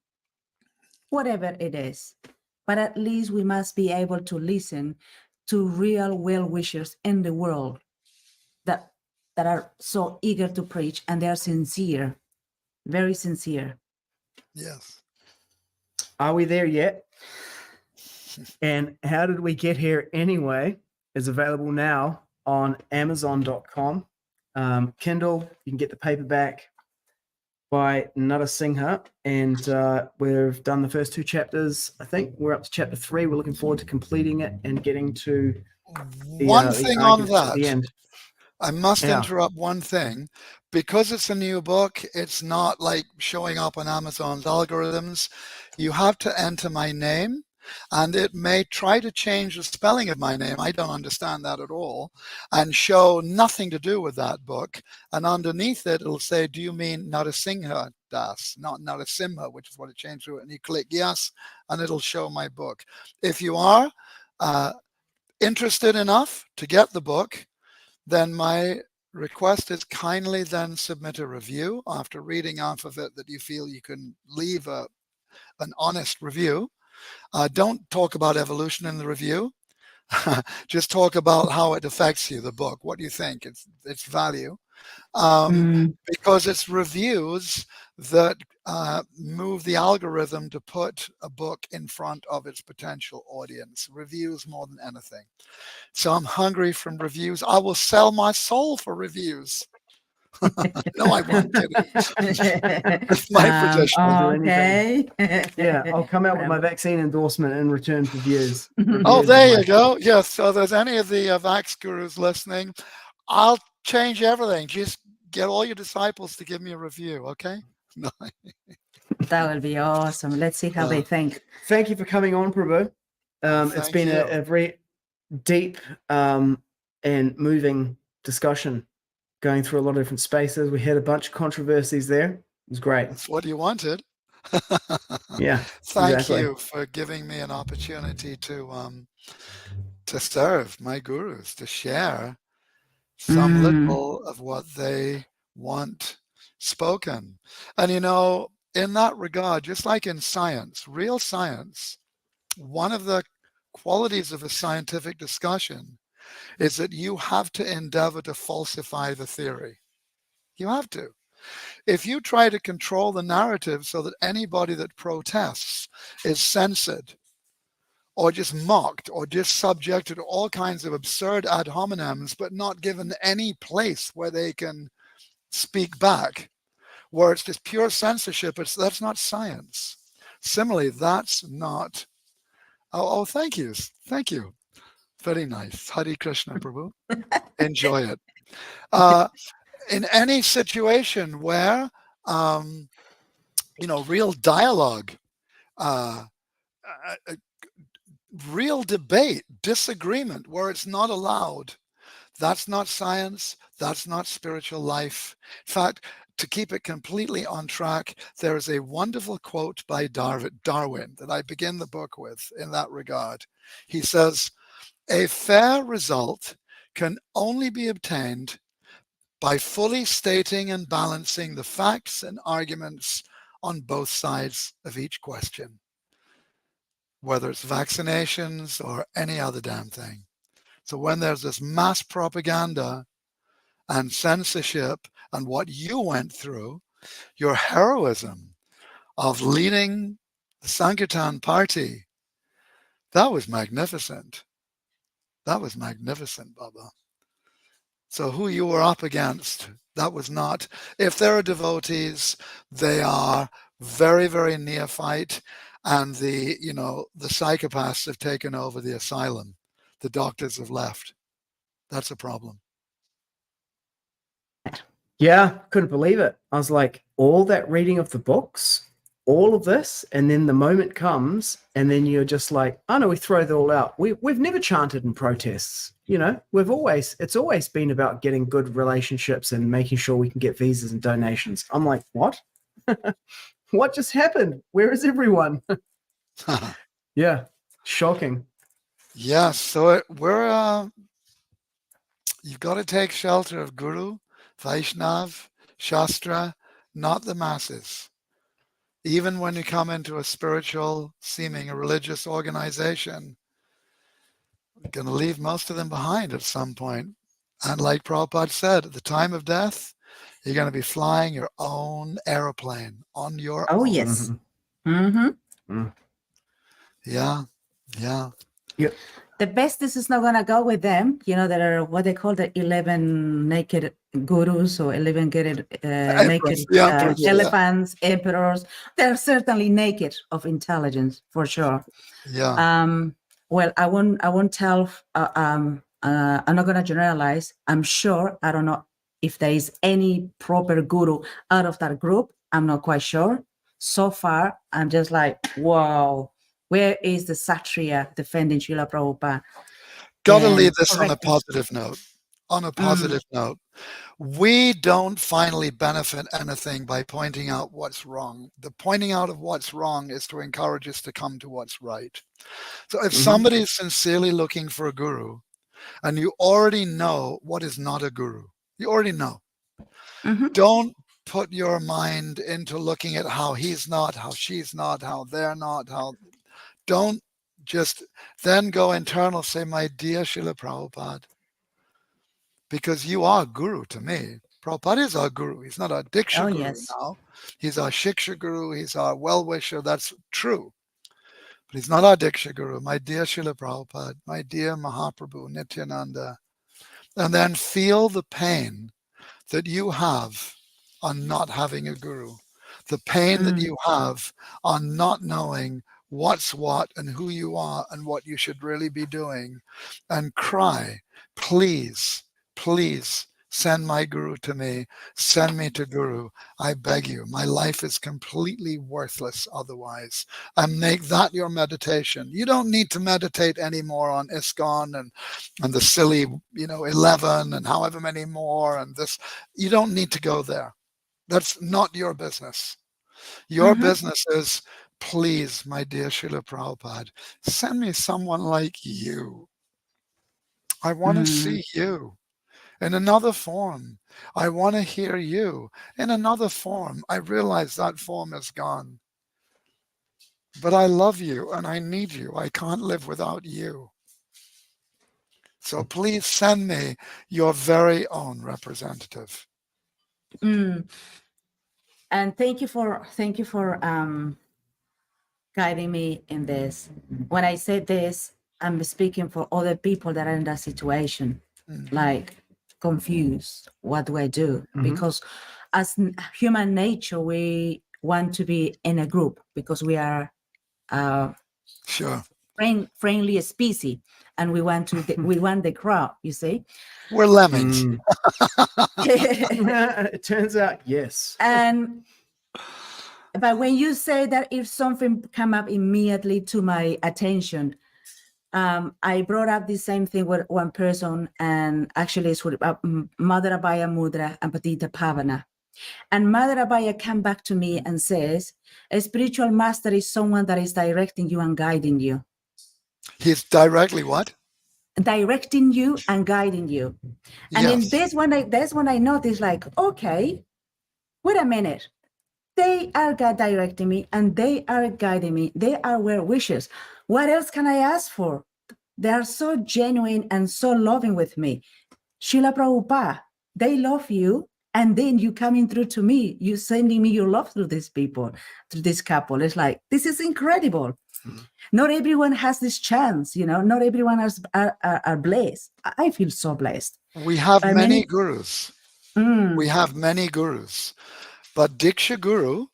whatever it is. But at least we must be able to listen to real well-wishers in the world that are so eager to preach, and they are sincere, very sincere. Yes. Are we there yet? And How Did We Get Here Anyway is available now on Amazon.com. Kindle, you can get the paperback by Narasingha, and we've done the first 2 chapters. I think we're up to chapter 3. We're looking forward to completing it and getting to one thing on that. At the end. I must interrupt one thing. Because it's a new book, it's not like showing up on Amazon's algorithms. You have to enter my name, and it may try to change the spelling of my name. I don't understand that at all, and show nothing to do with that book. And underneath it, it'll say, do you mean Narasingha Das, not Narasimha, which is what it changed to. And you click yes, and it'll show my book. If you are interested enough to get the book, then my request is kindly then submit a review after reading off of it that you feel you can leave an honest review. Don't talk about evolution in the review. Just talk about how it affects you, the book, what you think, its value. Because it's reviews that move the algorithm to put a book in front of its potential audience. Reviews more than anything. So I'm hungry from reviews. I will sell my soul for reviews. No, I won't. Kidding. It's my traditional. Okay. Yeah, I'll come out with my vaccine endorsement in return for views. Oh, Reviews there of you go. Yes. So there's any of the Vax gurus listening, I'll change everything. Just get all your disciples to give me a review. Okay. No. That will be awesome. Let's see how they think. Thank you for coming on, Prabhu. It's Thank been you. a very deep and moving discussion, going through a lot of different spaces. We had a bunch of controversies there. It was great. That's what you wanted. Yeah. Thank exactly. you for giving me an opportunity to serve my gurus, to share some little of what they want spoken. And in that regard, just like in science, real science, one of the qualities of a scientific discussion is that you have to endeavor to falsify the theory. You have to. If you try to control the narrative so that anybody that protests is censored or just mocked or just subjected to all kinds of absurd ad hominems, but not given any place where they can speak back, where it's just pure censorship, that's not science. Similarly, that's not. Oh, thank you. Thank you. Very nice. Hare Krishna, Prabhu. Enjoy it. In any situation where, real dialogue, real debate, disagreement, where it's not allowed, that's not science. That's not spiritual life. In fact, to keep it completely on track, there is a wonderful quote by Darwin that I begin the book with in that regard. He says, "A fair result can only be obtained by fully stating and balancing the facts and arguments on both sides of each question, whether it's vaccinations or any other damn thing." So when there's this mass propaganda and censorship and what you went through, your heroism of leading the Sankirtan party, that was magnificent. That was magnificent, Baba. So who you were up against, that was not, if there are devotees, they are very, very neophyte, and the psychopaths have taken over the asylum. The doctors have left. That's a problem. Yeah, couldn't believe it. I was like, all that reading of the books, all of this, and then the moment comes, and then you're just like, oh no, we throw it all out. We've never chanted in protests. It's always been about getting good relationships and making sure we can get visas and donations. I'm like, what? What just happened? Where is everyone? Yeah, shocking. Yeah, so you've got to take shelter of Guru, Vaishnav, Shastra, not the masses. Even when you come into a spiritual, seeming a religious organization, you're going to leave most of them behind at some point. And like Prabhupada said, at the time of death, you're going to be flying your own airplane on your own. Oh, yes. Mm-hmm. Yeah. Yep. The best is not going to go with them. There are what they call the 11 naked gurus or 11 naked elephants, emperors. They're certainly naked of intelligence, for sure. Yeah. Well, I won't tell. I'm not going to generalize. I'm sure. I don't know if there is any proper guru out of that group. I'm not quite sure. So far, I'm just like, wow. Where is the Satriya defending Srila Prabhupada? Got to leave this on a positive note. on a positive note. We don't finally benefit anything by pointing out what's wrong. The pointing out of what's wrong is to encourage us to come to what's right. So if somebody is sincerely looking for a guru, and you already know what is not a guru, you already know. Don't put your mind into looking at how he's not, how she's not, how they're not, how. Don't just then go internal, say, my dear Srila Prabhupada, because you are guru to me. Prabhupada is our guru. He's not our Diksha Oh, guru yes. now. He's our Shiksha guru. He's our well-wisher. That's true. But he's not our Diksha guru. My dear Srila Prabhupada, my dear Mahaprabhu, Nityananda. And then feel the pain that you have on not having a guru. The pain that you have on not knowing what's what and who you are and what you should really be doing. And cry, please, please send my guru to me. Send me to guru. I beg you. My life is completely worthless otherwise. And make that your meditation. You don't need to meditate anymore on ISKCON and the silly, 11 and however many more and this. You don't need to go there. That's not your business. Your business is, please, my dear Srila Prabhupada, send me someone like you. I want to see you in another form. I want to hear you in another form. I realize that form is gone. But I love you and I need you. I can't live without you. So please send me your very own representative. And thank you for guiding me in this. When I say this, I'm speaking for other people that are in that situation, like confused. What do I do? Because as human nature, we want to be in a group because we are Sure. friendly species, and we want the crowd. You see, We're lemmings. It turns out, yes. But when you say that if something come up immediately to my attention, I brought up the same thing with one person, and actually it's with Mother Abhaya Mudra and Patita Pavana. And Mother Abhaya came back to me and says, a spiritual master is someone that is directing you and guiding you. He's directly what? Directing you and guiding you. And then that's when I noticed, like, okay, wait a minute. They are God directing me and they are guiding me. They are well wishers. What else can I ask for? They are so genuine and so loving with me. Srila Prabhupada, they love you. And then you coming through to me, you sending me your love through these people, through this couple. It's like, this is incredible. Not everyone has this chance, not everyone are blessed. I feel so blessed. We have many gurus. We have many gurus. But Diksha Guru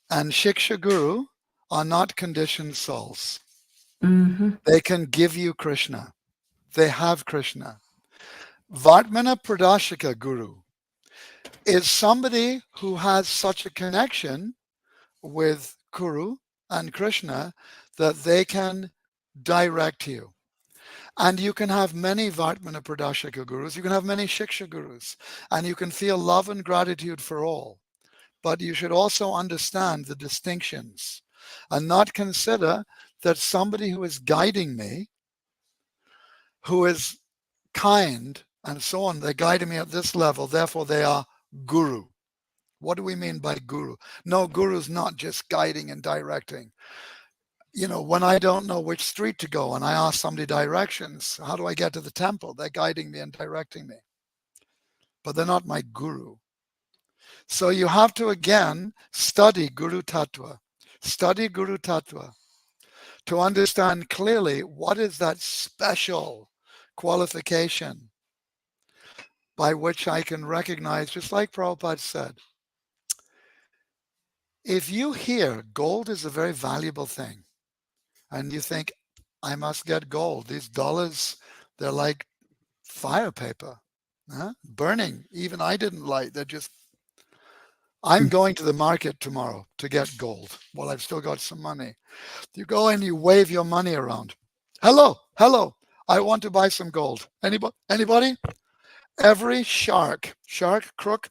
and Shiksha Guru are not conditioned souls. They can give you Krishna. They have Krishna. Vartmana Pradashika Guru is somebody who has such a connection with Guru and Krishna that they can direct you. And you can have many Vartmana Pradashika Gurus. You can have many Shiksha Gurus. And you can feel love and gratitude for all. But you should also understand the distinctions and not consider that somebody who is guiding me, who is kind and so on, they're guiding me at this level, therefore they are guru. What do we mean by guru? No, guru is not just guiding and directing. When I don't know which street to go and I ask somebody directions, how do I get to the temple? They're guiding me and directing me. But they're not my guru. So you have to, again, study Guru Tattva. Study Guru Tattva to understand clearly what is that special qualification by which I can recognize, just like Prabhupada said, if you hear gold is a very valuable thing, and you think, I must get gold. These dollars, they're like fire paper, burning. Even I didn't light. They're just, I'm going to the market tomorrow to get gold. Well, I've still got some money. You go and you wave your money around. Hello, I want to buy some gold. Anybody? Every shark crook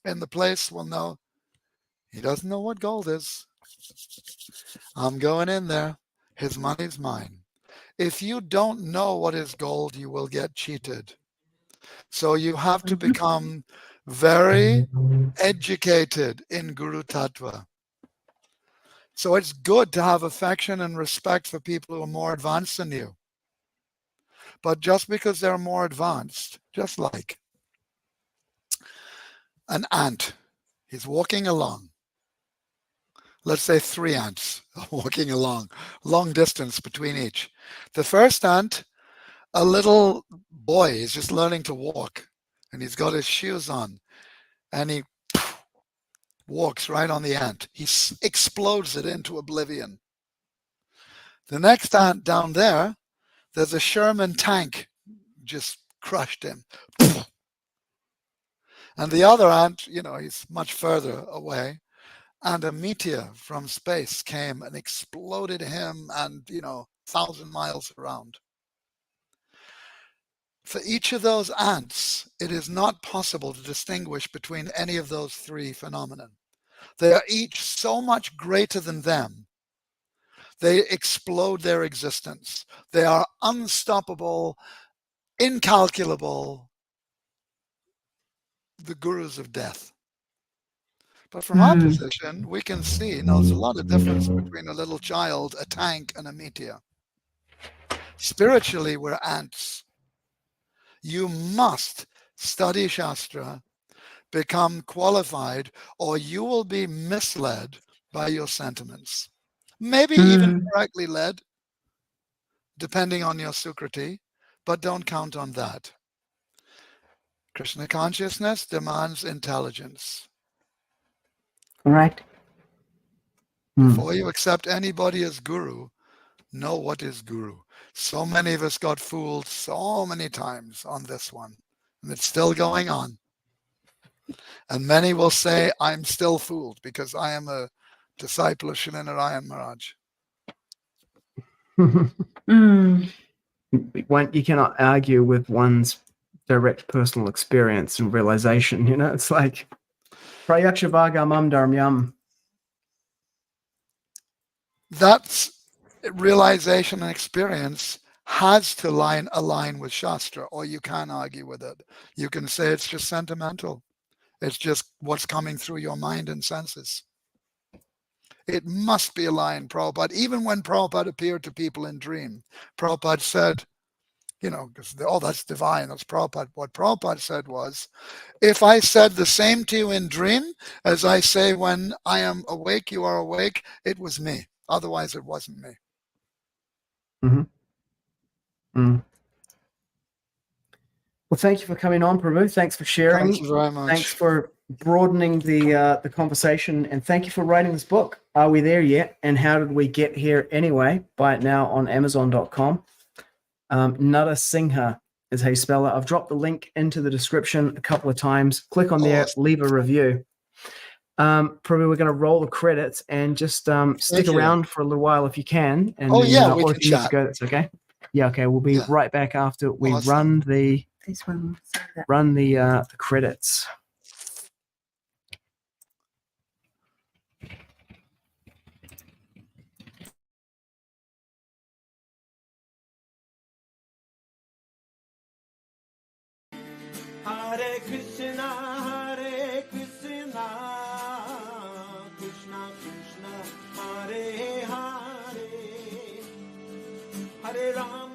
in the place will know he doesn't know what gold is. I'm going in there. His money's mine. If you don't know what is gold, you will get cheated. So you have to become very educated in Guru Tattva. So it's good to have affection and respect for people who are more advanced than you. But just because they're more advanced, just like an ant, he's walking along. Let's say 3 ants walking along, long distance between each. The first ant, a little boy, is just learning to walk, and he's got his shoes on, and he walks right on the ant. He explodes it into oblivion. The next ant down there, there's a Sherman tank, just crushed him. And the other ant, he's much further away, and a meteor from space came and exploded him and, 1,000 miles around. For each of those ants, it is not possible to distinguish between any of those 3 phenomena. They are each so much greater than them. They explode their existence. They are unstoppable, incalculable, the gurus of death. But from our position, we can see, there's a lot of difference between a little child, a tank, and a meteor. Spiritually, we're ants. You must study Shastra, become qualified, or you will be misled by your sentiments. Maybe even correctly led, depending on your Sukriti, but don't count on that. Krishna consciousness demands intelligence. Right. Before you accept anybody as guru, know what is guru. So many of us got fooled so many times on this one, and it's still going on. And many will say, I'm still fooled because I am a disciple of Srila Narayan Maharaj. You cannot argue with one's direct personal experience and realization. It's like prayakshavagam dharmyam. That's realization and experience has to align with Shastra, or you can't argue with it. You can say it's just sentimental. It's just what's coming through your mind and senses. It must be aligned, Prabhupada. Even when Prabhupada appeared to people in dream, Prabhupada said, that's divine, that's Prabhupada. What Prabhupada said was, if I said the same to you in dream as I say when I am awake, you are awake, it was me. Otherwise, it wasn't me. Well, thank you for coming on, Prabhu. Thanks for sharing. Thank you very much. Thanks for broadening the conversation, and thank you for writing this book. Are We There Yet? And How Did We Get Here Anyway? Buy it now on Amazon.com. Narasingha is how you spell it. I've dropped the link into the description a couple of times. Click on there, leave a review. Probably we're going to roll the credits and just stick around for a little while if you can. And we or can if you need to chat. go, that's okay. Yeah, okay. We'll be right back after we run the credits. Hare Krishna, Krishna Krishna, Hare Hare, Hare Rama.